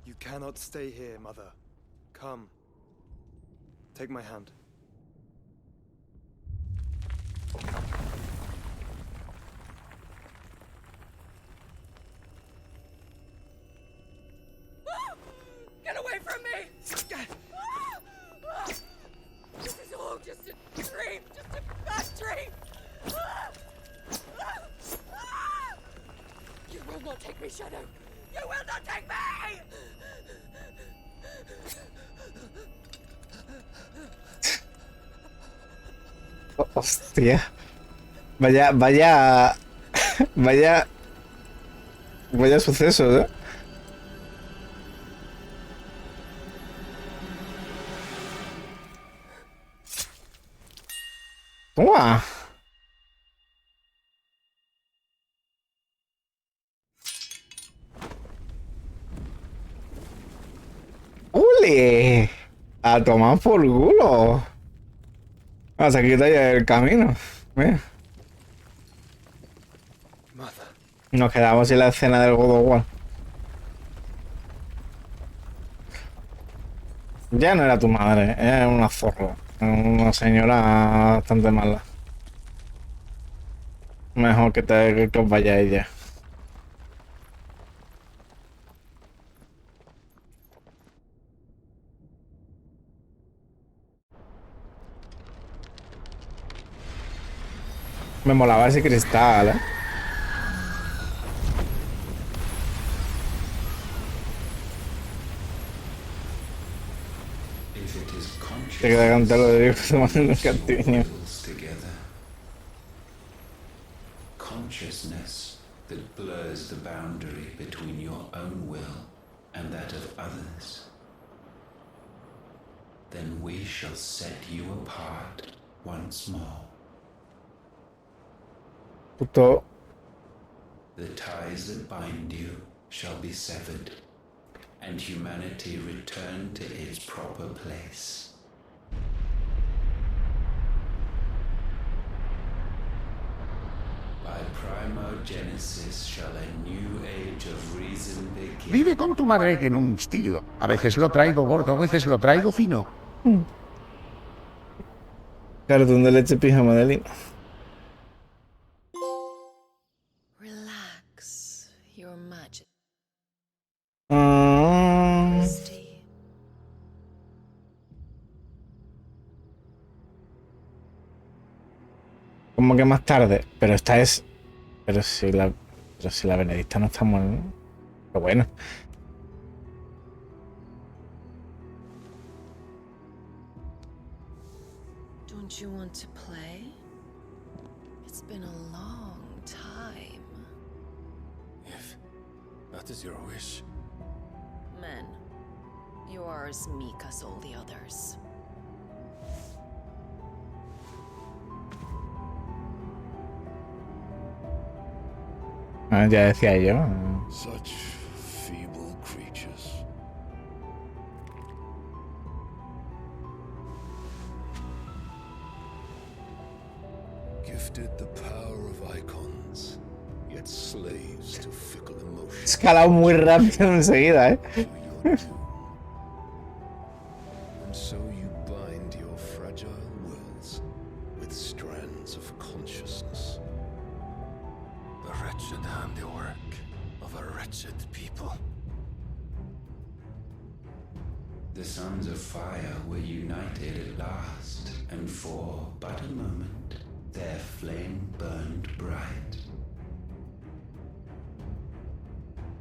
You cannot stay here, mother. Come. Take my hand. Get away from me! This is all just a dream, just a bad dream! You will not take me, Shadow! You will not take me! Hostia. Vaya sucesos, ¿eh? ¡Toma! ¡Ule! A tomar por culo. Vas a quitar ya el camino. Mira. Nos quedamos en la escena del God of War. Ya no era tu madre, era una zorra. Una señora bastante mala. Mejor que os vayáis ya. Me molaba ese cristal, ¿eh? Te queda cantar lo de Dios tomando un cantiño. Consciousness that blurs the boundary between your own will and that of others. Then we shall set you apart once more. Puto. The ties that bind you shall be severed, and humanity return to its proper place. By primogenesis shall a new age of reason begin. Vive con tu madre en un estilo. A veces lo traigo gordo, a veces lo traigo fino. Cartón de leche pijama de lino. Relax, Your Majesty. Como que más tarde, pero esta es... Pero si la Benedicta no está muy... Pero bueno. Don't you want to play? It's been a long time. If that is your wish. Men, you are as meek as all the others. Ah, ya decía yo. Such feeble creatures. Gifted the power of icons, yet slaves to fickle emotions. Escalado muy rápido enseguida, ¿eh? And so you bind your fragile wills with strands of consciousness. The wretched handiwork of a wretched people. The sons of fire were united at last, and for but a moment, their flame burned bright.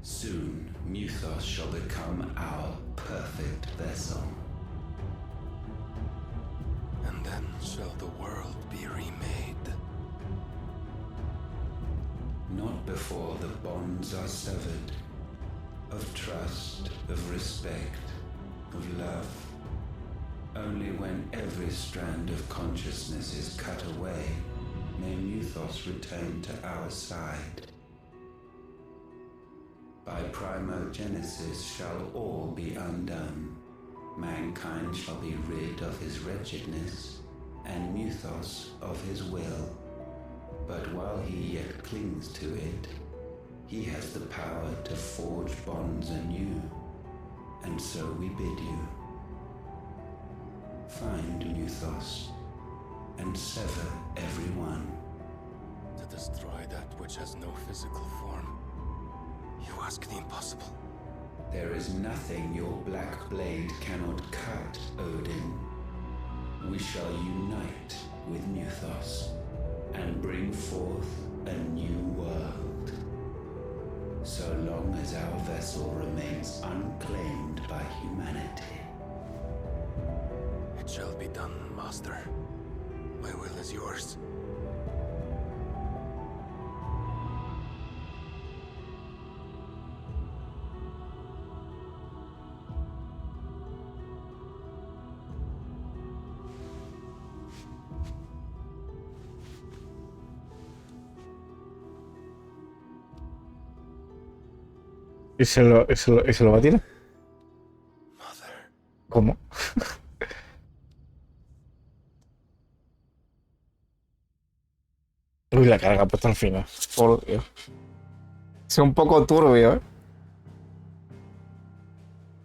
Soon, Muthos shall become our perfect vessel. And then shall the world be remade. Not before the bonds are severed, of trust, of respect, of love. Only when every strand of consciousness is cut away, may Muthos return to our side. By primogenesis shall all be undone. Mankind shall be rid of his wretchedness, and Muthos of his will. But while he yet clings to it, he has the power to forge bonds anew, and so we bid you. Find Muthos, and sever everyone. To destroy that which has no physical form. You ask the impossible. There is nothing your black blade cannot cut, Odin. We shall unite with Muthos, and bring forth a new world. So long as our vessel remains unclaimed by humanity. It shall be done, Master. My will is yours. ¿Y se lo va a tirar? ¿Cómo? Uy, la carga puesta al final. Por Dios. Es un poco turbio, ¿eh?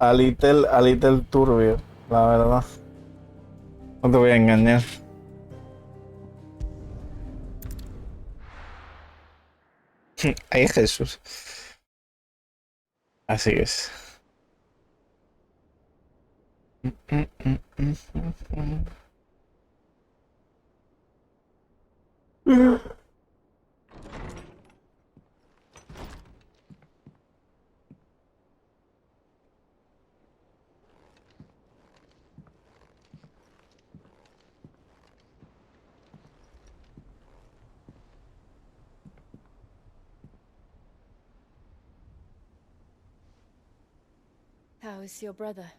A little turbio, la verdad. No te voy a engañar. Ay, Jesús. Así es. How is your brother?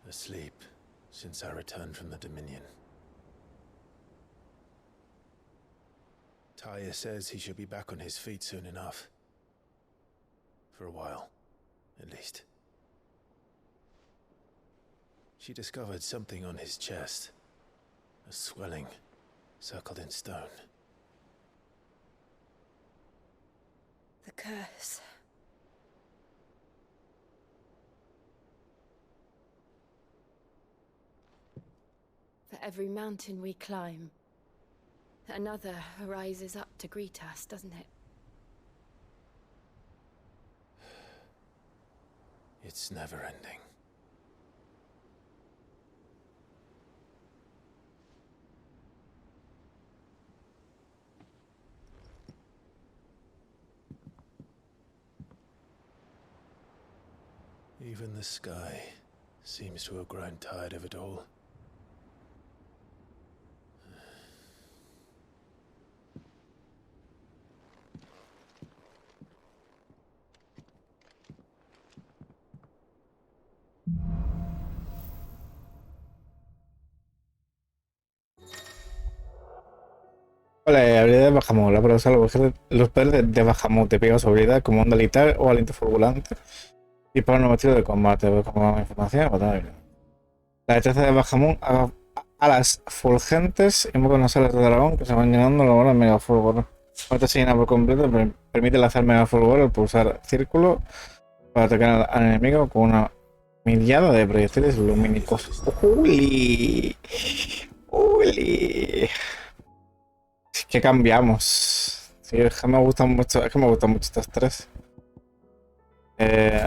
Asleep since I returned from the Dominion. Taya says he should be back on his feet soon enough. For a while, at least. She discovered something on his chest. A swelling, circled in stone. The curse. For every mountain we climb, another rises up to greet us, doesn't it? It's never ending. Even the sky seems to have grown tired of it all. Vale, habilidad de Bahamut. La prueba los poderes de Bahamut. Te pega su habilidad como onda letal o aliento fulgurante. Y para un nuevo estilo de combate. Como información. La destreza de Bahamut haga alas fulgentes. Invoca unas alas de dragón que se van llenando a la hora de mega fulgor. Esta se llena por completo. Permite lanzar mega fulgor al pulsar círculo para atacar al enemigo con una miriada de proyectiles lumínicos. ¡Uli! ¡Uli! Es que cambiamos. Sí, es que me gustan mucho estas tres.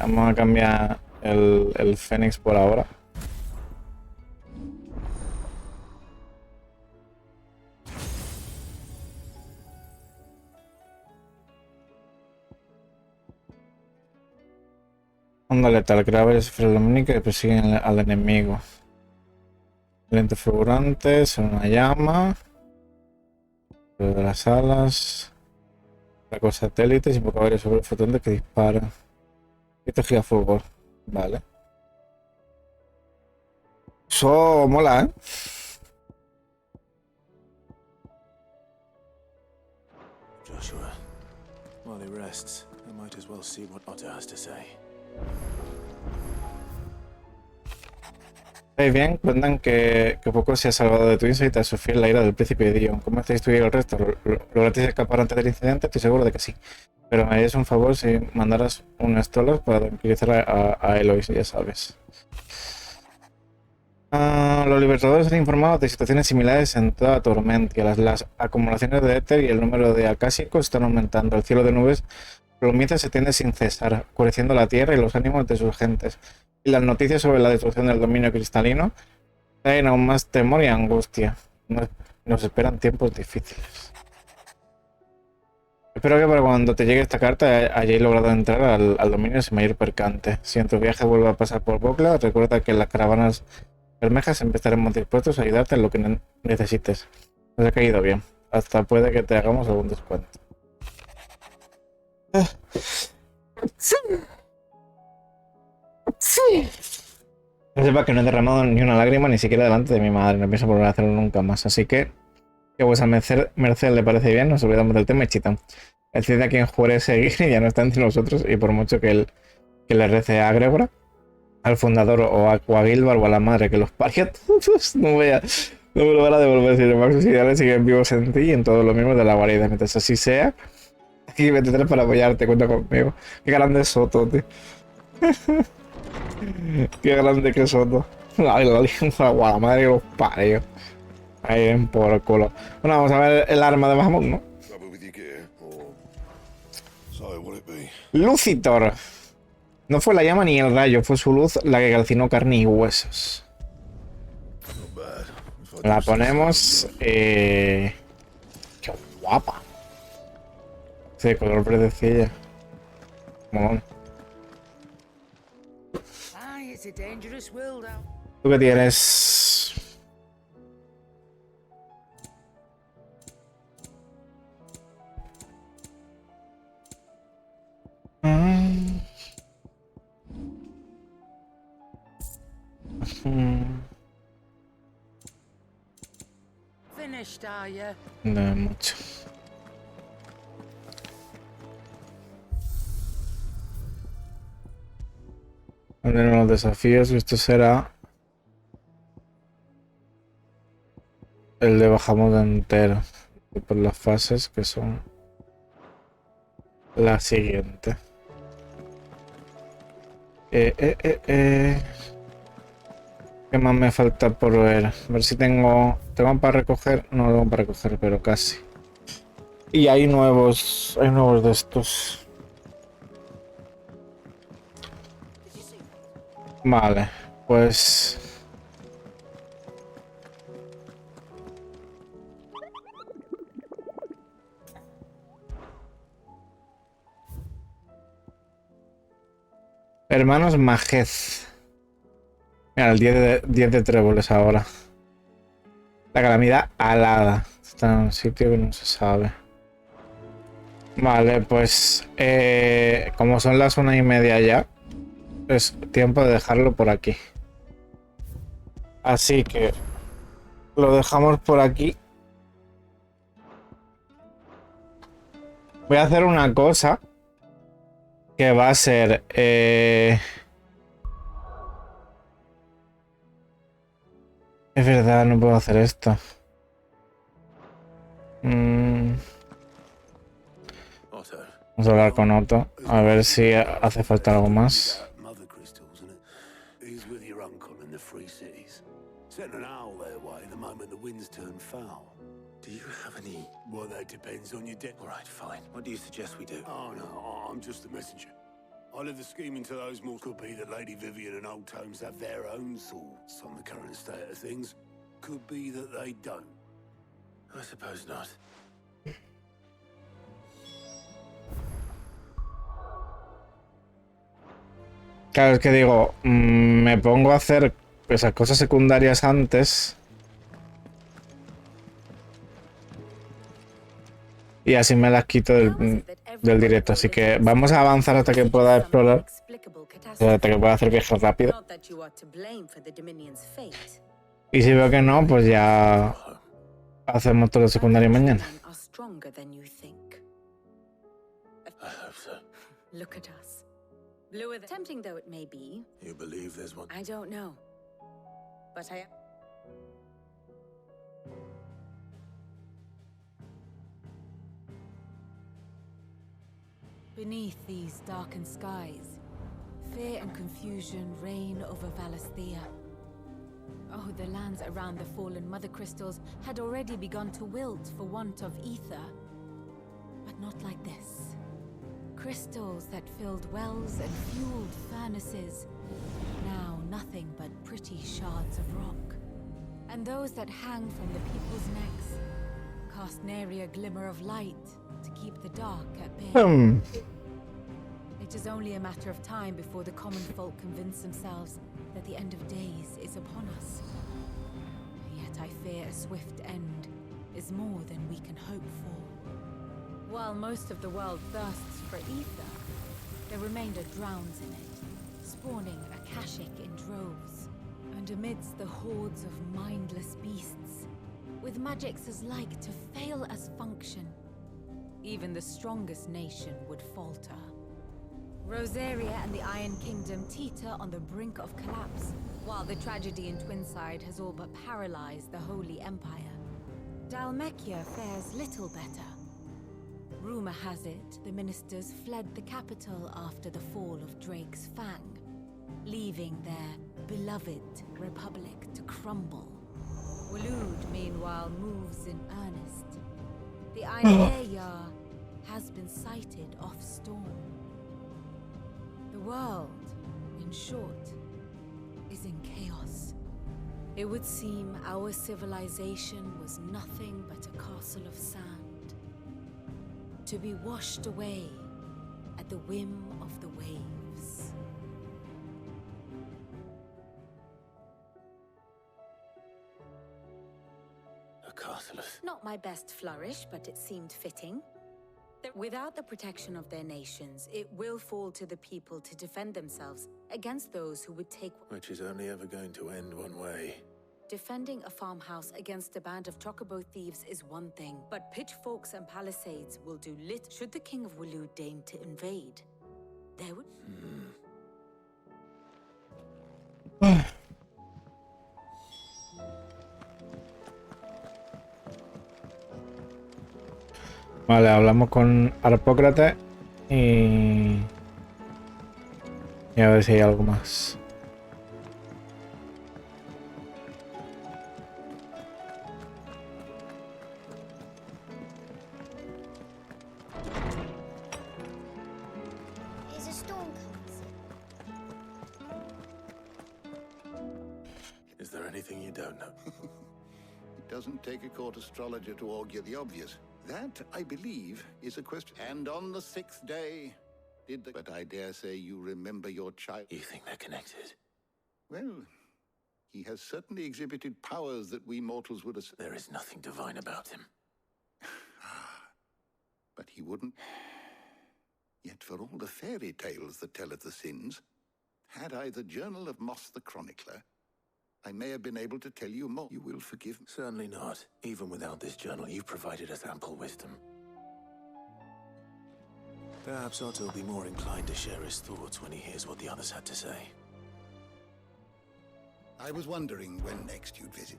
Vamos a cambiar el Fénix por ahora. Onda letal, crea varias esferas lumínicas que persiguen al enemigo. Lente fulgurante, son una llama. De las alas. Con satélites y invoca varios sobreflotantes que disparan. Esto es gigafulgor. Vale. Eso mola, ¿eh? Joshua, while he rests, I might as well see what Otto has to say. ¿Estáis bien? Cuentan que poco se ha salvado de tu insight a sufrir la ira del príncipe Dion. ¿Cómo estáis tú y el resto? ¿Lograsteis escapar antes del incidente? Estoy seguro de que sí. Pero me harías un favor si mandaras unas tolas para tranquilizar a Eloise, ya sabes. Los libertadores han informado de situaciones similares en toda Tormentia. Las acumulaciones de éter y el número de acásicos están aumentando. El cielo de nubes plomiza se tiende sin cesar, oscureciendo la tierra y los ánimos de sus gentes. Y las noticias sobre la destrucción del dominio cristalino traen aún más temor y angustia. Nos esperan tiempos difíciles. Espero que para cuando te llegue esta carta hayáis logrado entrar al dominio sin mayor percance. Si en tu viaje vuelve a pasar por Bocla, recuerda que las caravanas bermejas siempre estaremos dispuestos a ayudarte en lo que necesites. Nos ha caído bien. Hasta puede que te hagamos algún descuento. Sí. Sí. No sepa que no he derramado ni una lágrima ni siquiera delante de mi madre. No pienso volver a hacerlo nunca más. Así que vuesa merced le parece bien, nos olvidamos del tema y chitan. El cid a quien juré seguir ya no está entre nosotros y por mucho que le rece a Gregora, al fundador o a Coagilbar o a la madre que los parió, no me lo van a devolver. Sin embargo, sus ideales siguen vivos en ti y en todos los miembros de la guarida. Mientras así sea, aquí 23 para apoyarte, cuenta conmigo. Qué grande es Soto, tío. Qué grande que es Soto. Ay, la madre que los parió. Ahí ven por el culo. Bueno, vamos a ver el arma de Bahamut, ¿no? Lucitor. No fue la llama ni el rayo, fue su luz la que calcinó carne y huesos. La ponemos. Qué guapa. Sí, color predecilla. Bueno. ¿Tú qué tienes? No mucho. Tenemos los desafíos. Esto será el de Bahamut entero. Y por las fases que son la siguiente. ¿Qué más me falta por ver? A ver si tengo para recoger. No tengo para recoger, pero casi. Y hay nuevos de estos. Vale, pues hermanos Majez. Mira, el 10 de tréboles ahora. La calamidad alada. Está en un sitio que no se sabe. Vale, pues como son las 1:30 ya, es tiempo de dejarlo por aquí. Así que lo dejamos por aquí. Voy a hacer una cosa que va a ser es verdad, no puedo hacer esto. Vamos a hablar con Otto, a ver si hace falta algo más. He's with your uncle in the Free Cities. Sent an owl their way the moment the winds turn foul. Do you have any? Well, that depends on your debt. All right, fine. What do you suggest we do? Oh, no, I'm just a messenger. I leave the scheming to those more. Could be that Lady Vivian and Old Tomes have their own thoughts on the current state of things. Could be that they don't. I suppose not. Claro, es que digo, me pongo a hacer esas cosas secundarias antes. Y así me las quito del directo. Así que vamos a avanzar hasta que pueda explorar. Hasta que pueda hacer viajes rápido. Not that you are to blame for the Dominion's fate. Y si veo que no, pues ya hacemos todo lo secundario mañana. Men are stronger than you think. I hope so. Look at us. Bluer than tempting though it may be, You believe there's one? I don't know. But I Beneath these darkened skies, fear and confusion reign over Valisthea. Oh, the lands around the fallen mother crystals had already begun to wilt for want of ether. But not like this. Crystals that filled wells and fueled furnaces, now nothing but pretty shards of rock. And those that hang from the people's necks cast nary a glimmer of light to keep the dark at bay. It is only a matter of time before the common folk convince themselves that the end of days is upon us. Yet I fear a swift end is more than we can hope for. While most of the world thirsts for ether, the remainder drowns in it, spawning Akashic in droves. And amidst the hordes of mindless beasts, with magics as like to fail as function, even the strongest nation would falter. Rosaria and the Iron Kingdom teeter on the brink of collapse, while the tragedy in Twinside has all but paralyzed the Holy Empire. Dalmekia fares little better. Rumor has it the ministers fled the capital after the fall of Drake's Fang, leaving their beloved republic to crumble. Waloed, meanwhile, moves in earnest. The Einherjar has been sighted off Storm. The world, in short, is in chaos. It would seem our civilization was nothing but a castle of sand, to be washed away at the whim of the waves. A castle of... Not my best flourish, but it seemed fitting. That without the protection of their nations, it will fall to the people to defend themselves against those who would take... Which is only ever going to end one way. Defending a farmhouse against a band of chocobo thieves is one thing, but pitchforks and palisades will do lit should the King of Waloed deign to invade. There would... Vale, hablamos con Arpócrates y a ver si hay algo más. Is a storm Is there anything you don't know? It doesn't take a court astrologer to augur the obvious. That, I believe, is a question. And on the 6th day, But I dare say you remember your child. You think they're connected? Well, he has certainly exhibited powers that we mortals would assume. There is nothing divine about him. But he wouldn't. Yet for all the fairy tales that tell of the sins, had I the Journal of Moss the Chronicler, I may have been able to tell you more. You will forgive me. Certainly not. Even without this journal, you provided us ample wisdom. Perhaps Otto will be more inclined to share his thoughts when he hears what the others had to say. I was wondering when next you'd visit.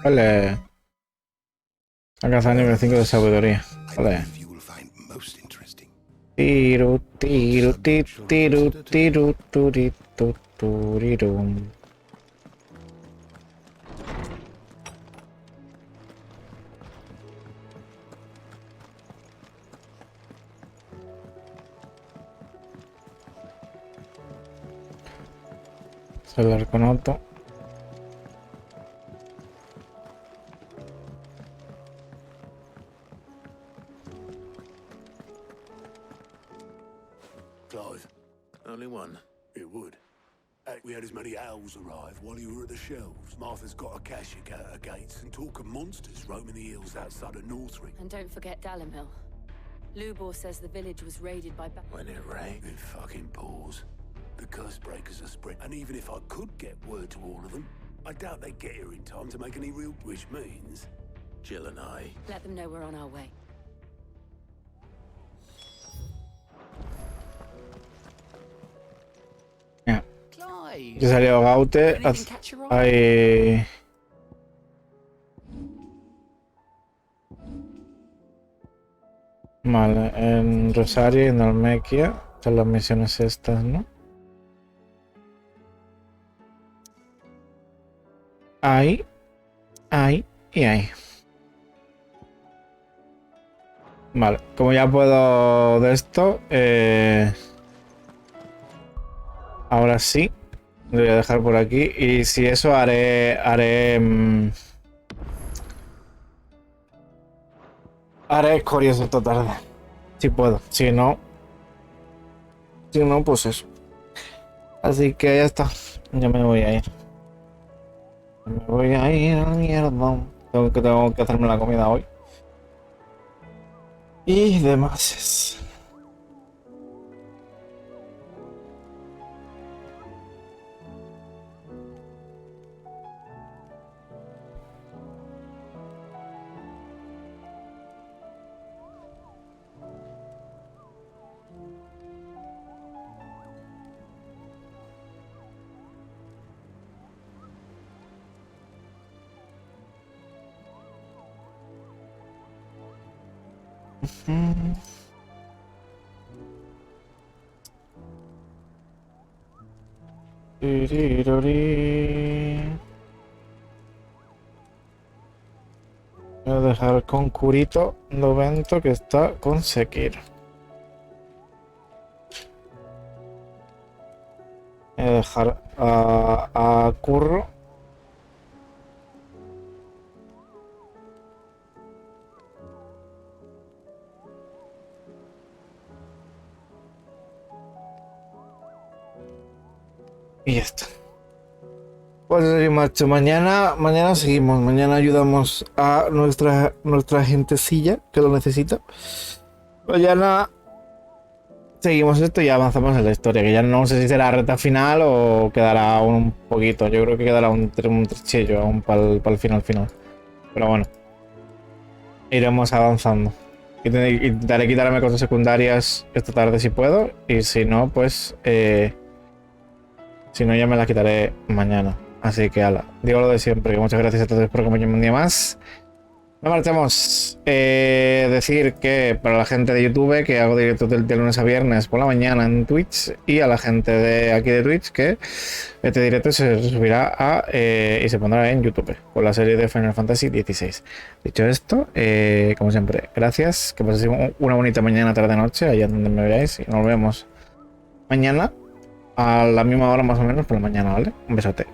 Vale. Alcanzar nivel 5 de sabiduría. Vale. Tiru, tiru, tiru, tiru, turito, turirum. Hablar con Otto. Clive? Only one. It would. We had as many owls arrive while you were at the shelves. Martha's got a cashier at her gates and talk of monsters roaming the hills outside of Northring. And don't forget Dalimil. Lubor says the village was raided by When it rained, it fucking pours. The curse breakers are spread, and even if I could get word to all of them, I doubt they'd get here in time to make any real... Which means... Jill and I... Let them know we're on our way. Ya salió Gaute. Hay... Vale, en Rosario y en Almequia son las misiones estas, ¿no? Ahí y ahí. Vale, como ya puedo de esto, ahora sí, lo voy a dejar por aquí y si eso haré escorias esta tarde, si puedo, si no, pues eso. Así que ya está, ya me voy a ir. Me voy a ir a la mierda. Tengo que hacerme la comida hoy. Y demás. Voy a dejar con Curito Novento que está con Sekiro. Voy a dejar a Curro. Y ya está. Pues sí, macho, mañana seguimos, mañana ayudamos a nuestra gentecilla que lo necesita. Mañana seguimos esto y avanzamos en la historia, que ya no sé si será reta final o quedará un poquito. Yo creo que quedará un trechillo aún para el final. Pero bueno, iremos avanzando. Intentaré quitarme cosas secundarias esta tarde si puedo, y si no, pues si no, ya me las quitaré mañana. Así que ala, digo lo de siempre, que muchas gracias a todos por acompañarme un día más. Nos marchamos. Decir que para la gente de YouTube que hago directos de lunes a viernes por la mañana en Twitch, y a la gente de aquí de Twitch que este directo se subirá y se pondrá en YouTube con la serie de Final Fantasy XVI. Dicho esto, como siempre, gracias, que paséis una bonita mañana, tarde, noche, allá donde me veáis, y nos vemos mañana a la misma hora más o menos por la mañana, ¿vale? Un besote.